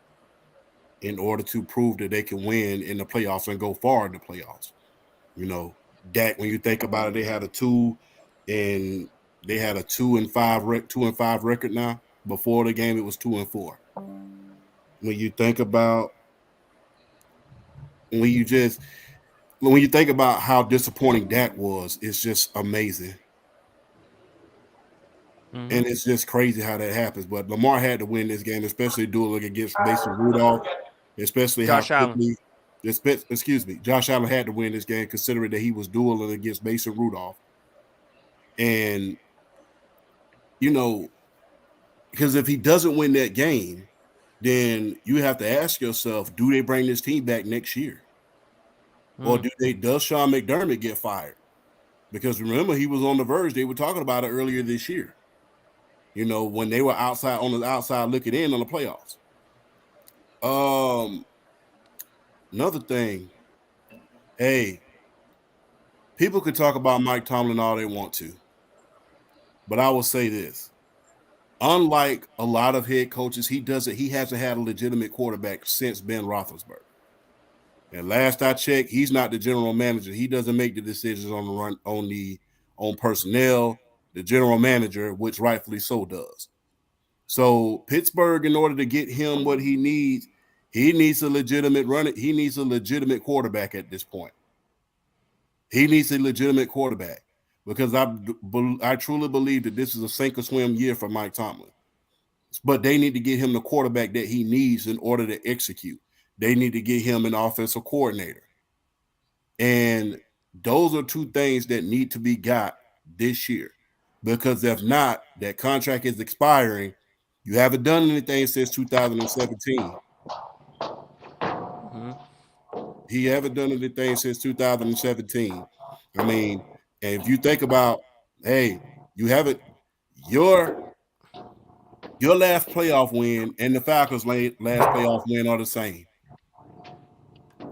in order to prove that they can win in the playoffs and go far in the playoffs. You know, Dak, when you think about it, they had a 2-5 record now. Before the game, it was 2-4. When you think about how disappointing Dak was, it's just amazing. Mm-hmm. And it's just crazy how that happens. But Lamar had to win this game, especially dueling against Mason Rudolph, especially Josh Allen. Josh Allen had to win this game considering that he was dueling against Mason Rudolph. And, you know, because if he doesn't win that game, then you have to ask yourself, do they bring this team back next year? Or does Sean McDermott get fired? Because remember, he was on the verge. They were talking about it earlier this year. when they were outside on the outside looking in on the playoffs. Another thing, hey, people could talk about Mike Tomlin all they want to, but I will say this. Unlike a lot of head coaches, he hasn't had a legitimate quarterback since Ben Roethlisberger. And last I checked, he's not the general manager. He doesn't make the decisions on the run on personnel. The general manager, which rightfully so does. So Pittsburgh, in order to get him what he needs a legitimate he needs a legitimate quarterback at this point. He needs a legitimate quarterback because I truly believe that this is a sink or swim year for Mike Tomlin. But they need to get him the quarterback that he needs in order to execute. They need to get him an offensive coordinator. And those are two things that need to be got this year. Because if not, that contract is expiring. You haven't done anything since 2017. He haven't done anything since 2017. I mean, and if you think about, hey, you haven't your last playoff win and the Falcons' last playoff win are the same.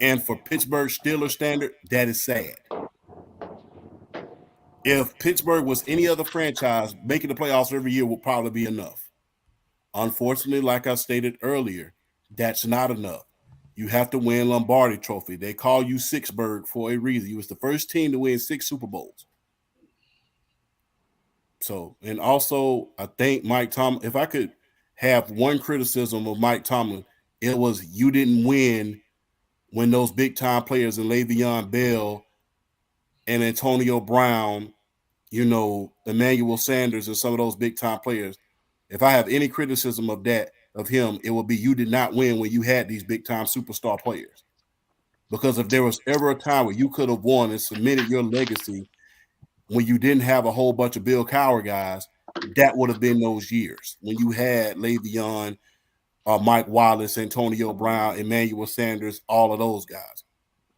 And for Pittsburgh Steelers standard, that is sad. If Pittsburgh was any other franchise, making the playoffs every year would probably be enough. Unfortunately, like I stated earlier, that's not enough. You have to win Lombardi Trophy. They call you Sixburg for a reason. You was the first team to win 6 Super Bowls. So, and also, I think Mike Tomlin, if I could have one criticism of Mike Tomlin, it was you didn't win when those big-time players in Le'Veon Bell and Antonio Brown, Emmanuel Sanders and some of those big-time players, if I have any criticism of him, it will be you did not win when you had these big-time superstar players. Because if there was ever a time where you could have won and cemented your legacy when you didn't have a whole bunch of Bill Cowher guys, that would have been those years when you had Le'Veon, Mike Wallace, Antonio Brown, Emmanuel Sanders, all of those guys.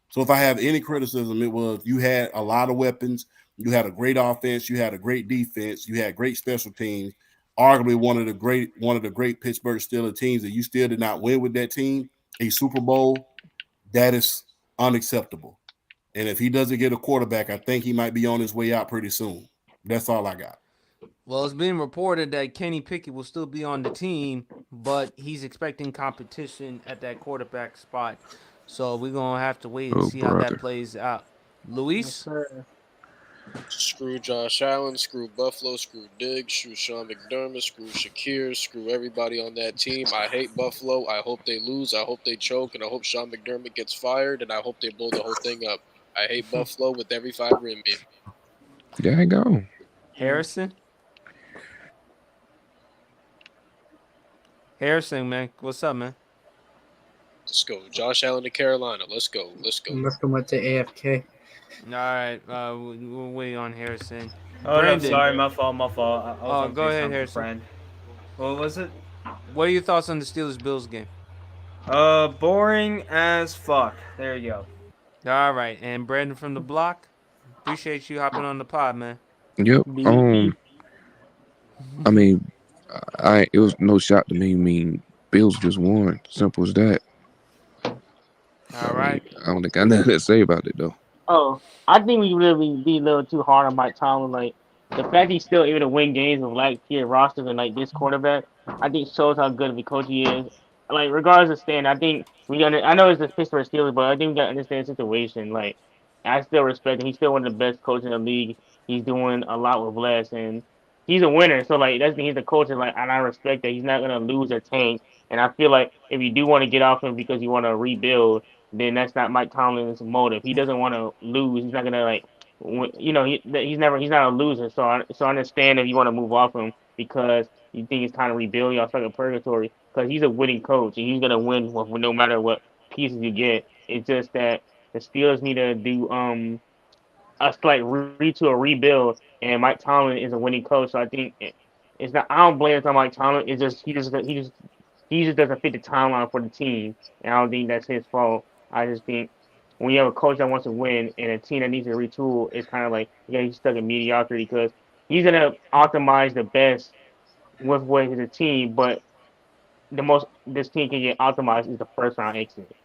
So if I have any criticism, it was you had a lot of weapons, you had a great offense, you had a great defense, you had great special teams, arguably one of the great Pittsburgh Steelers teams that you still did not win with that team, a Super Bowl. That is unacceptable. And if he doesn't get a quarterback, I think he might be on his way out pretty soon. That's all I got. Well, it's being reported that Kenny Pickett will still be on the team, but he's expecting competition at that quarterback spot. So we're going to have to wait and see how that plays out. Luis? Screw Josh Allen, screw Buffalo, screw Diggs, screw Sean McDermott, screw Shakir, screw everybody on that team. I hate Buffalo. I hope they lose. I hope they choke, and I hope Sean McDermott gets fired, and I hope they blow the whole thing up. I hate Buffalo with every fiber in me. There you go. Harrison, man. What's up, man? Let's go. Josh Allen to Carolina. Let's go. Let's go with the AFK. All right. We'll wait on Harrison. Oh, no, Brandon. sorry. My fault. I was go ahead, Harrison. Friend. What was it? What are your thoughts on the Steelers-Bills game? Boring as fuck. There you go. All right. And Brandon from the block, appreciate you hopping on the pod, man. Yep. I mean, it was no shock to me. I mean, Bills just won. Simple as that. All right. I don't think I know nothing to say about it though. Oh, I think we really be a little too hard on Mike Tomlin. Like the fact he's still able to win games with like tier rosters and like this quarterback, I think shows how good of a coach he is. Like regardless of stand, I think I know it's the Pittsburgh Steelers, but I think we gotta understand the situation. Like I still respect him. He's still one of the best coaches in the league. He's doing a lot with less, and he's a winner. So like he's the coach, and I respect that. He's not gonna lose a tank. And I feel like if you do want to get off him because you want to rebuild, then that's not Mike Tomlin's motive. He doesn't want to lose. He's not gonna he's not a loser. So I understand if you want to move off him because you think it's time to rebuild. Y'all stuck in purgatory because he's a winning coach and he's gonna win with no matter what pieces you get. It's just that the Steelers need to do a slight to a rebuild, and Mike Tomlin is a winning coach. So I think it's not. I don't blame it on Mike Tomlin. It's just he just doesn't fit the timeline for the team, and I don't think that's his fault. I just think when you have a coach that wants to win and a team that needs to retool, it's kind of like he's stuck in mediocrity because he's gonna optimize the best with what is a team, but the most this team can get optimized is the first round exit,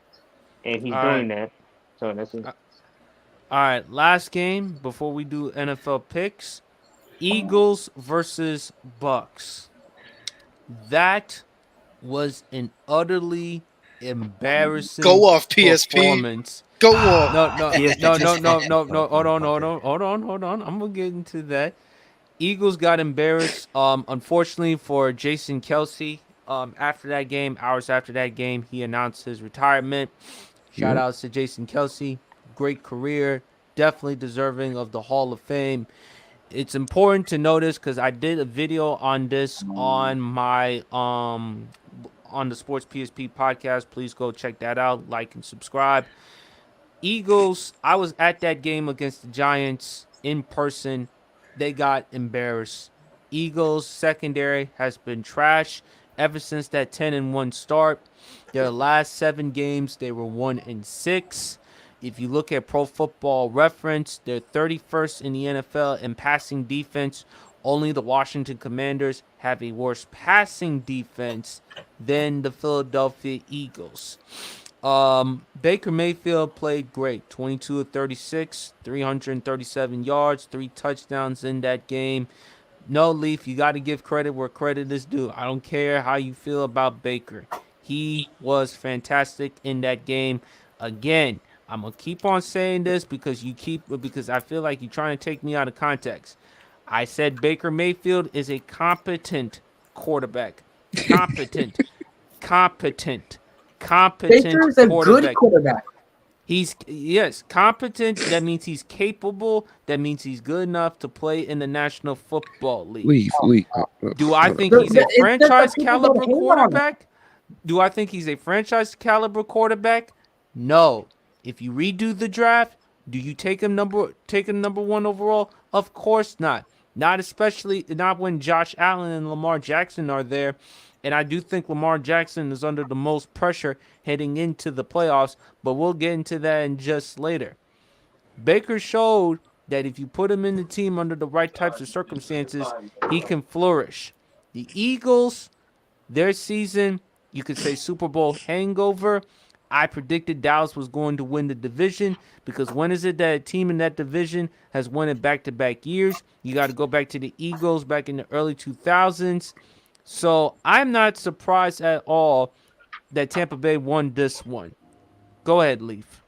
and he's All right. doing that. So that's it. All right. Last game before we do NFL picks. Eagles versus Bucks. That was an utterly embarrassing Go off, PSP. performance. Go off. No. Hold on. I'm gonna get into that. Eagles got embarrassed. Unfortunately for Jason Kelsey. After that game, hours after that game, he announced his retirement. Shout outs to Jason Kelsey. Great career. Definitely deserving of the Hall of Fame. It's important to notice because I did a video on this on my on the Sports PSP podcast. Please go check that out. Like and subscribe. Eagles, I was at that game against the Giants in person. They got embarrassed. Eagles secondary has been trash ever since that 10-1 start. Their last 7 games, they were 1-6. If you look at Pro Football Reference, they're 31st in the NFL in passing defense. Only the Washington Commanders have a worse passing defense than the Philadelphia Eagles. Baker Mayfield played great. 22 of 36, 337 yards, 3 touchdowns in that game. No, Leaf, you got to give credit where credit is due. I don't care how you feel about Baker. He was fantastic in that game. Again, I'm going to keep on saying this because I feel like you're trying to take me out of context. I said Baker Mayfield is a competent quarterback. Competent. Baker is a good quarterback. He's competent. That means he's capable. That means he's good enough to play in the National Football League. Leave. Do I think he's a franchise caliber quarterback? Do I think he's a franchise caliber quarterback? No. If you redo the draft, do you take him number 1 overall? Of course not. Not when Josh Allen and Lamar Jackson are there. And I do think Lamar Jackson is under the most pressure heading into the playoffs, but we'll get into that in just later. Baker showed that if you put him in the team under the right types of circumstances, he can flourish. The Eagles, their season, you could say Super Bowl hangover. I predicted Dallas was going to win the division because when is it that a team in that division has won it back-to-back years? You got to go back to the Eagles back in the early 2000s. So I'm not surprised at all that Tampa Bay won this one. Go ahead, Leaf.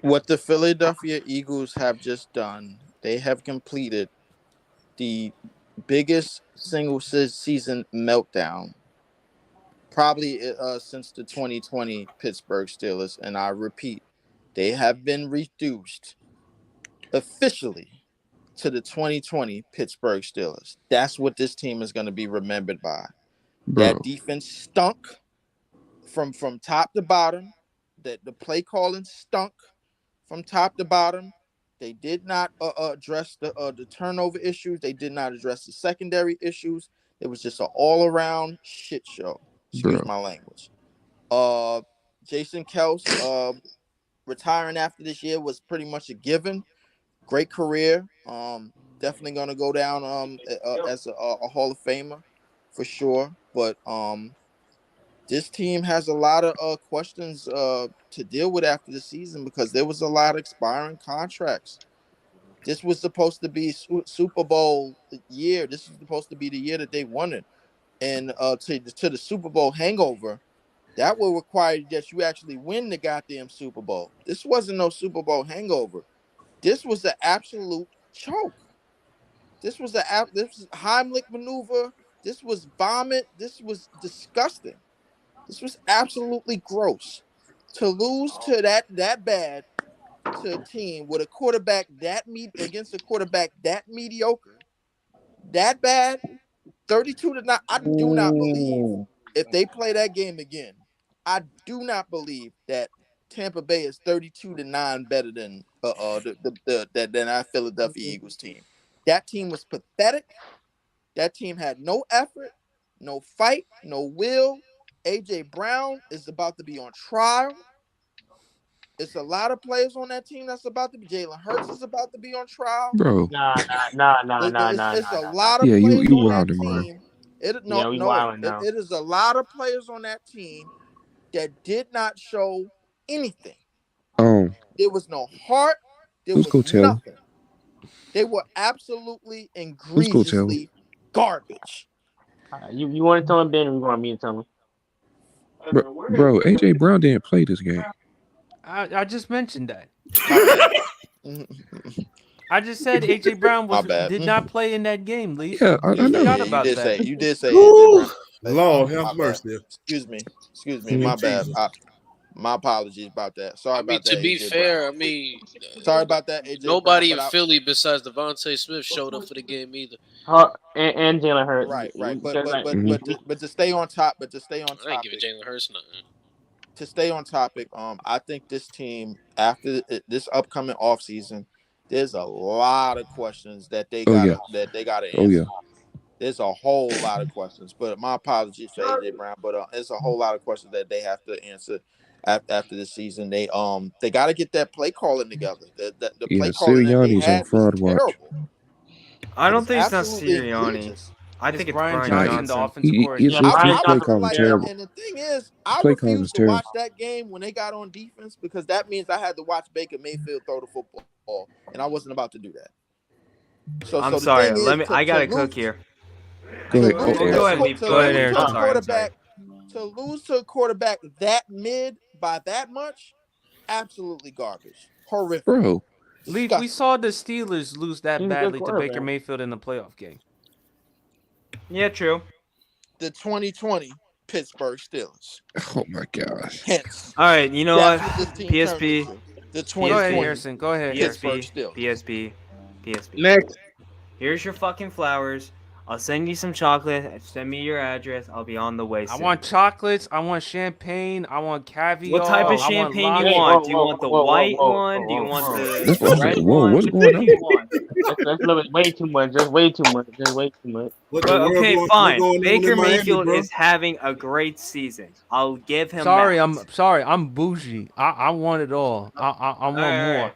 What the Philadelphia Eagles have just done, they have completed the biggest single season meltdown probably since the 2020 Pittsburgh Steelers. And I repeat, they have been reduced officially to the 2020 Pittsburgh Steelers. That's what this team is going to be remembered by. Bro. That defense stunk from top to bottom. That the play calling stunk from top to bottom. They did not address the turnover issues. They did not address the secondary issues. It was just an all-around shit show. Excuse my language. Jason Kelsey retiring after this year was pretty much a given. Great career. Definitely gonna go down as a Hall of Famer for sure. But this team has a lot of questions to deal with after the season because there was a lot of expiring contracts. This was supposed to be Super Bowl year. This is supposed to be the year that they won it. And to the Super Bowl hangover, that will require that you actually win the goddamn Super Bowl. This wasn't no Super Bowl hangover. This was an absolute choke. This was Heimlich maneuver. This was vomit. This was disgusting. This was absolutely gross. To lose to that bad to a team with a quarterback against a quarterback that mediocre, that bad, 32-9. I do not believe if they play that game again, I do not believe that Tampa Bay is 32-9 better than than our Philadelphia Eagles team. That team was pathetic. That team had no effort, no fight, no will. AJ Brown is about to be on trial. It's a lot of players on that team that's about to be. Jalen Hurts is about to be on trial. bro. Nah. It's a lot of Yeah, you players on that wildin', bro. team. Yeah, we wildin' now. It is a lot of players on that team that did not show anything. There was no heart. There Let's was go tell. nothing. They were absolutely and Let's go tell. egregiously garbage. You want to tell him, Ben, or you want me to tell him? Bro, AJ Brown didn't play this game. I just mentioned that. I just said AJ Brown did not play in that game, Lee. Yeah, I know. Forgot about that. You did say AJ Brown. Lord have mercy. Excuse me. My bad. My apologies about that. Sorry about that. To be AJ fair, Brown. Sorry about that, AJ. Nobody Brown, in Philly besides Devontae Smith showed up for the game either. And Jalen Hurts. Right. But to stay on top. I ain't giving Jalen Hurts nothing. To stay on topic, I think this team after this upcoming offseason, there's a lot of questions that they got to answer. Oh yeah. There's a whole lot of questions. But my apologies for AJ Brown, but it's a whole lot of questions that they have to answer after this season. They got to get that play calling together. The play calling that they Sirianni's had on fraud was watch. terrible. I don't think it's not absolutely Sirianni. egregious. I think it's Brian Brian Johnson, the Johnson. offensive His coordinator. play calling is terrible. And the thing is, I Play calling refused is to terrible. watch that game when they got on defense because that means I had to watch Baker Mayfield throw the football, and I wasn't about to do that. I'm the sorry. thing is, I gotta to cook lose- here. Go ahead. Go ahead, Leaf. Go ahead, Aaron. I'm sorry. To lose to a quarterback that mid by that much, absolutely garbage, horrific. Bro, Lee, we saw the Steelers lose that He's a good badly to Baker quarterback. Mayfield in the playoff game. Yeah, true. The 2020 Pittsburgh Steelers. oh my gosh. Hence, All right, you know that's what? what this team turned PSP. into. The Go ahead, 2020 Harrison. Go ahead. Pittsburgh PSP. Steelers. PSP. Next. Here's your fucking flowers. I'll send you some chocolate. Send me your address. I'll be on the way I soon. want chocolates. I want champagne. I want caviar. What type of I champagne want you lager. want? Do you want the white one? Do you want That's the what red whoa, one? what's Which going one do you on? want? That's a little bit way too much. Just way too much. What the But world okay, going- fine. what's going on Baker in Miami, Mayfield bro? is having a great season. I'll give him Sorry, that. I'm bougie. I want it all. I want more.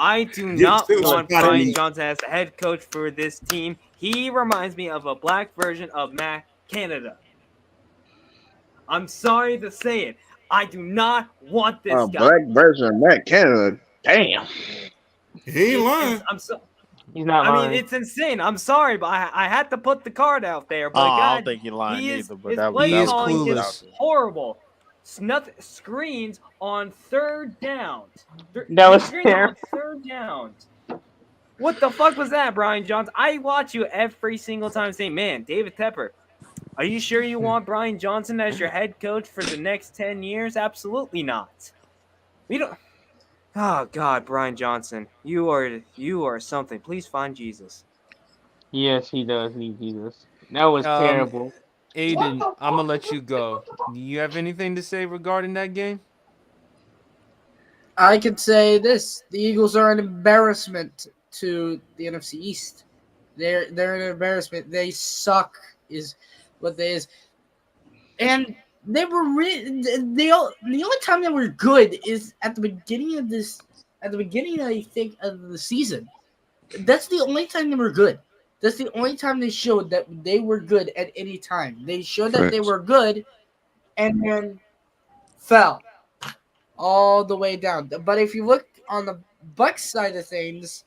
I do Get not still want some Brian money. Johnson as the head coach for this team. He reminds me of a black version of Matt Canada. I'm sorry to say it. I do not want this A guy. black version of Matt Canada. Damn. He ain't lying. He's not I lying. mean, it's insane. I'm sorry, but I had to put the card out there. But I God, don't think you're lying he is, either, but his that was- play He is calling clueless. is horrible. Screens on third downs. That was Screens on terrible. third downs. What the fuck was that, Brian Johnson? I watch you every single time saying, man, David Tepper, are you sure you want Brian Johnson as your head coach for the next 10 years? Absolutely not. We don't. Oh God, Brian Johnson, you are something. Please find Jesus. Yes, he does need Jesus. That was Um, terrible. Aiden, I'm gonna let you go. Do you have anything to say regarding that game? I could say this: the Eagles are an embarrassment to the NFC East. They're an embarrassment. They suck, is what they is, and they were the only time they were good is at the beginning of this. At the beginning, I think, of the season. That's the only time they were good. That's the only time they showed that they were good at any time. They showed that they Facts. were good, and then fell all the way down. But if you look on the Bucs side of things,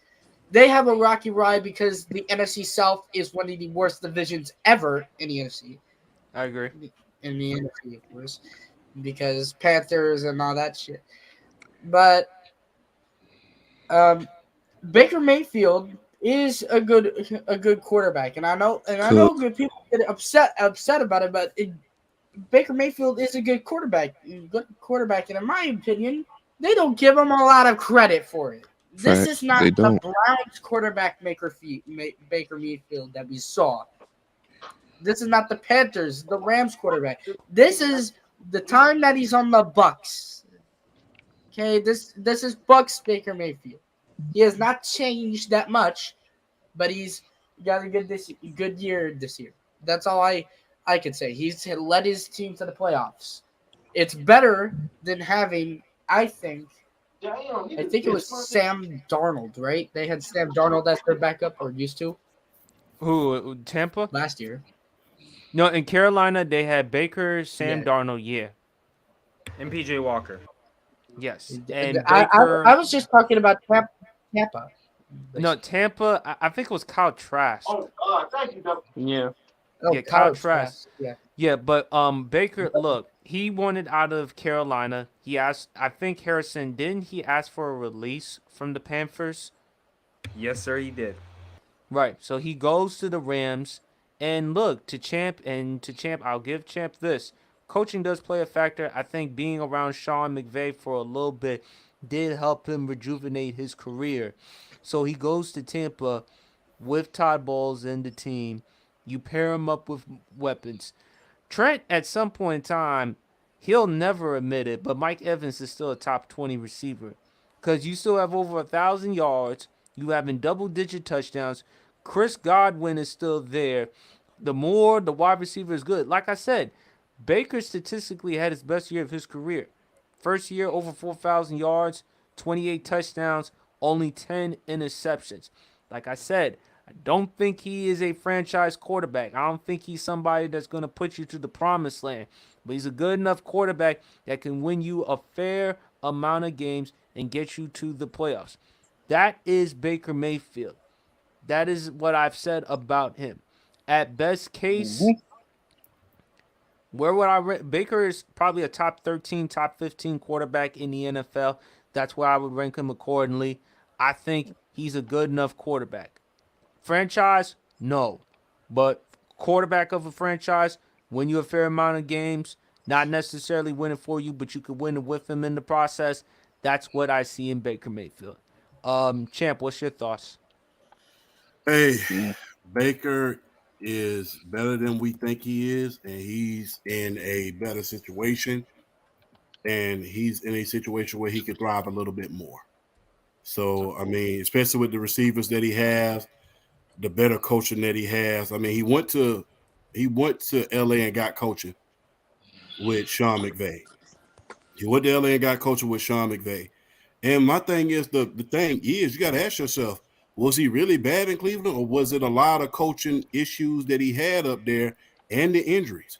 they have a rocky ride because the NFC South is one of the worst divisions ever in the NFC. I agree. In the NFC, of course, because Panthers and all that shit. But Baker Mayfield is a good quarterback, and I know good people get upset about it, but Baker Mayfield is a good quarterback, and in my opinion, they don't give him a lot of credit for it. This Fact, is not they the don't. Browns quarterback Baker Mayfield that we saw. This is not the Panthers, the Rams quarterback. This is the time that he's on the Bucs. Okay, this is Bucs Baker Mayfield. He has not changed that much, but he's got a good year this year. That's all I could say. He's led his team to the playoffs. It's better than having I think it was Sam Darnold, right? They had Sam Darnold as their backup, or used to Who? Tampa? last year. No, in Carolina they had Baker, Sam Yeah. Darnold. Yeah. And PJ Walker. Yes. And I Baker. was just talking about Tampa. No, Tampa. I think it was Kyle Trask. Yeah. Oh, Yeah, Kyle college Trask. Yeah. Yeah, but Baker, look, he wanted out of Carolina. He asked, I think Harrison, didn't he ask for a release from the Panthers? Yes, sir, he did. Right. So he goes to the Rams, and look, to Champ, I'll give Champ this. Coaching does play a factor. I think being around Sean McVay for a little bit did help him rejuvenate his career. So he goes to Tampa with Todd Bowles and the team. You pair him up with weapons. Trent, at some point in time, he'll never admit it, but Mike Evans is still a top 20 receiver because you still have over 1,000 yards. You having double-digit touchdowns. Chris Godwin is still there. The wide receiver is good. Like I said, Baker statistically had his best year of his career. First year, over 4,000 yards, 28 touchdowns, only 10 interceptions. Like I said, I don't think he is a franchise quarterback. I don't think he's somebody that's going to put you to the promised land. But he's a good enough quarterback that can win you a fair amount of games and get you to the playoffs. That is Baker Mayfield. That is what I've said about him. At best case, where would I rank? Baker is probably a top 13, top 15 quarterback in the NFL. That's where I would rank him accordingly. I think he's a good enough quarterback. Franchise, no. But quarterback of a franchise, win you a fair amount of games, not necessarily winning for you, but you could win with him in the process. That's what I see in Baker Mayfield. Champ, what's your thoughts? Hey, Baker is better than we think he is, and he's in a better situation, and he's in a situation where he could thrive a little bit more. So, I mean, especially with the receivers that he has, the better coaching that he has. I mean, he went to LA and got coaching with Sean McVay. He went to LA and got coaching with Sean McVay. And my thing is, the thing is, you got to ask yourself, was he really bad in Cleveland, or was it a lot of coaching issues that he had up there and the injuries?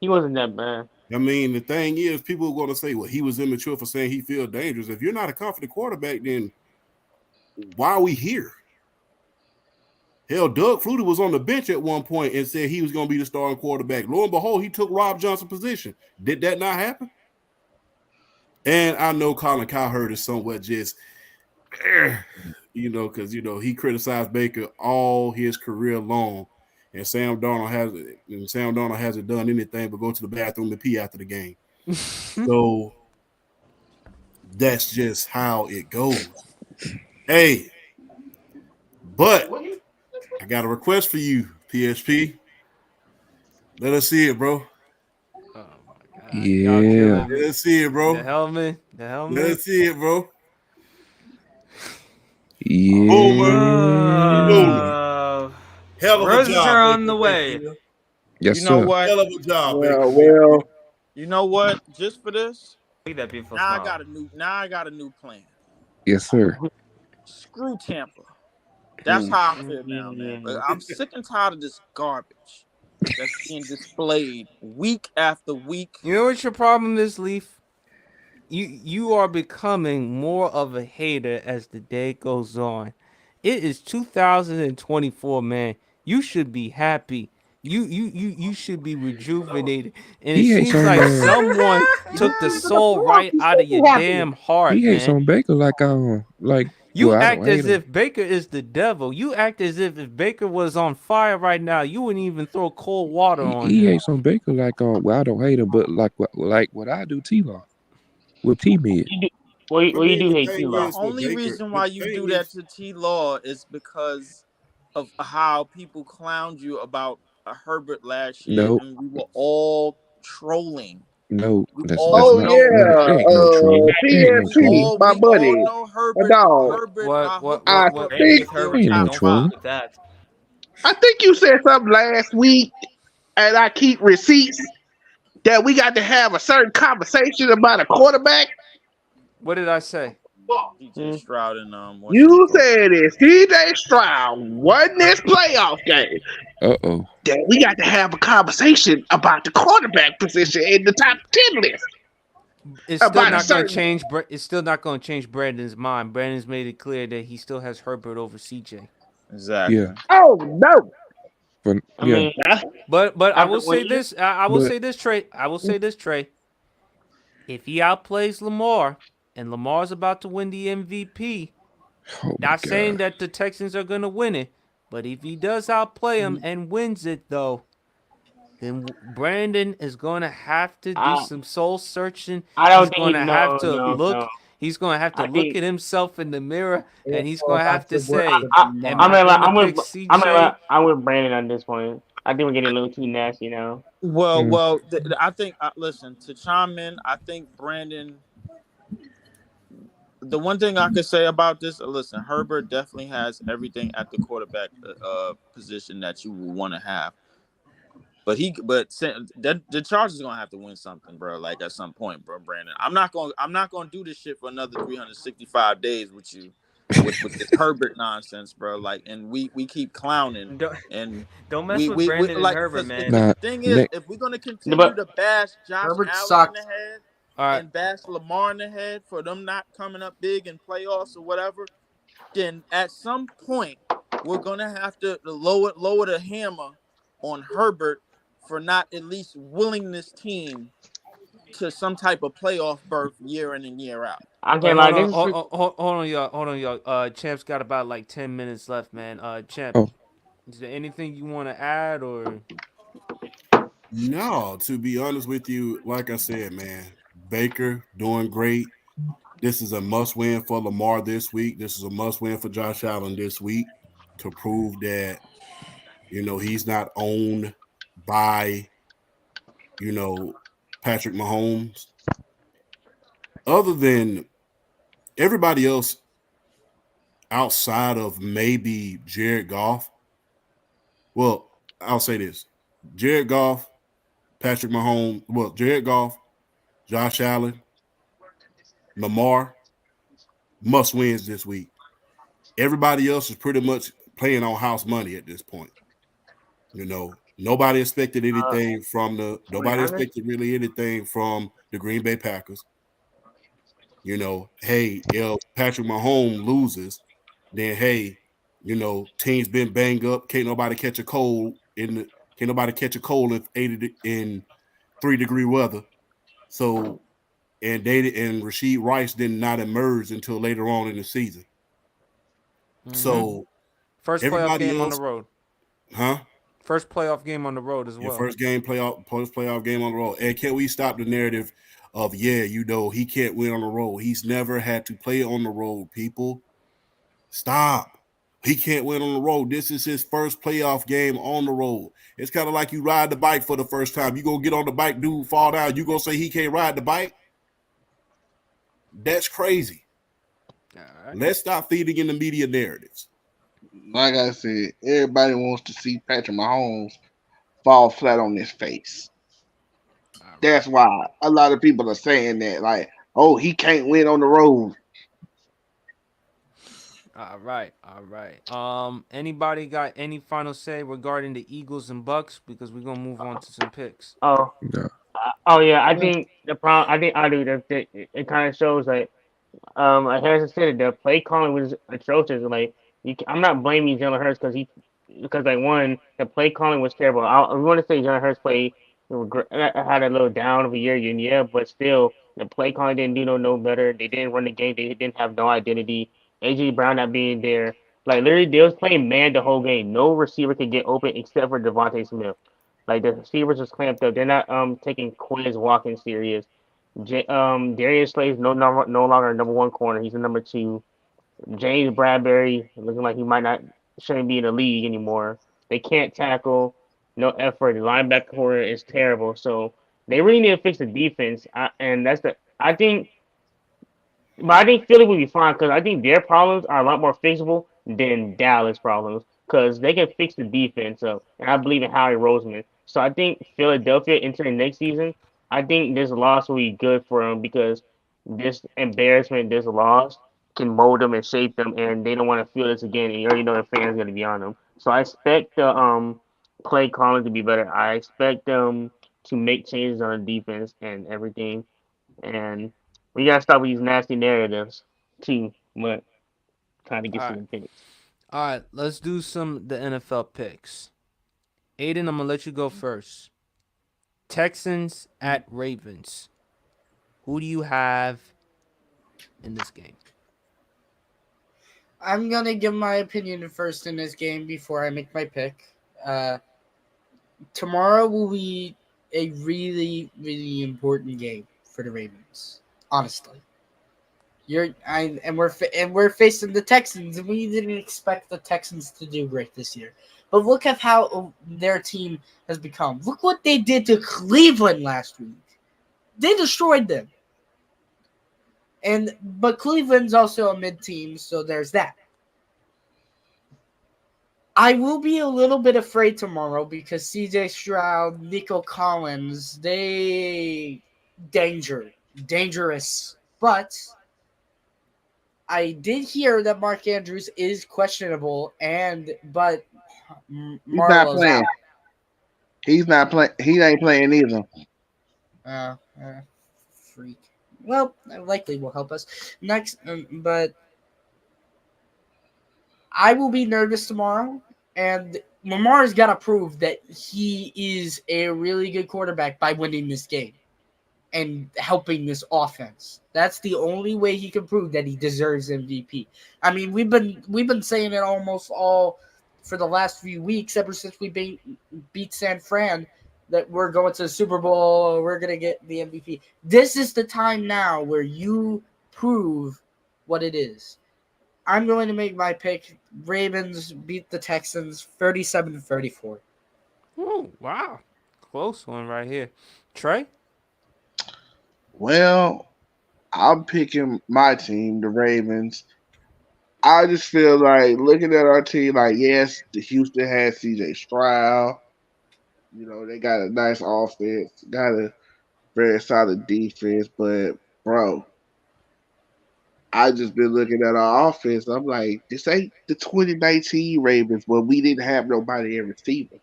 He wasn't that bad. I mean, the thing is, people are going to say, well, he was immature for saying he feels dangerous. If you're not a confident quarterback, then why are we here? Hell, Doug Flutie was on the bench at one point and said he was going to be the starting quarterback. Lo and behold, he took Rob Johnson's position. Did that not happen? And I know Colin Cowherd is somewhat just, because, he criticized Baker all his career long. And Sam Darnold hasn't done anything but go to the bathroom and pee after the game. So that's just how it goes. Hey, but I got a request for you, PSP. Let us see it, bro. Oh my God. Yeah. Let us see it, bro. The helmet. Let us see it, bro. Yeah. Hell of a Roses job. are on Baker the way. Mayfield. Yes, You know sir. what? Hell of a job, Baker. Well, You know what? Just for this, Look at that beautiful now smile. I got a new plan. Yes, sir. Screw Tampa. That's how I feel now, man. But I'm sick and tired of this garbage that's being displayed week after week. You know what your problem is, Leaf? You are becoming more of a hater as the day goes on. It is 2024, man. You should be happy. You should be rejuvenated. And it He hates seems on like man. someone took the soul right out of your damn heart, He hates man. on Baker like You well, I act don't hate as him. if Baker is the devil. You act as if Baker was on fire right now, you wouldn't even throw cold water on He him. hates on Baker like well, I don't hate him, but like what I do T-Law with T-Mid. Well, you do the hate thing T-Law. is The with only Baker- reason why the you thing do is- that to T Law is because of how people clowned you about Herbert last year, Nope. and we were all trolling. No, We that's all not. know. There ain't no troll. There ain't no PSP, troll. my buddy, We all know Herbert. dog. Herbert What- got what- hooked I up what- with think- Herbert Ain't no Don't troll. fuck with that. I think you said something last week, and I keep receipts that we got to have a certain conversation about a quarterback. What did I say? CJ Stroud and You said if CJ Stroud won this playoff game, Uh-oh. then we got to have a conversation about the quarterback position in the top 10 list. It's still About a not going to certain. change. It's still not going to change Brandon's mind. Brandon's made it clear that he still has Herbert over CJ. Exactly. Yeah. Oh no! But, I yeah. mean, But I After will say winning- this. I will But- say this, Trey. I will say this, Trey. If he outplays Lamar, and Lamar's about to win the MVP, Oh my not saying God. that the Texans are going to win it, but if he does outplay him and wins it, though, then Brandon is going to have to do I- some soul searching. I don't He's think going to no, have to no, look. no. He's going to have to I look think- at himself in the mirror, and he's going to have to say, I'm "Am I going to pick CJ?" I'm with Brandon on this one. I think we're getting a little too nasty now. Well, I think. Listen, to chime in, I think Brandon. The one thing I could say about this, listen, Herbert definitely has everything at the quarterback position that you would want to have. But the Chargers are gonna have to win something, bro. Like at some point, bro, Brandon. I'm not gonna do this shit for another 365 days with you, with this Herbert nonsense, bro. Like, and we keep clowning and Don't mess we with Brandon and like, Herbert, 'cause man. Nah, the thing is, Nick- if we're gonna continue But- to bash Josh Herbert Allen sucked. in the head All right. and bash Lamar in the head for them not coming up big in playoffs or whatever, then at some point we're gonna have to lower the hammer on Herbert for not at least willing this team to some type of playoff berth year in and year out. I Wait, can't lie. hold, This on, is hold on, y'all. Hold on, y'all. Champ's got about like 10 minutes left, man. Champ, Oh. is there anything you want to add, or No, to be honest with you, like I said, man, Baker doing great. This is a must-win for Lamar this week. This is a must-win for Josh Allen this week to prove that, he's not owned by, Patrick Mahomes. Other than everybody else outside of maybe Jared Goff, well, I'll say this. Jared Goff, Patrick Mahomes, Jared Goff, Josh Allen, Lamar, must wins this week. Everybody else is pretty much playing on house money at this point. Nobody expected anything expected really anything from the Green Bay Packers. Hey, if Patrick Mahomes loses, then hey, team's been banged up. Can't nobody catch a cold in 3-degree weather. So, and Rashid Rice did not emerge until later on in the season. So, first playoff everybody game on else- the road? huh? First playoff game on the road as Your well. first playoff game on the road. And can we stop the narrative of he can't win on the road? He's never had to play on the road, people. Stop. He can't win on the road. This is his first playoff game on the road. It's kind of like you ride the bike for the first time. You gonna get on the bike, dude, fall down. You gonna say he can't ride the bike? That's crazy. All right. Let's stop feeding in the media narratives. Like I said, everybody wants to see Patrick Mahomes fall flat on his face. That's why a lot of people are saying that, like, oh, he can't win on the road. All right. Anybody got any final say regarding the Eagles and Bucks? Because we're gonna move on to some picks. oh No. yeah. I think the problem. I do that. It kind of shows like like Harrison said, the play calling was atrocious. Like I'm not blaming Jalen Hurts because like one, the play calling was terrible. I want to say Jalen Hurts had a little down of a year, yeah, but still the play calling didn't do no better. They didn't run the game. They didn't have no identity. AJ Brown not being there, like literally they was playing man the whole game. No receiver could get open except for Devontae Smith. Like the receivers was clamped up. They're not taking Quiz walking serious. Darius Slay's no longer a number one corner. He's a number two. James Bradbury looking like shouldn't be in the league anymore. They can't tackle, no effort. The linebacker core is terrible. So they really need to fix the defense. I think Philly will be fine because I think their problems are a lot more fixable than Dallas problems because they can fix the defense up. And I believe in Howie Roseman. So I think Philadelphia entering next season, I think this loss will be good for them because this embarrassment, this loss can mold them and shape them, and they don't want to feel this again. And you already know the fans going to be on them. So I expect the play calling to be better. I expect them to make changes on the defense and everything. And we gotta stop with these nasty narratives too. But trying to All get to right. the picks. All right, let's do the NFL picks. Aiden, I'm gonna let you go first. Texans at Ravens. Who do you have in this game? I'm gonna give my opinion first in this game before I make my pick. Tomorrow will be a really, really important game for the Ravens. Honestly, we're facing the Texans, and we didn't expect the Texans to do great this year. But look at how their team has become. Look what they did to Cleveland last week. They destroyed them. But Cleveland's also a mid-team, so there's that. I will be a little bit afraid tomorrow because CJ Stroud, Nico Collins, dangerous. But I did hear that Mark Andrews is questionable, but He's not Marlowe's playing. He's not playing. He ain't playing either. out. Freak. Well, that likely will help us next, but I will be nervous tomorrow, and Lamar's got to prove that he is a really good quarterback by winning this game and helping this offense. That's the only way he can prove that he deserves MVP. I mean, we've been saying it almost all for the last few weeks, ever since we beat San Fran, that we're going to the Super Bowl, we're going to get the MVP. This is the time now where you prove what it is. I'm going to make my pick. Ravens beat the Texans 37-34. Oh, wow. Close one right here. Trey? Well, I'm picking my team, the Ravens. I just feel like looking at our team, like, yes, the Houston has CJ Stroud. You know, they got a nice offense, got a very solid defense, but bro, I just been looking at our offense. I'm like, this ain't the 2019 Ravens where we didn't have nobody in receiver.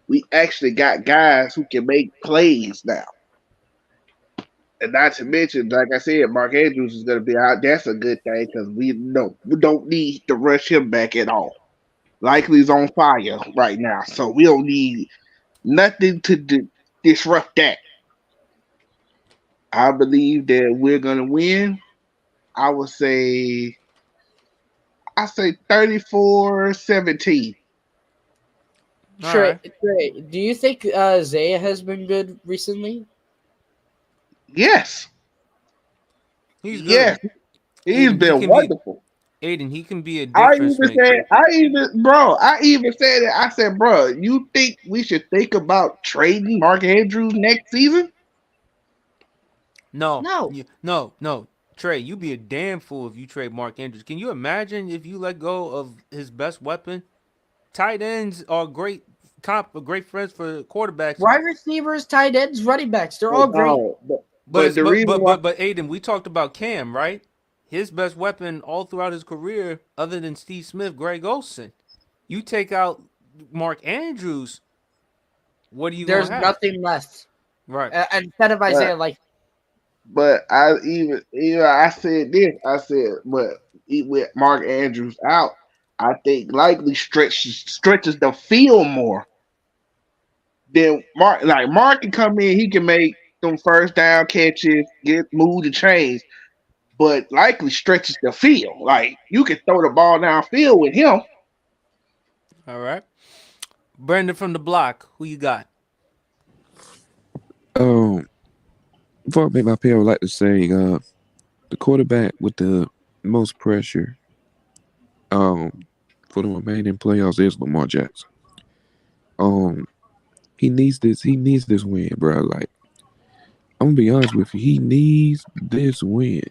We actually got guys who can make plays now. And not to mention, like I said, Mark Andrews is going to be out. That's a good thing because we don't need to rush him back at all. Likely he's on fire right now, so we don't need nothing to disrupt that. I believe that we're going to win. I say 34-17. Trey, do you think Zaya has been good recently? Yes. He's good. Yes. He's Aiden, been wonderful. Aiden, he can be a I difference even maker. said it. I said, bro, you think we should think about trading Mark Andrews next season? No. Trey, you be a damn fool if you trade Mark Andrews. Can you imagine if you let go of his best weapon? Tight ends are great friends for quarterbacks. Wide receivers, tight ends, running backs, they're all great. But the reason why, But Aiden, we talked about Cam, right? His best weapon all throughout his career, other than Steve Smith, Greg Olsen. You take out Mark Andrews, what do you There's have? nothing left. Right. Instead of Isaiah, but I said this. I said, but with Mark Andrews out, I think likely stretches the field more. Then Mark can come in, he can make them first down catches, move the chains, but likely stretches the field. Like you can throw the ball downfield with him. All right. Brandon from the block, who you got? Before I make my pick, I would like to say the quarterback with the most pressure for the remaining playoffs is Lamar Jackson. He needs this win, bro. Like, I'm gonna be honest with you, he needs this win.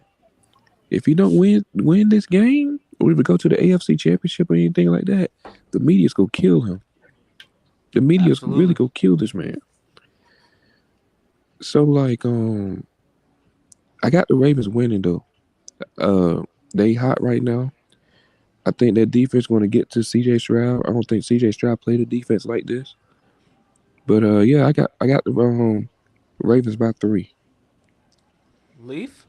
If he don't win this game, or if we go to the AFC Championship or anything like that, the media's gonna kill him. The media's really gonna kill this man. So, like, I got the Ravens winning though. They hot right now. I think that defense going to get to C.J. Stroud. I don't think C.J. Stroud played a defense like this. But yeah, I got the Ravens by 3. Leaf.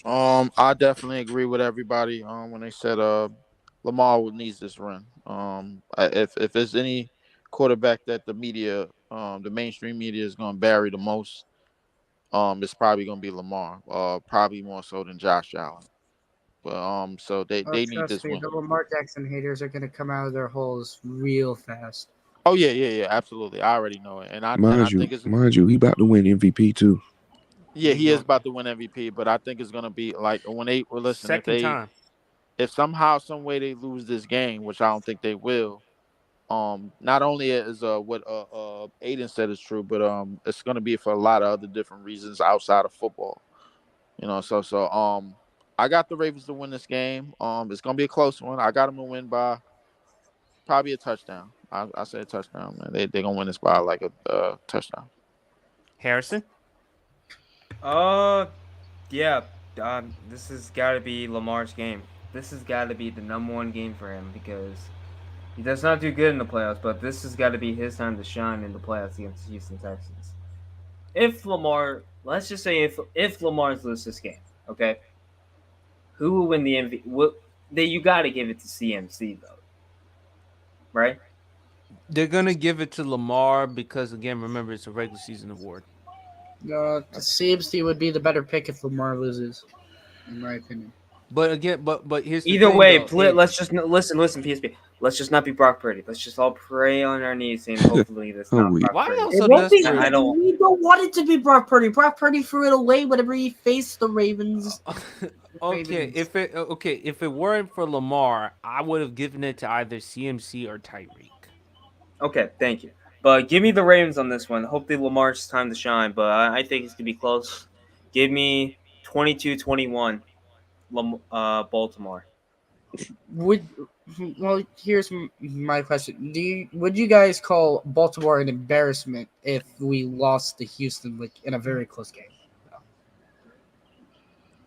I definitely agree with everybody. When they said Lamar needs this run. If there's any quarterback that the media, the mainstream media is going to bury the most, it's probably going to be Lamar. Probably more so than Josh Allen. But so they need Trust this me, win. the Lamar Jackson haters are gonna come out of their holes real fast. Oh yeah, absolutely. I already know it, and I think it's Mind you, he about to win MVP too. yeah, he is about to win MVP, but I think it's gonna be like when they listen Second time. if somehow some way they lose this game, which I don't think they will. Not only is what Aiden said is true, but it's gonna be for a lot of other different reasons outside of football. So I got the Ravens to win this game. It's gonna be a close one. I got them to win by probably a touchdown. I say a touchdown, man. They gonna win this by like a touchdown. Harrison. Yeah. This has got to be Lamar's game. This has got to be the #1 game for him because he does not do good in the playoffs, but this has got to be his time to shine in the playoffs against the Houston Texans. If Lamar, let's just say if Lamar's loses this game, okay, who will win the MVP? You got to give it to CMC though, right? They're gonna give it to Lamar because again, remember it's a regular season award. The CMC would be the better pick if Lamar loses, in my opinion. But again, but here's the Either thing, way, though. let's just listen, PSP. Let's just not be Brock Purdy. Let's just all pray on our knees and hopefully that's not Brock Why Purdy. are you It so won't be, desperate? I don't- we don't want it to be Brock Purdy. Brock Purdy threw it away whenever he faced the Ravens. Okay, if it weren't for Lamar, I would have given it to either CMC or Tyreek. Okay, thank you. But give me the Ravens on this one. Hopefully Lamar's time to shine, but I think it's going to be close. Give me 22-21 Baltimore. Here's my question: would you guys call Baltimore an embarrassment if we lost to Houston in a very close game?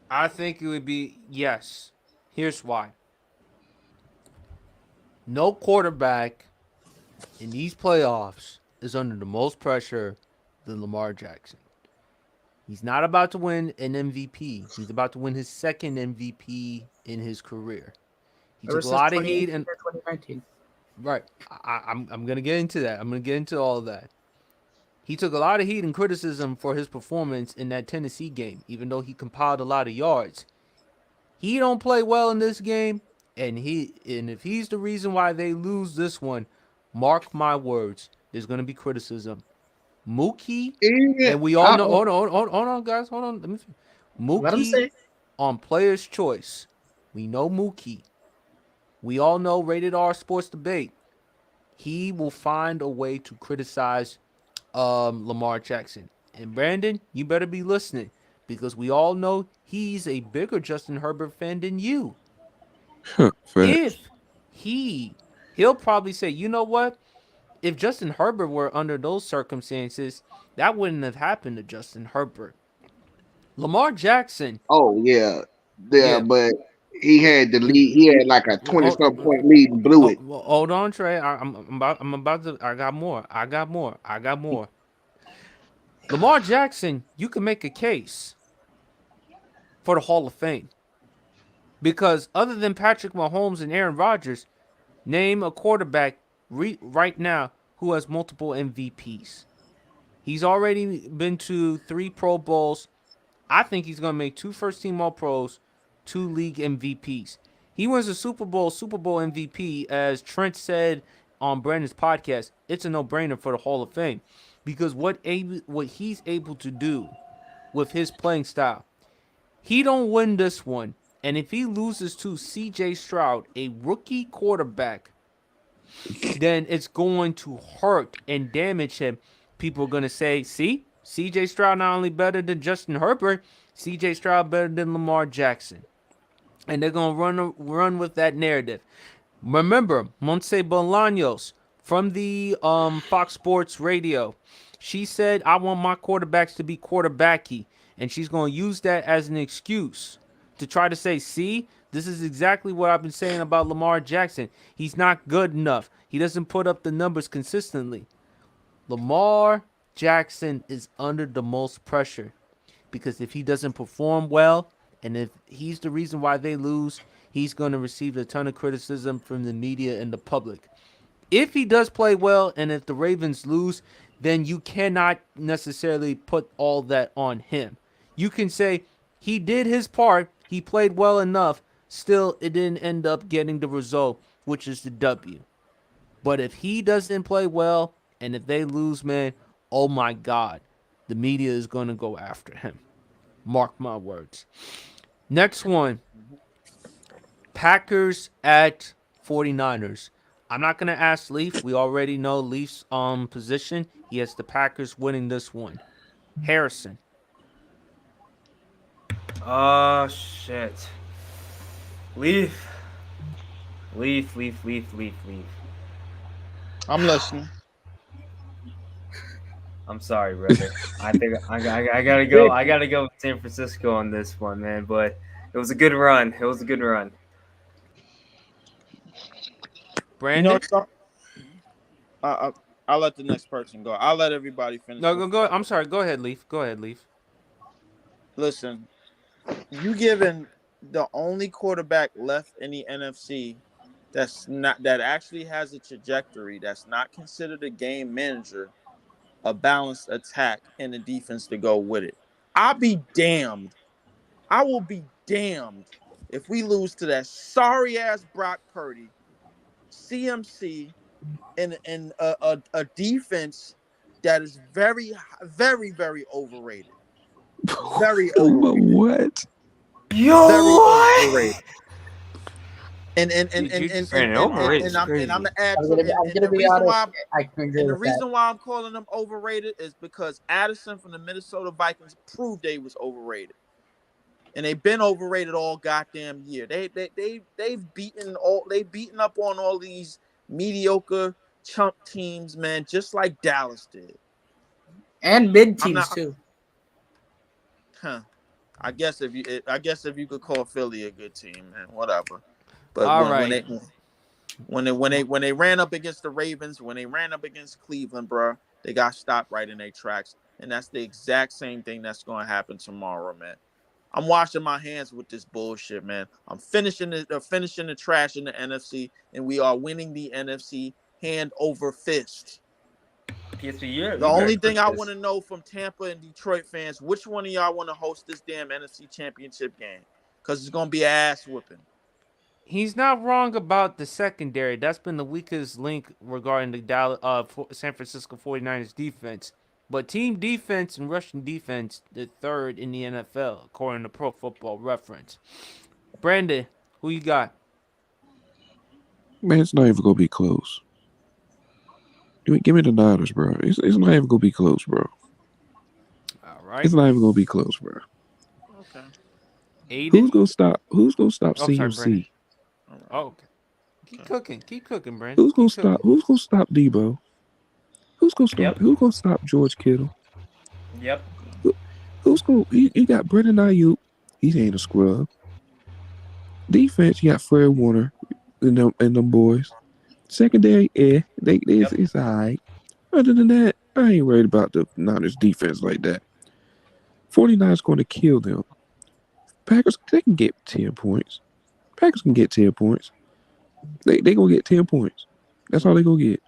I think it would be yes. Here's why. No quarterback in these playoffs is under the most pressure than Lamar Jackson. He's not about to win an MVP. He's about to win his second MVP in his career. He took a lot of heat in 2019. Right. I'm gonna get into that. I'm gonna get into all of that. He took a lot of heat and criticism for his performance in that Tennessee game, even though he compiled a lot of yards. He don't play well in this game, and if he's the reason why they lose this one, mark my words, there's gonna be criticism. Mookie, and we all know. Hold on, guys. Hold on. Let me. Mookie on Player's Choice. We know Mookie. We all know Rated R Sports Debate. He will find a way to criticize Lamar Jackson. And Brandon, you better be listening because we all know he's a bigger Justin Herbert fan than you. If he'll probably say, you know what? If Justin Herbert were under those circumstances, that wouldn't have happened to Justin Herbert. Lamar Jackson. Oh yeah, but he had the lead. He had like a 20-some point lead and blew it. Hold on, Trey. I'm about to. I got more. Lamar Jackson, you can make a case for the Hall of Fame because other than Patrick Mahomes and Aaron Rodgers, name a quarterback right now who has multiple MVPs. He's already been to 3 Pro Bowls. I think he's going to make 2 first-team All-Pros, 2 league MVPs. He wins a Super Bowl MVP, as Trent said on Brandon's podcast. It's a no-brainer for the Hall of Fame because what he's able to do with his playing style, he don't win this one. And if he loses to C.J. Stroud, a rookie quarterback, then it's going to hurt and damage him. People are going to say, see, C.J. Stroud not only better than Justin Herbert, C.J. Stroud better than Lamar Jackson. And they're going to run with that narrative. Remember, Montse Bolaños from the Fox Sports Radio, She said, I want my quarterbacks to be quarterbacky. And she's going to use that as an excuse to try to say, see, this is exactly what I've been saying about Lamar Jackson. He's not good enough. He doesn't put up the numbers consistently. Lamar Jackson is under the most pressure because if he doesn't perform well and if he's the reason why they lose, he's going to receive a ton of criticism from the media and the public. If he does play well and if the Ravens lose, then you cannot necessarily put all that on him. You can say he did his part, he played well enough, still it didn't end up getting the result, which is the W. But if he doesn't play well and if they lose, man, oh my God, the media is going to go after him. Mark my words. Next one, Packers at 49ers. I'm not going to ask Leaf. We already know Leaf's position. He has the Packers winning this one. Harrison. Oh, shit. Leaf. I'm listening. I'm sorry, brother. I think I gotta go. I gotta go with San Francisco on this one, man. But it was a good run. Brandon? I'll let the next person go. I'll let everybody finish. No, go. I'm sorry. Go ahead, Leaf. Listen, you giving the only quarterback left in the NFC that actually has a trajectory, that's not considered a game manager, a balanced attack and a defense to go with it. I will be damned if we lose to that sorry ass Brock Purdy, CMC, and a defense that is very, very, very overrated. Very overrated. What? Yo, very overrated. And I'm the ad. The reason why I'm calling them overrated is because Addison from the Minnesota Vikings proved they was overrated, and they've been overrated all goddamn year. They've beaten up on all these mediocre chump teams, man, just like Dallas did, and mid teams too. I guess if you could call Philly a good team, man, whatever. But when they ran up against the Ravens, when they ran up against Cleveland, bro, they got stopped right in their tracks, and that's the exact same thing that's going to happen tomorrow, man. I'm washing my hands with this bullshit, man. I'm finishing the trash in the NFC, and we are winning the NFC hand over fist. The only thing I want to know from Tampa and Detroit fans, which one of y'all want to host this damn NFC Championship game? Because it's going to be an ass whooping. He's not wrong about the secondary. That's been the weakest link regarding the San Francisco 49ers defense. But team defense and rushing defense, the third in the NFL, according to Pro Football Reference. Brandon, who you got? Man, it's not even going to be close. Give me the Niners, bro. It's not even going to be close, bro. All right. It's not even going to be close, bro. Okay. Aiden? Who's going to stop CMC? Sorry, okay. Keep cooking, Brandon. Who's going to stop Debo? Who's gonna stop George Kittle? Yep. You got Brendan Ayuk. He ain't a scrub. Defense, you got Fred Warner and them boys. Secondary, it's all right. Other than that, I ain't worried about the Niners defense like that. 49ers going to kill them. Packers, they can get 10 points. Packers can get 10 points. They gonna get 10 points. That's all they gonna get.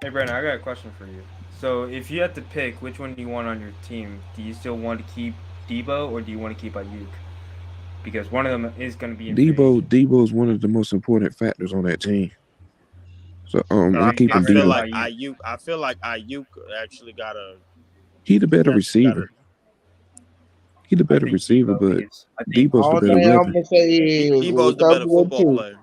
Hey, Brandon, I got a question for you. So, if you had to pick, which one do you want on your team? Do you still want to keep Debo or do you want to keep Ayuk? Because one of them is going to be in Debo is one of the most important factors on that team. So, I'm keeping Debo. I feel like Ayuk actually got a. He the better receiver. He the better receiver, but Debo's the better weapon. Debo's the better football player.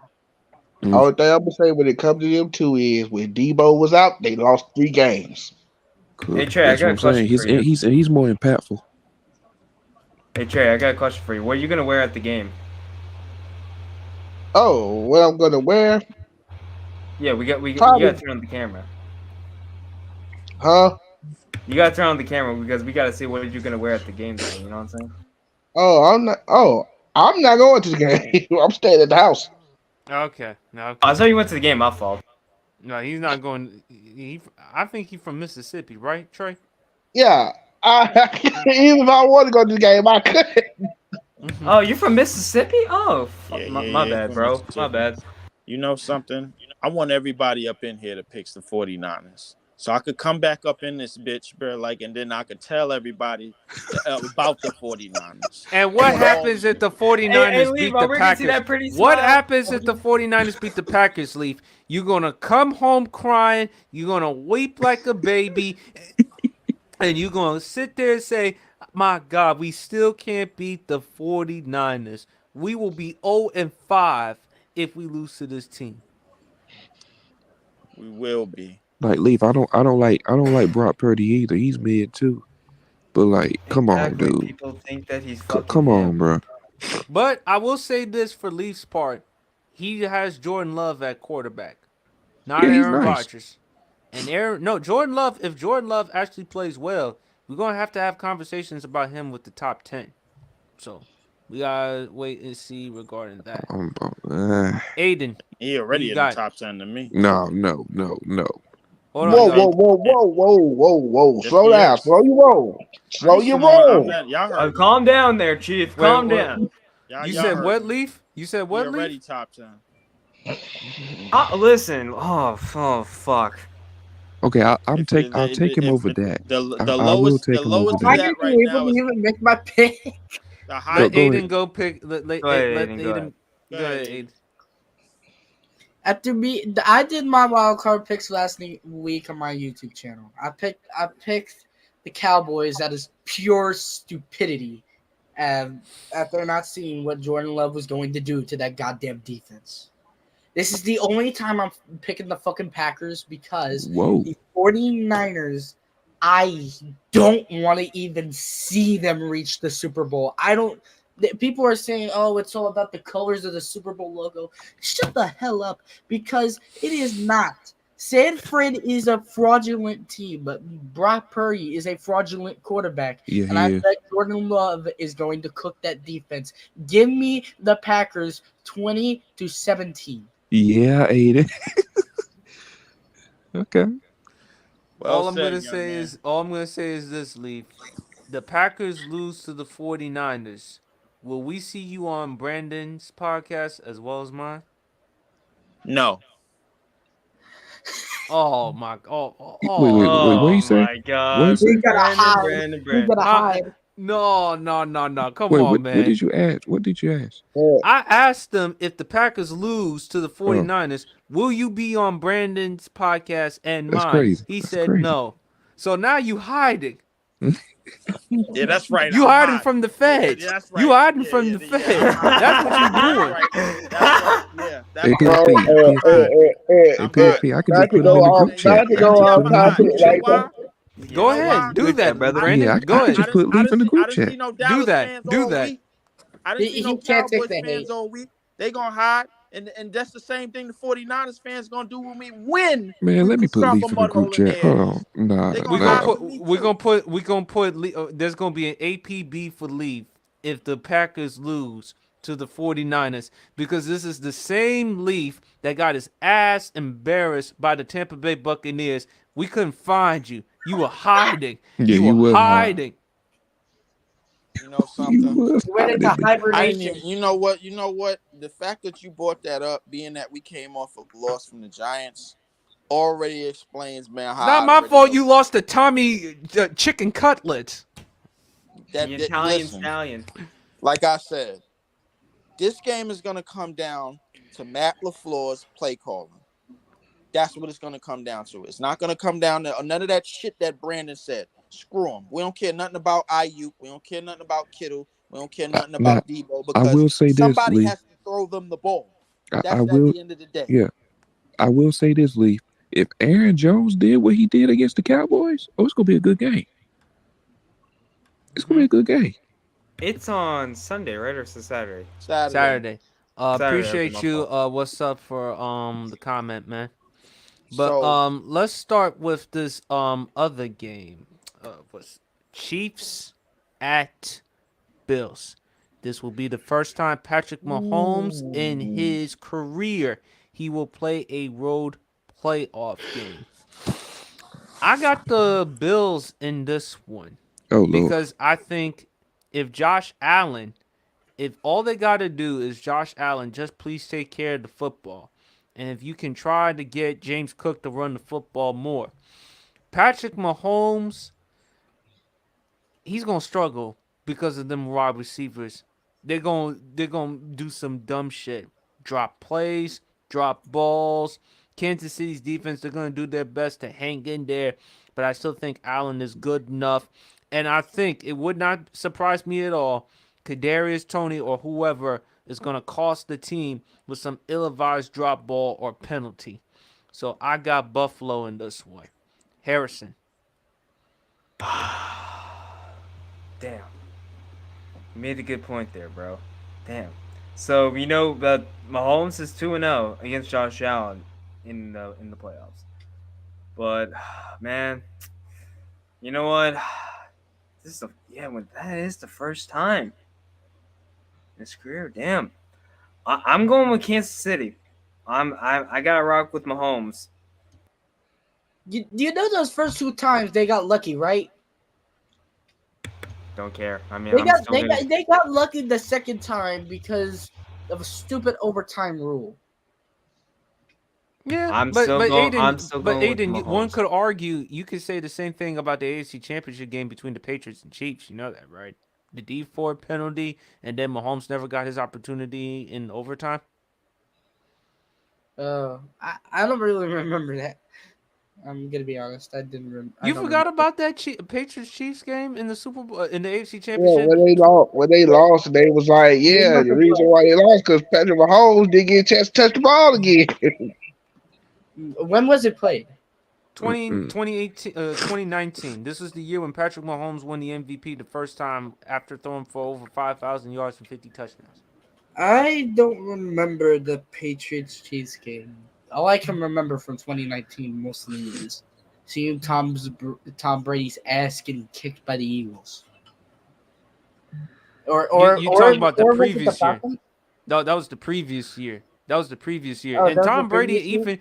All thing I'm gonna say when it comes to them two is when Debo was out, they lost 3 games. Cool. Hey Trey, that's I got a question for you. He's more impactful. Hey Trey, I got a question for you. What are you gonna wear at the game? Oh, what I'm gonna wear? Yeah, we got to turn on the camera. Huh? You gotta turn on the camera because we gotta see what you're gonna wear at the game day. You know what I'm saying? Oh, I'm not going to the game. I'm staying at the house. Okay. No, I saw you went to the game. My fault. no, he's not going. I think he's from Mississippi, right, Trey? Yeah. Even if I want to go to the game, I couldn't. Oh, you're from Mississippi? Oh, Yeah, my yeah, bad, from bro. My Mississippi. bad. You know something? I want everybody up in here to pick the 49ers. So I could come back up in this bitch, bro, like, and then I could tell everybody about the 49ers. And what happens if the 49ers Leaf, beat are the we gonna see Packers? that pretty What smile? happens if the 49ers beat the Packers, Leaf? You're going to come home crying. You're going to weep like a baby. And you're going to sit there and say, my God, we still can't beat the 49ers. We will be 0-5 if we lose to this team. We will be. Like Leaf, I don't like Brock Purdy either. He's mid too. But like, come on, Exactly. dude. People think that he's fucking Come on, bro. But I will say this for Leaf's part. He has Jordan Love at quarterback, not Yeah, he's Aaron nice. Rodgers. And Jordan Love, if Jordan Love actually plays well, we're going to have conversations about him with the top 10. So we got to wait and see regarding that. Aiden. He already you in got? the top 10 to me. No. Hold Whoa, on, whoa. Yes, Slow he down. is. Slow your roll. Slow your Come on, roll. y'all heard me. Calm down there, Chief. Calm Wait, down. You Y'all said heard what, me. Leaf? You said He what, already Leaf? top 10. Listen. Oh, fuck. Okay, I'll take him over that. The I will lowest, take the him over lowest that. of Why that didn't right you now able is to even make my pick? the high. Let Go Aiden ahead. go pick. Let Go ahead, Aiden. Aiden, go ahead. Go Go ahead, ahead, Aiden. Aiden. After me, I did my wild card picks last week on my YouTube channel. I picked the Cowboys. That is pure stupidity. After not seeing what Jordan Love was going to do to that goddamn defense. This is the only time I'm picking the fucking Packers because Whoa. the 49ers, I don't want to even see them reach the Super Bowl. People are saying, oh, it's all about the colors of the Super Bowl logo. Shut the hell up, because it is not. Sanford is a fraudulent team, but Brock Purdy is a fraudulent quarterback. Yeah, And I he is. bet Jordan Love is going to cook that defense. Give me the Packers 20-17. Yeah, Aiden. Okay. Well All I'm said, gonna young say is this, Leaf. The Packers lose to the 49ers. Will we see you on Brandon's podcast as well as mine? No. Oh my! Oh, Wait, what you say? my God. What you say? We gotta hide. Brandon. We gotta hide. No! Come Wait, on, what man. did you ask? What did you ask? I asked them if the Packers lose to the 49ers, will you be on Brandon's podcast and That's mine? crazy. He That's said crazy. no. So now you hiding. Yeah, that's right. You I'm hiding hot. from the feds. Yeah, that's right. You hiding Yeah, from yeah, the yeah, feds. I'm That's what you doing. That's right. Yeah, Hey, that's right. PSP, PSP, I can just put him in the group chat. Not to go off topic like that. Go ahead, do that, brother. Brandon. Yeah, I Go can ahead. just put Leaf in the group I didn't chat. see no Dallas that. fans Do all that. week. I didn't see He no can't take Cowboys the fans hate. all week. They gonna hide, and that's the same thing the 49ers fans gonna do with me when Man, we let me put stomp Leaf a in the mud hole group in chat. their Hold ass. on. Nah, They We're gonna nah. hide with me too. There's gonna be an APB for Leaf if the Packers lose to the 49ers, because this is the same Leaf that got his ass embarrassed by the Tampa Bay Buccaneers. We couldn't find you. You were hiding. Yeah, you you were was hiding. You know something? You was He went into hiding. I didn't hibernation. even. You know what? The fact that you brought that up, being that we came off a loss from the Giants, already explains, man. It's How not I my already fault know you lost to Tommy chicken cutlets. that. The Italian Listen, stallion. like I said, this game is gonna come down to Matt LaFleur's play calling. That's what it's gonna come down to. It's not gonna come down to none of that shit that Brandon said. Screw him. We don't care nothing about Ayuk. We don't care nothing about Kittle. We don't care nothing Now, about Debo, I because will say this, somebody Leaf. has to throw them the ball. I That's at will. the end of the day. Yeah, I will say this, Leaf. If Aaron Jones did what he did against the Cowboys, it's gonna be a good game. It's gonna be a good game. It's on Sunday, right? Or is it Saturday? Saturday. Saturday. Saturday, Appreciate okay, you. my What's up for the comment, man? But So let's start with this other game. was Chiefs at Bills. This will be the first time Patrick Mahomes in his career he will play a road playoff game. I got the Bills in this one Oh Lord. because I think if Josh Allen, if all they got to do is Josh Allen, just please take care of the football. And if you can try to get James Cook to run the football more. Patrick Mahomes, he's going to struggle because of them wide receivers. They're going to do some dumb shit. Drop plays, drop balls. Kansas City's defense, they're going to do their best to hang in there, but I still think Allen is good enough. And I think it would not surprise me at all Kadarius Toney or whoever is going to cost the team with some ill-advised drop ball or penalty. So I got Buffalo in this one. Harrison. Damn. You made a good point there, bro. Damn. So we know that Mahomes is 2-0 against Josh Allen in the playoffs. But man, you know what? This is that is the first time in his career. Damn. I'm going with Kansas City. I gotta rock with Mahomes. You know those first 2 times they got lucky, right? Don't care. I mean, they got lucky the second time because of a stupid overtime rule. Yeah, I'm but still going with Aiden, Mahomes. one could argue you could say the same thing about the AFC Championship game between the Patriots and Chiefs. You know that, right? The D Ford penalty, and then Mahomes never got his opportunity in overtime. I don't really remember that. I'm gonna be honest. I didn't remember. You forgot about that Patriots Chiefs game in the Super Bowl in the AFC Yeah, Championship. when they lost, they was like, yeah, the reason why they lost because Patrick Mahomes didn't get a chance to touch the ball again. When was it played? 2019. This was the year when Patrick Mahomes won the MVP the first time after throwing for over 5,000 yards and 50 touchdowns. I don't remember the Patriots Chiefs game. All I can remember from 2019 mostly is seeing Tom Brady's ass getting kicked by the Eagles. You talking about the previous year? No, that was the previous year. Oh, And Tom Brady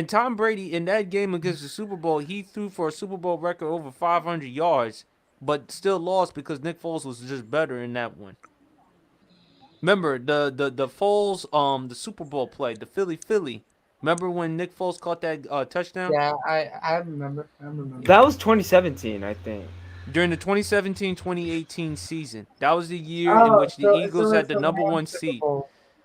Tom Brady in that game against the Super Bowl, he threw for a Super Bowl record over 500 yards, but still lost because Nick Foles was just better in that one. Remember the Foles the Super Bowl play, the Philly. Remember when Nick Foles caught that touchdown? Yeah, I remember. That was 2017, I think. During the 2017-2018 season. That was the year in which the Eagles had the number 1 seed.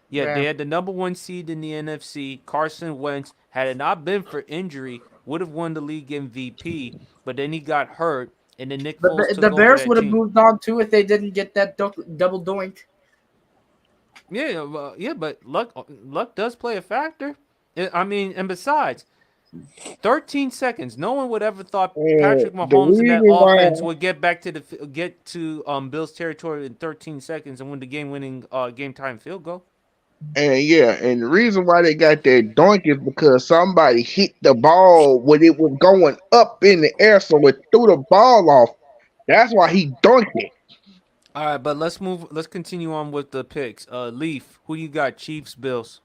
Yeah, they had the number 1 seed in the NFC. Carson Wentz, had it not been for injury, would have won the league MVP, but then he got hurt, and then Nick Foles took The over Bears that would have team. moved on too if they didn't get that double doink. Yeah, but luck does play a factor. I mean, and besides, 13 seconds. No one would ever thought Patrick Mahomes in that offense would get to Bills territory in 13 seconds and win the game-winning game-time field goal. And the reason why they got that doink is because somebody hit the ball when it was going up in the air, so it threw the ball off. That's why he dunked it. All right, but let's continue on with the picks. Leaf, who you got? Chiefs, Bills.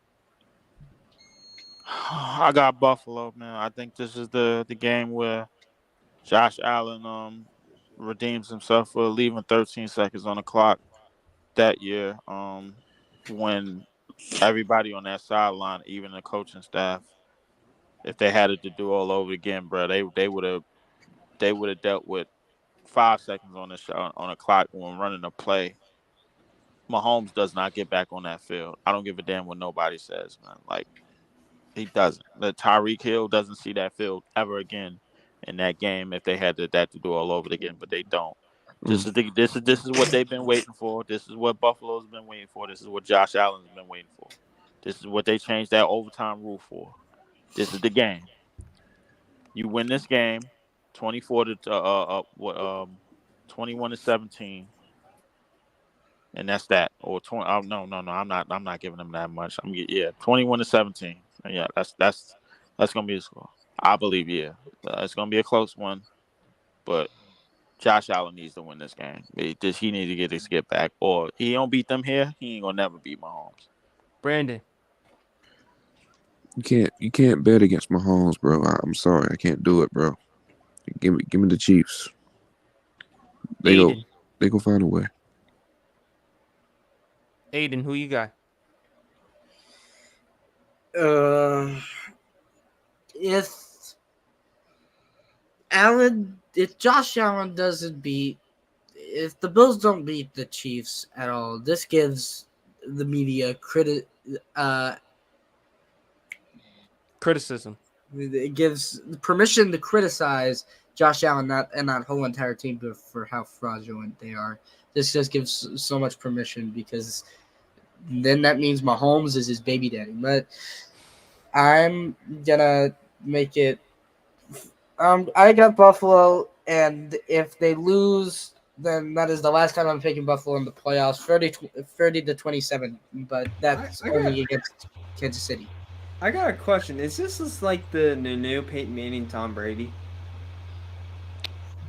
I got Buffalo, man. I think this is the game where Josh Allen redeems himself for leaving 13 seconds on the clock that year. When everybody on that sideline, even the coaching staff, if they had it to do all over again, bro, they would have dealt with 5 seconds on the clock when running a play. Mahomes does not get back on that field. I don't give a damn what nobody says, man. Like, he doesn't. The Tyreek Hill doesn't see that field ever again in that game if they had that to do all over again, but they don't. This is what they've been waiting for. This is what Buffalo's been waiting for. This is what Josh Allen's been waiting for. This is what they changed that overtime rule for. This is the game. You win this game, 21-17, and that's that. Or 20. Oh, no. I'm not giving them that much. 21-17. Yeah, that's gonna be the score. I believe. Yeah, it's gonna be a close one, but Josh Allen needs to win this game. He needs to get his get back, or he don't beat them here. He ain't gonna never beat Mahomes. Brandon. You can't bet against Mahomes, bro. I'm sorry, I can't do it, bro. Give me the Chiefs. They go find a way. Aiden, who you got? If Josh Allen doesn't beat, if the Bills don't beat the Chiefs at all, this gives the media criticism. It gives permission to criticize Josh Allen and that whole entire team for how fraudulent they are. This just gives so much permission because then that means Mahomes is his baby daddy. But I'm gonna make it. I got Buffalo, and if they lose, then that is the last time I'm picking Buffalo in the playoffs. 30-27, but that's only against Kansas City. I got a question. Is this like the new Peyton Manning, Tom Brady?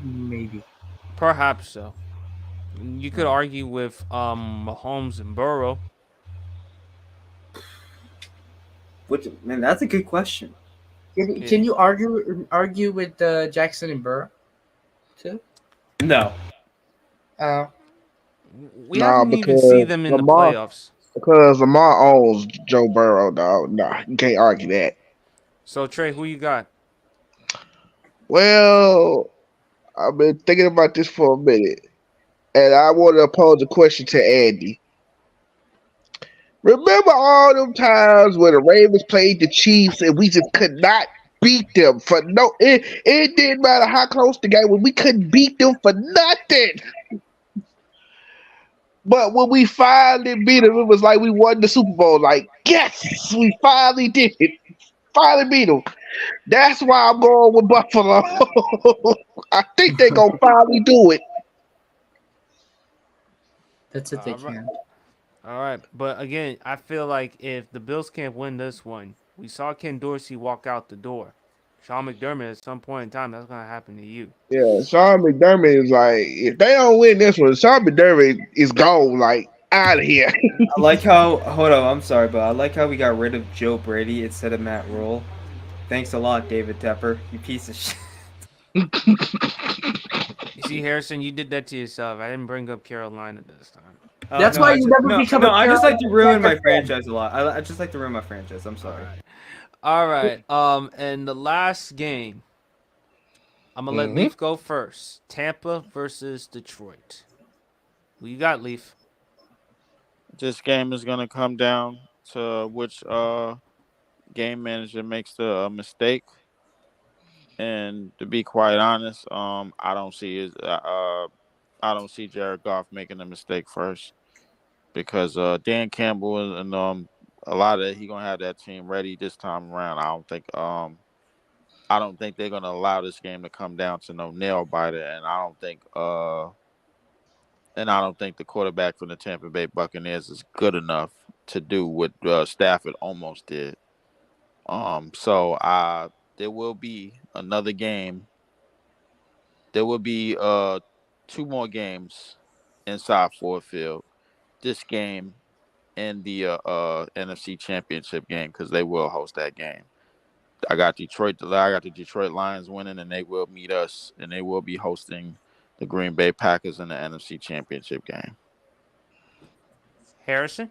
Maybe. Perhaps so. You could argue with Mahomes and Burrow. Man, that's a good question. Can you argue with Jackson and Burrow too? No. We haven't even seen them in the playoffs. Because Lamar owns Joe Burrow, dog. Nah, you can't argue that. So Trey, who you got? Well, I've been thinking about this for a minute, and I want to pose a question to Andy. Remember all them times when the Ravens played the Chiefs and we just could not beat them for no? It didn't matter how close the game was. We couldn't beat them for nothing. But when we finally beat them, it was like we won the Super Bowl. Like, yes, we finally did it. Finally beat them. That's why I'm going with Buffalo. I think they're going to finally do it. That's if they can. All right. But again, I feel like if the Bills can't win this one, we saw Ken Dorsey walk out the door. Sean McDermott, at some point in time, that's going to happen to you. Yeah, Sean McDermott is like, if they don't win this one, Sean McDermott is gone, like, out of here. I like how, hold on, I'm sorry, but I like how we got rid of Joe Brady instead of Matt Rule. Thanks a lot, David Tepper, you piece of shit. You see, Harrison, you did that to yourself. I didn't bring up Carolina this time. That's why you never become a I just like to ruin my Carolina fan. franchise a lot. I just like to ruin my franchise. I'm sorry. All right. And the last game, I'm gonna let Leaf go first. Tampa versus Detroit. Who you got, Leaf? This game is gonna come down to which game manager makes the mistake. And to be quite honest, I don't see Jared Goff making a mistake first, because Dan Campbell and a lot of he gonna have that team ready this time around. I don't think they're gonna allow this game to come down to no nail biter, and I don't think the quarterback from the Tampa Bay Buccaneers is good enough to do what Stafford almost did. So there will be another game. There will be 2 more games inside Ford Field. This game and the NFC Championship game, because they will host that game. I got the Detroit Lions winning, and they will meet us, and they will be hosting the Green Bay Packers in the NFC Championship game. Harrison?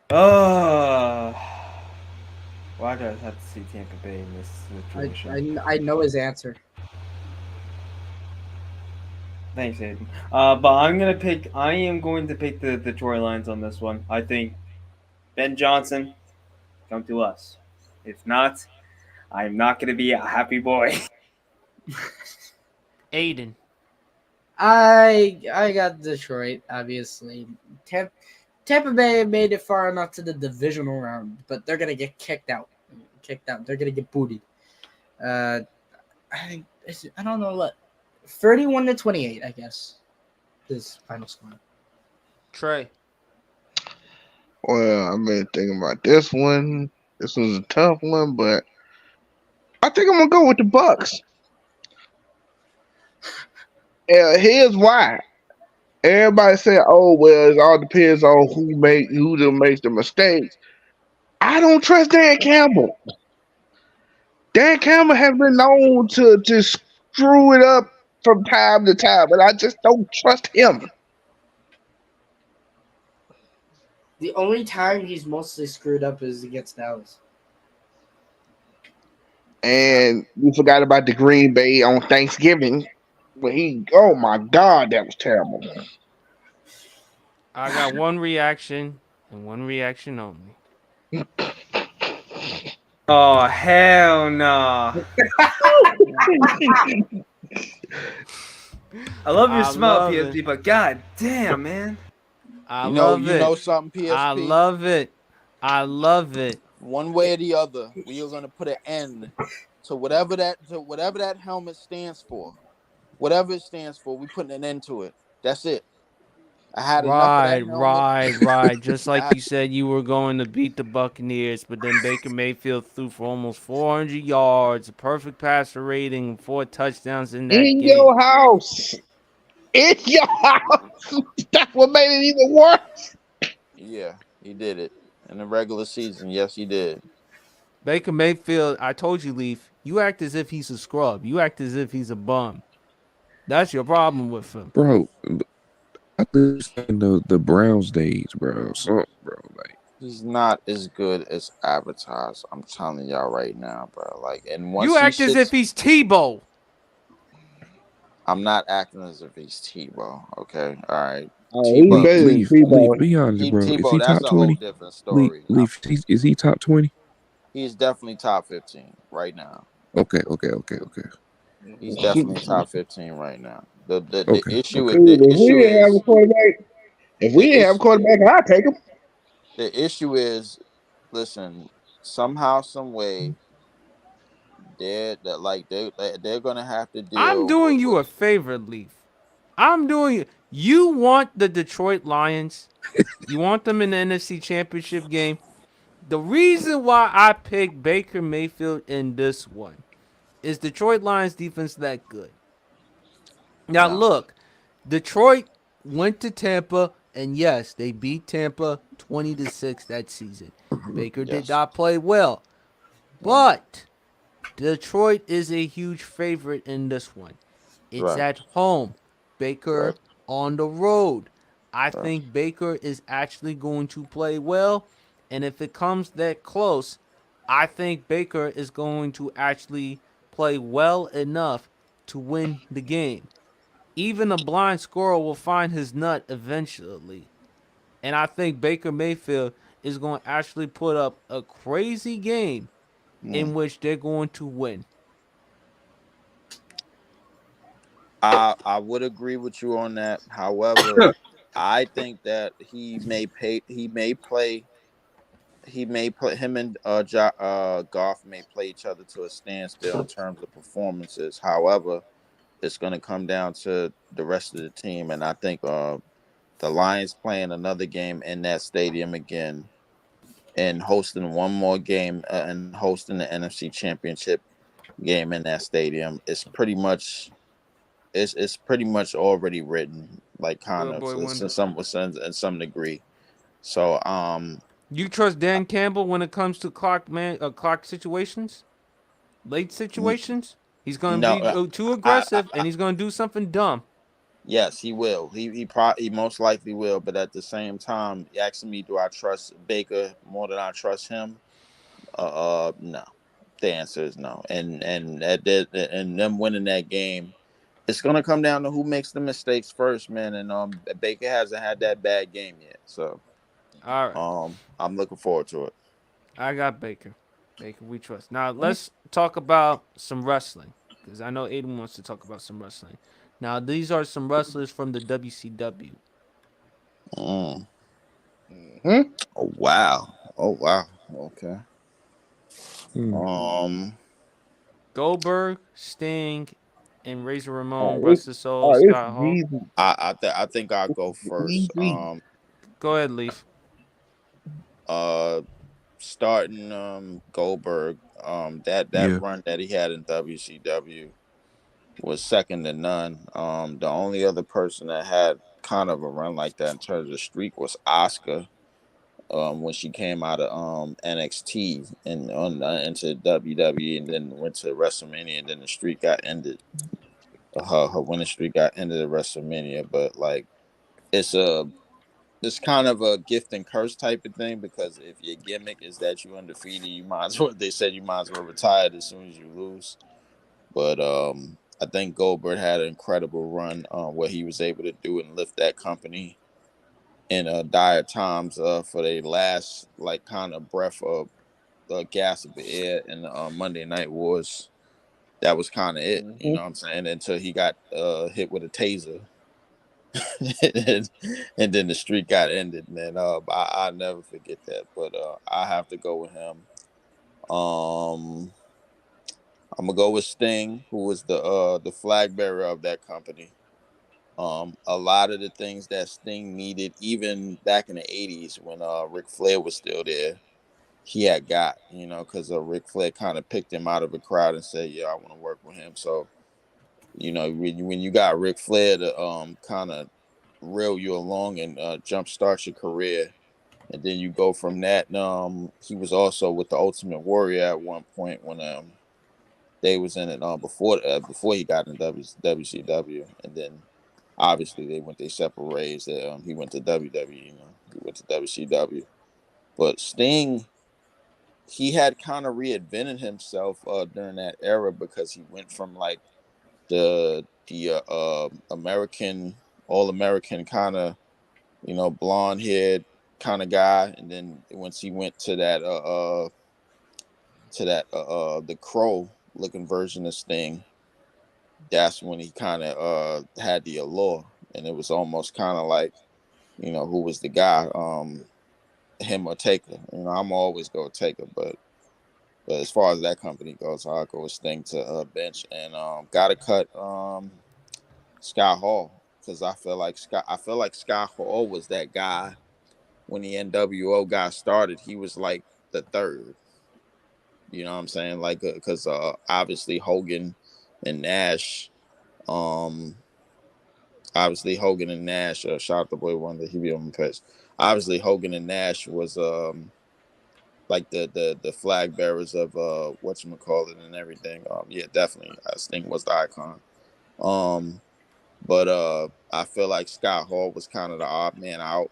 Why do I have to see Tampa Bay in this situation? I know his answer. Thanks, Aiden. But I am going to pick the Detroit Lions on this one. I think Ben Johnson, come to us. If not, I'm not going to be a happy boy. Aiden. I got Detroit, obviously. Tampa Bay made it far enough to the divisional round, but they're gonna get kicked out. They're gonna get booted. I don't know what. 31-28, I guess. This final score. Trey. Well, I've been thinking about this one. This was a tough one, but I think I'm gonna go with the Bucks. Here's why. Everybody say, "Oh well, it all depends on who makes the mistakes." I don't trust Dan Campbell. Dan Campbell has been known to screw it up from time to time, but I just don't trust him. The only time he's mostly screwed up is against Dallas. And we forgot about the Green Bay on Thanksgiving. But oh my God, that was terrible. I got one reaction and one reaction only. Oh hell no! I love your smile, love PSD, it. but god damn, man. I You know, love you it. know something, PSP. I love it. I love it. One way or the other, we are gonna put an end to whatever that helmet stands for. Whatever it stands for, we putting an end to it. That's it. I had enough of that helmet. Right. Just like you said, you were going to beat the Buccaneers, but then Baker Mayfield threw for almost 400 yards, a perfect passer rating, 4 touchdowns in that In game. your house. In your house. That's what made it even worse. Yeah, he did it in the regular season. Yes, he did. Baker Mayfield, I told you, Leaf, you act as if he's a scrub. You act as if he's a bum. That's your problem with him. Bro, I understand the Browns days, bro. So, bro, like He's not as good as advertised. I'm telling y'all right now, bro. Like, and once You act as if he's Tebow. I'm not acting as if he's Tebow. Okay, all right. He's better than Leaf, Tebow. be honest, bro. Is Tebow, he that's top a whole 20? different story. Leaf, is he top 20? He's definitely top 15 right now. Okay. He's definitely top 15 right now. The Okay, issue okay. is the If we issue didn't have a is quarterback, I'd take him. the issue is, listen, somehow, some way, they're gonna have to I'm deal doing with. you a favor, Leaf. I'm doing you want the Detroit Lions. You want them in the NFC Championship game. The reason why I picked Baker Mayfield in this one is Detroit Lions defense that good. Now No. look, Detroit went to Tampa and yes, they beat Tampa 20-6 that season. Baker did Yes. not play well. But Detroit is a huge favorite in this one. It's Right. at home. Baker Right. on the road. I Right. think Baker is actually going to play well. And if it comes that close, I think Baker is going to actually play well enough to win the game. Even a blind squirrel will find his nut eventually. And I think Baker Mayfield is going to actually put up a crazy game in which they're going to win. I would agree with you on that. However, I think that he may play. Him and Goff may play each other to a standstill in terms of performances. However, it's going to come down to the rest of the team, and I think the Lions playing another game in that stadium again, and hosting one more game and hosting the NFC Championship game in that stadium is pretty much. It's pretty much already written, like kind Good of boy in wonder. some degree. So You trust Dan Campbell when it comes to clock situations, late situations? He's going to no, be too aggressive and he's going to do something dumb. yes, he will. He most likely will. But at the same time, you asking me, do I trust Baker more than I trust him? No. The answer is no. And them winning that game, it's gonna come down to who makes the mistakes first, man. And Baker hasn't had that bad game yet, so All right. I'm looking forward to it. I got Baker. Baker, we trust. Now, let's talk about some wrestling because I know Aiden wants to talk about some wrestling. Now, these are some wrestlers from the WCW. Oh, wow. Okay. Goldberg, Sting, and Razor Ramon versus Scott Hall. I think I'll go first. Go ahead, Leaf. Starting Goldberg, that Yeah. run that he had in WCW, was second to none. The only other person that had kind of a run like that in terms of streak was Asuka. When she came out of NXT and into WWE and then went to WrestleMania, and then the streak got ended. Her winning streak got ended at WrestleMania, but like it's kind of a gift and curse type of thing, because if your gimmick is that you undefeated, you might as well. They said you might as well retire as soon as you lose. But I think Goldberg had an incredible run where he was able to do and lift that company in dire times for their last like kind of breath of gas of the air in Monday Night Wars. That was kind of it, you know what I'm saying? Until he got hit with a taser. and then the streak got ended, man. I'll never forget that. But I have to go with him. I'm gonna go with Sting, who was the flag bearer of that company. A lot of the things that Sting needed, even back in the 80s when Ric Flair was still there, he had got, you know, because Ric Flair kind of picked him out of a crowd and said, yeah, I want to work with him. So, you know, when you got Ric Flair to kind of reel you along and jumpstart your career, and then you go from that. He was also with the Ultimate Warrior at one point when they was in it before he got in WCW, and then obviously they went their separate ways. He went to WWE, you know, he went to WCW. But Sting, he had kind of reinvented himself during that era, because he went from like the American, all-American kind of, you know, blonde haired kind of guy, and then once he went to that the Crow looking version of Sting, that's when he kind of had the allure, and it was almost kind of like, you know, who was the guy, him or Taker. You know, I'm always go Taker, but as far as that company goes, I'll go with Sting to bench, and gotta cut Scott Hall, because I feel like Scott Hall was that guy when the NWO got started. He was like the third. You know what I'm saying? Like, because obviously Hogan and Nash, shout out the boy Wonder, he be on the pitch. Obviously Hogan and Nash was like the flag bearers of whatchamacallit and everything. Yeah, definitely. Sting was the icon. But I feel like Scott Hall was kind of the odd man out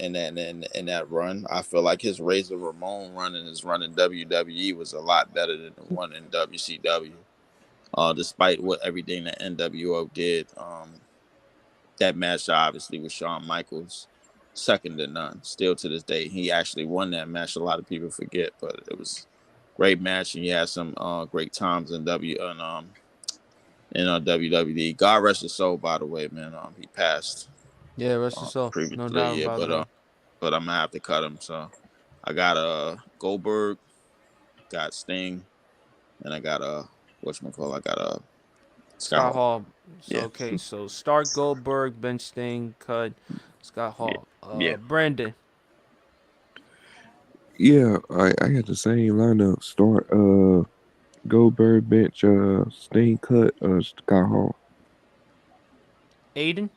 in that run. I feel like his Razor Ramon run and his run in WWE was a lot better than the one in WCW. Despite what everything that NWO did, that match obviously was Shawn Michaels, second to none. Still to this day, he actually won that match. A lot of people forget, but it was a great match, and he had some great times in WWE. God rest his soul, by the way, man. He passed. Yeah, rest his soul. Previously, No doubt about that. But I'm gonna have to cut him. So I got Goldberg, got Sting, and I got whatchamacallit, I got Scott Hall. So, Yeah. okay, so start Goldberg, bench Sting, cut Scott Hall. Yeah. Brandon. Yeah, I had the same lineup. Start Goldberg, bench Sting, cut Scott Hall. Aiden.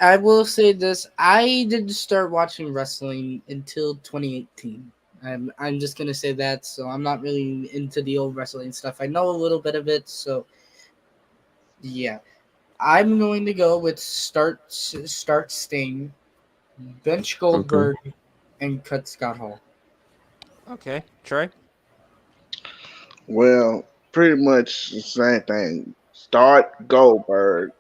I will say this: I didn't start watching wrestling until 2018. I'm just gonna say that. So I'm not really into the old wrestling stuff. I know a little bit of it, so yeah. I'm going to go with start Sting, bench Goldberg, and cut Scott Hall. Okay, Trey. Well, pretty much the same thing. Start Goldberg,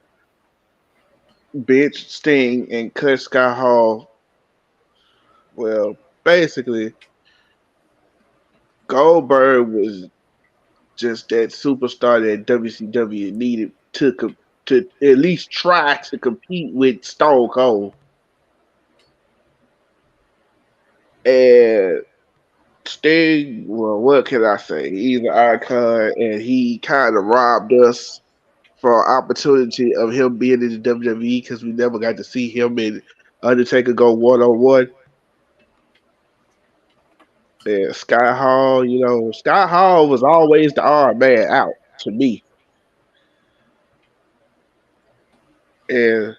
bench Sting, and cut Scott Hall. Well, basically, Goldberg was just that superstar that WCW needed to at least try to compete with Stone Cold. And Sting, well, what can I say? He's an icon, and he kind of robbed us for an opportunity of him being in the WWE, because we never got to see him and Undertaker go one-on-one. Yeah, Scott Hall, Scott Hall was always the odd man out to me. And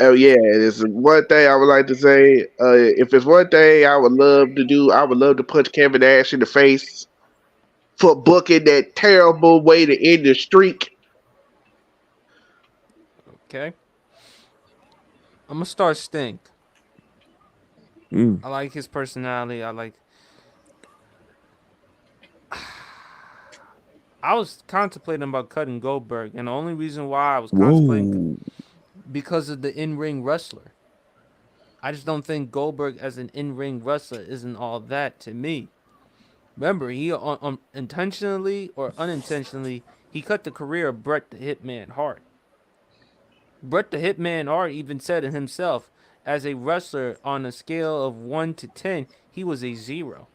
oh yeah, it's one thing I would like to say. If it's one thing I would love to do, I would love to punch Kevin Nash in the face for booking that terrible way to end the streak. Okay. I'm gonna start Stink. Mm. I like his personality. I was contemplating about cutting Goldberg, and the only reason why I was contemplating Whoa. because of the in-ring wrestler. I just don't think Goldberg as an in-ring wrestler isn't all that to me. Remember, he intentionally or unintentionally he cut the career of Bret the Hitman Hart. Bret the Hitman Hart even said it himself. As a wrestler, on a scale of 1 to 10, he was a 0.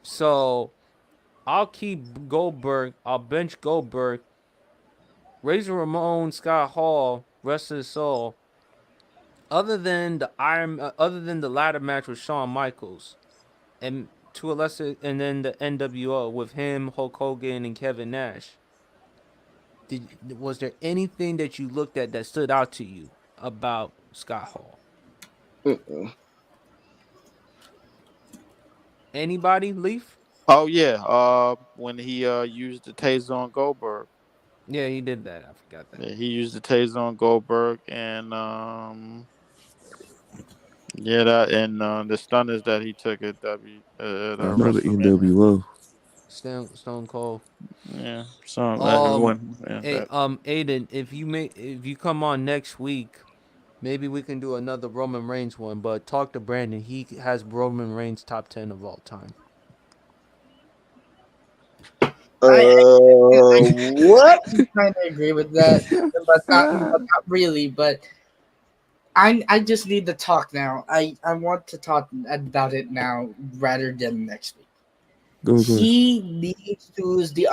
So I'll keep Goldberg. I'll bench Goldberg. Razor Ramon, Scott Hall, rest of his soul. Other than the ladder match with Shawn Michaels, and to a lesser, and then the NWO with him, Hulk Hogan, and Kevin Nash. Was there anything that you looked at that stood out to you about Scott Hall? Mm-mm. Anybody, Leaf? Oh yeah, when he used the taser on Goldberg. Yeah, he did that. I forgot that. Yeah, he used the taser on Goldberg, and yeah, that and the stunners that he took at I know the WrestleMania. NWO. Stone Cold. Yeah, so everyone. Yeah, Aiden, if you come on next week, maybe we can do another Roman Reigns one. But talk to Brandon. He has Roman Reigns top 10 of all time. What? I kind of agree with that, but not really. But I just need to talk now. I want to talk about it now rather than next week. Go ahead. He needs to lose the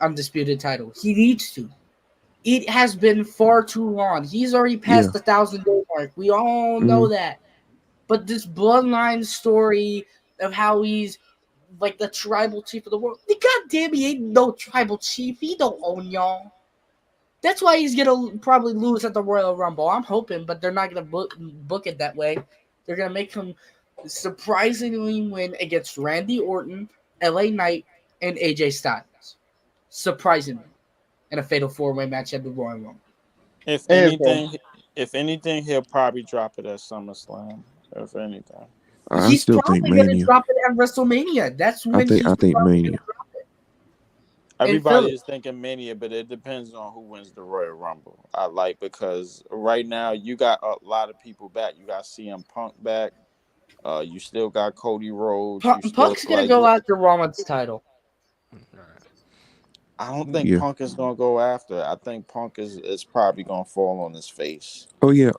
undisputed title. He needs to. It has been far too long. He's already passed the 1,000-day mark. We all know that. But this bloodline story of how he's like the tribal chief of the world. God damn, he ain't no tribal chief. He don't own y'all. That's why he's gonna probably lose at the Royal Rumble. I'm hoping, but they're not gonna book it that way. They're gonna make him surprisingly win against Randy Orton, LA Knight, and AJ Styles. Surprisingly, in a fatal 4-way match at the Royal Rumble. If anything, he'll probably drop it at SummerSlam. If anything, He's still probably think gonna Mania. drop it at WrestleMania. That's when I think Mania. everybody is thinking Mania, but it depends on who wins the Royal Rumble. Because right now you got a lot of people back. You got CM Punk back. You still got Cody Rhodes. Punk's gonna go after Roman's title. I don't think Punk is gonna go after it. I think Punk is probably gonna fall on his face. Oh yeah.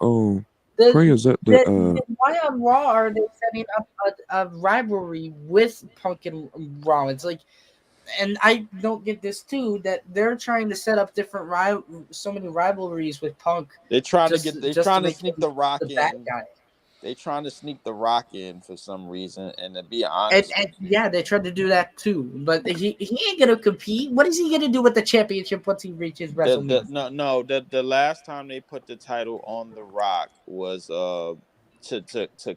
Prayers up Then why on Raw are they setting up a rivalry with Punk and Rollins? And I don't get this too, that they're trying to set up different so many rivalries with Punk. They're trying to sneak the Rock in. Bad guy. They're trying to sneak the Rock in for some reason, and to be honest, and yeah, they tried to do that too. But he ain't gonna compete. What is he gonna do with the championship once he reaches WrestleMania? The last time they put the title on the Rock was to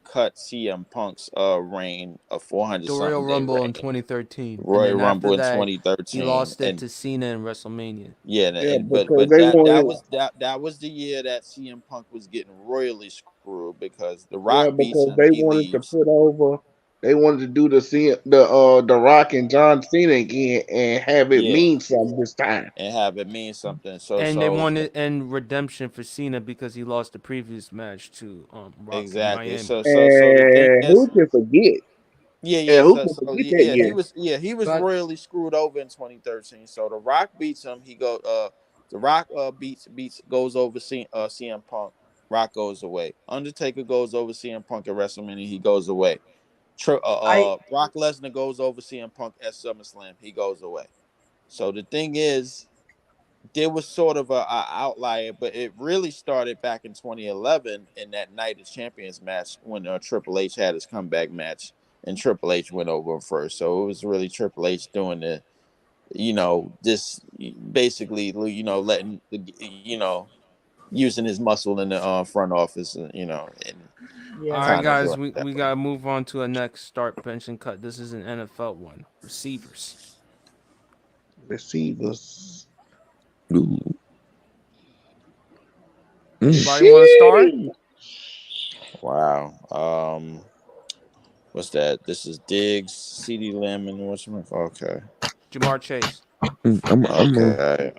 cut CM Punk's reign of 400. The Royal Rumble in 2013. Royal Rumble in 2013. He lost it to Cena in WrestleMania. Yeah, but that was the year that CM Punk was getting royally screwed because the Rock beats him. They wanted to put over. They wanted to do the Rock and John Cena again and have it mean something this time. And have it mean something. They wanted redemption for Cena because he lost the previous match to Rock exactly. In Miami. So who can forget? He was royally screwed over in 2013. So the Rock beats him. The Rock goes over CM Punk. Rock goes away. Undertaker goes over CM Punk at WrestleMania. He goes away. Brock Lesnar goes over CM Punk at SummerSlam. He goes away. So the thing is, there was sort of a outlier, but it really started back in 2011 in that Night of Champions match when Triple H had his comeback match and Triple H went over first. So it was really Triple H doing the, this basically, letting using his muscle in the front office, and and All Yeah. right, kind of guys, doing we gotta move on to a next start, bench, and cut. This is an NFL one. Receivers. Receivers. Ooh. Anybody want to start? Wow. What's that? This is Diggs, CD Lamb, and what's my okay. Jamar Chase. I'm Okay.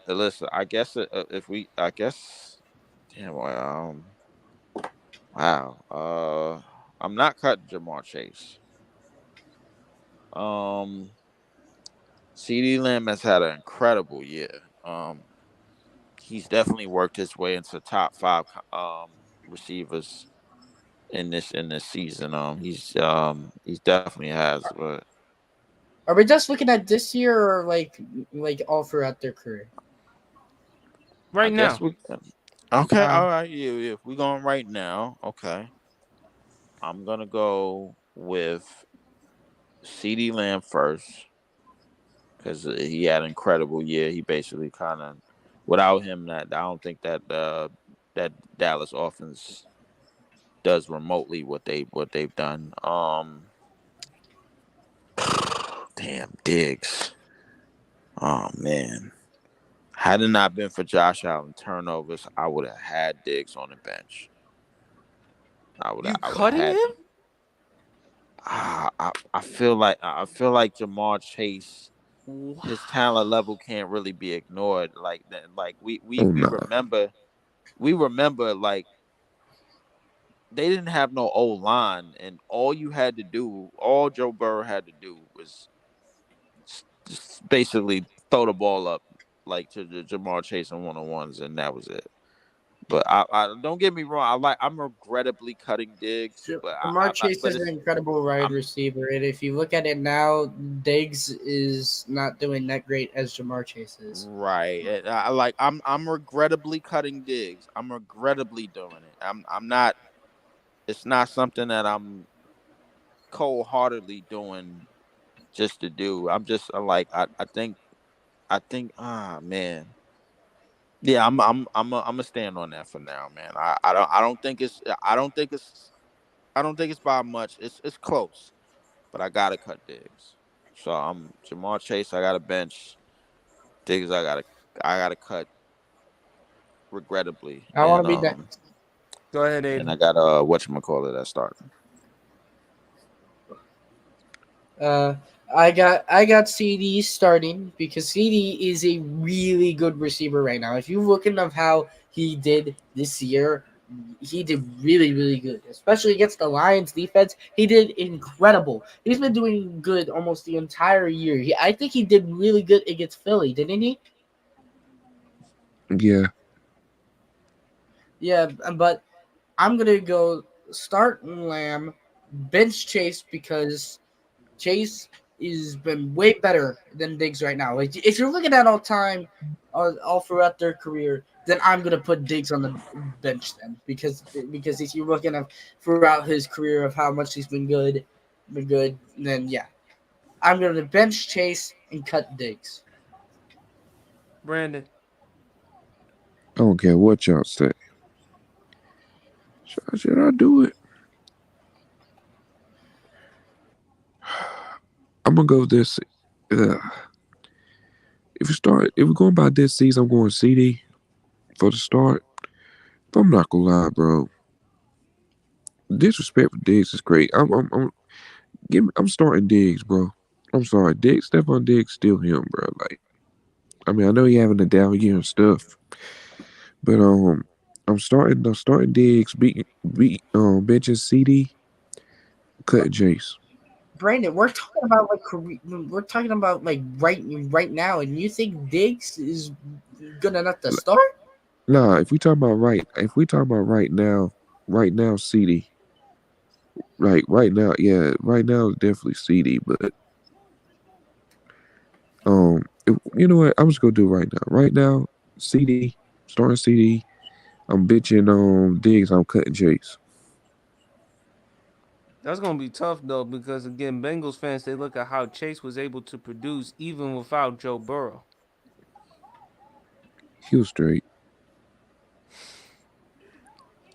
Listen. I guess I guess. Damn. Wow. I'm not cutting Jamar Chase. CD Lamb has had an incredible year. He's definitely worked his way into top 5 receivers in this season. He's definitely has, but Are we just looking at this year or like all throughout their career? Right I now. guess we okay. All right, yeah. If we're going right now, okay. I'm gonna go with CD Lamb first because he had an incredible year. He basically kind of, without him, that I don't think that that Dallas offense does remotely what they've done. Damn, Diggs. Oh man, had it not been for Josh Allen turnovers, I would have had Diggs on the bench. You cutting him? I feel like Jamar Chase, his talent level can't really be ignored. Like that, like we remember like they didn't have no old line, and all Joe Burrow had to do was just basically throw the ball up like to Jamar Chase on one-on-ones, and that was it. But I don't get me wrong. I'm regrettably cutting Diggs, but Jamar Chase but is an it's, incredible wide receiver, and if you look at it now, Diggs is not doing that great as Jamar Chase is. right. I'm regrettably cutting Diggs. I'm regrettably doing it. I'm not. It's not something that I'm cold-heartedly doing just to do. I think man. Yeah, I'm gonna stand on that for now, man. I don't think it's by much. It's close, but I gotta cut Diggs. So I'm Jamar Chase. I got to bench Diggs. I gotta cut regrettably. I want to be next. Go ahead, Aiden. And I got whatchamacallit that starting. I got CD starting because CD is a really good receiver right now. If you look at how he did this year, he did really, really good, especially against the Lions defense. He did incredible. He's been doing good almost the entire year. I think he did really good against Philly, didn't he? Yeah. Yeah, but I'm going to go start Lamb, bench Chase because Chase has been way better than Diggs right now. Like if you're looking at all time, all throughout their career, then I'm gonna put Diggs on the bench then because if you're looking at throughout his career of how much he's been good, then yeah, I'm gonna bench Chase and cut Diggs. Brandon. I don't care what y'all say. Should I do it? I'm gonna go with this. If we're going by this season, I'm going CD for the start. But I'm not gonna lie, bro. Disrespect for Diggs is great. I'm starting Diggs, bro. I'm sorry, Stephon Diggs still him, bro. Like, I mean, I know he having a down year and stuff, but I'm starting Diggs, benching CD, cutting Chase. Brandon, we're talking about like right now, and you think Diggs is good enough to start? Nah, if we talk about right now, CD. Right now, yeah, right now it's definitely CD, but You know what? I'm just gonna do it right now. Right now, CD, starting CD. I'm bitching Diggs. I'm cutting Chase. That's gonna be tough though, because again, Bengals fans, they look at how Chase was able to produce even without Joe Burrow. He was straight.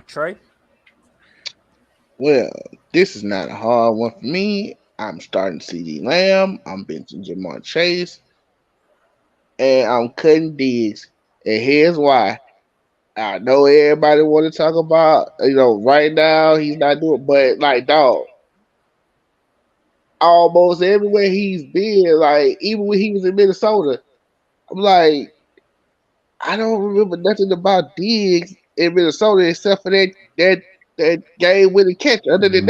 Trey, Well, this is not a hard one for me. I'm starting CD Lamb. I'm benching Jamar Chase. And I'm cutting Diggs. And here's why. I know everybody want to talk about, right now he's not doing, but like, dog, almost everywhere he's been, like, even when he was in Minnesota, I'm like, I don't remember nothing about Diggs in Minnesota except for that game winning catch. What? Other than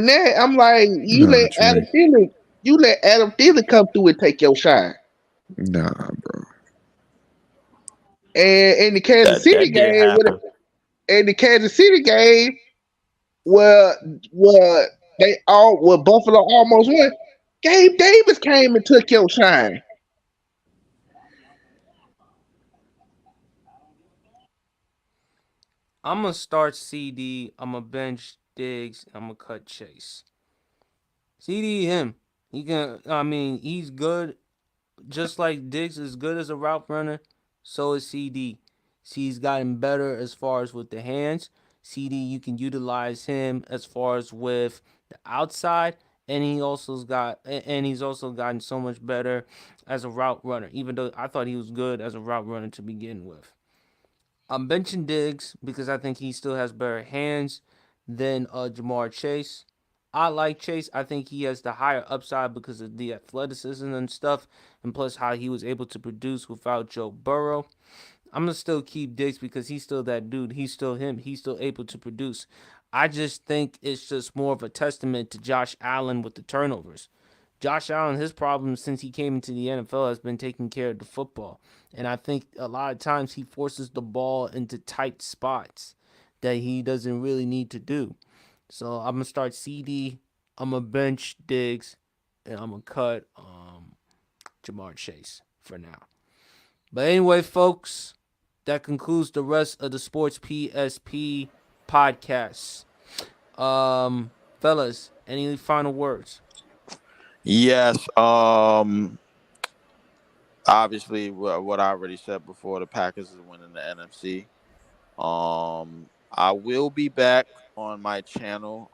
that, I'm like, Nah, Trey. You let Adam Thielen come through and take your shine. Nah, bro. And in the Kansas That City did game, happen. where Buffalo almost won, Gabe Davis came and took your shine. I'm gonna start CD. I'm gonna bench Diggs. I'm gonna cut Chase. CD him. He can. I mean, he's good. Just like Diggs is good as a route runner, so is CD. C's gotten better as far as with the hands. CD, you can utilize him as far as with the outside, and he's also gotten so much better as a route runner. Even though I thought he was good as a route runner to begin with. I'm benching Diggs because I think he still has better hands than Jamar Chase. I like Chase. I think he has the higher upside because of the athleticism and stuff, and plus how he was able to produce without Joe Burrow. I'm gonna still keep Diggs because he's still that dude. He's still him. He's still able to produce. I just think it's just more of a testament to Josh Allen with the turnovers. Josh Allen, his problem since he came into the NFL has been taking care of the football. And I think a lot of times he forces the ball into tight spots that he doesn't really need to do. So I'm gonna start CD. I'm gonna bench Diggs, and I'm gonna cut Jamar Chase for now. But anyway, folks, that concludes the rest of the Sports PSP podcast. Fellas, any final words? Yes. Obviously, what I already said before, the Packers is winning the NFC. I will be back on my channel,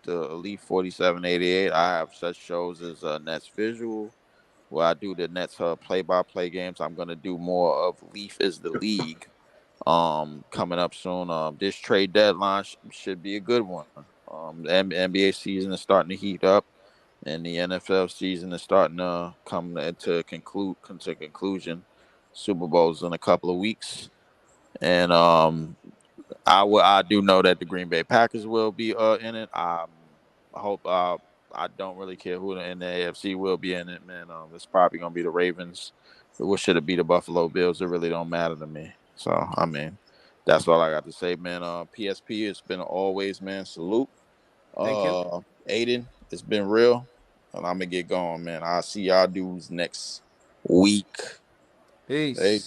the Elite 4788. I have such shows as Nets Visual, where I do the Nets play-by-play games. I'm gonna do more of Leaf is the League. Coming up soon. This trade deadline should be a good one. The NBA season is starting to heat up, and the NFL season is starting to come to conclusion. Super Bowl's in a couple of weeks, and I do know that the Green Bay Packers will be in it. I hope. I don't really care who in the AFC will be in it, man. It's probably gonna be the Ravens. What should it be the Buffalo Bills? It really don't matter to me. So I mean, that's all I got to say, man. PSP, it's been always, man. Salute. Thank you. Aiden, it's been real, and I'm gonna get going, man. I'll see y'all dudes next week. Peace. Hey.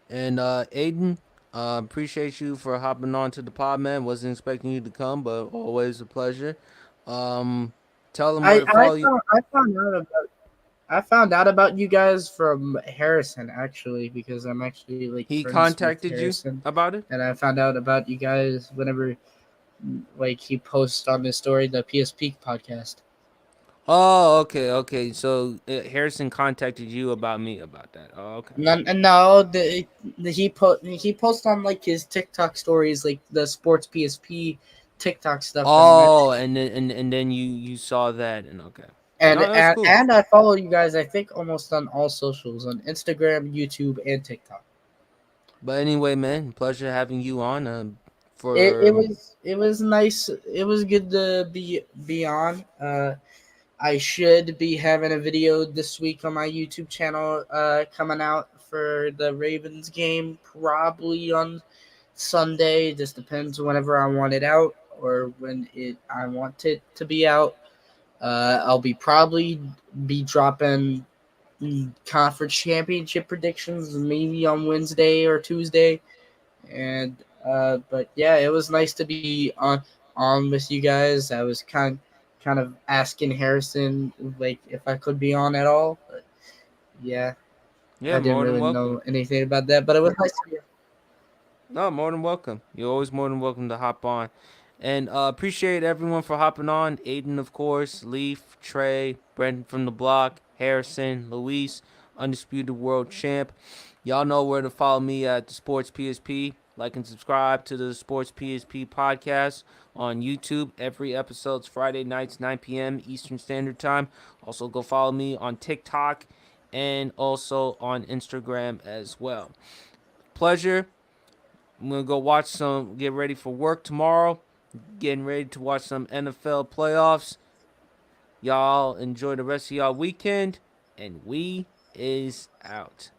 And Aiden, appreciate you for hopping on to the pod, man. Wasn't expecting you to come, but always a pleasure. Tell them where to follow you. I found out about you guys from Harrison actually, because I'm actually like He friends contacted with you Harrison, about it? and I found out about you guys whenever like he posts on his story the PSP podcast. Oh, okay. So Harrison contacted you about me about that. Oh, okay. No, he posts on like his TikTok stories, like the sports PSP TikTok stuff. Oh, and then you saw that, and okay. And No, that's cool. and I follow you guys, I think, almost on all socials, on Instagram, YouTube, and TikTok. But anyway, man, pleasure having you on. It was nice. It was good to be on. I should be having a video this week on my YouTube channel coming out for the Ravens game, probably on Sunday. Just depends whenever I want it out or when I want it to be out. I'll probably be dropping conference championship predictions maybe on Wednesday or Tuesday. And but yeah, it was nice to be on with you guys. I was kind of asking Harrison like if I could be on at all, but yeah, Yeah, I didn't more than really welcome. know anything about that. But it was nice to be. No, more than welcome. You're always more than welcome to hop on. And appreciate everyone for hopping on. Aiden, of course, Leaf, Trey, Brendan from the block, Harrison, Luis, Undisputed World Champ. Y'all know where to follow me at the Sports PSP. Like and subscribe to the Sports PSP podcast on YouTube. Every episode's Friday nights, 9 p.m. Eastern Standard Time. Also, go follow me on TikTok and also on Instagram as well. Pleasure. I'm going to go get ready for work tomorrow. Getting ready to watch some NFL playoffs. Y'all enjoy the rest of y'all weekend. And we is out.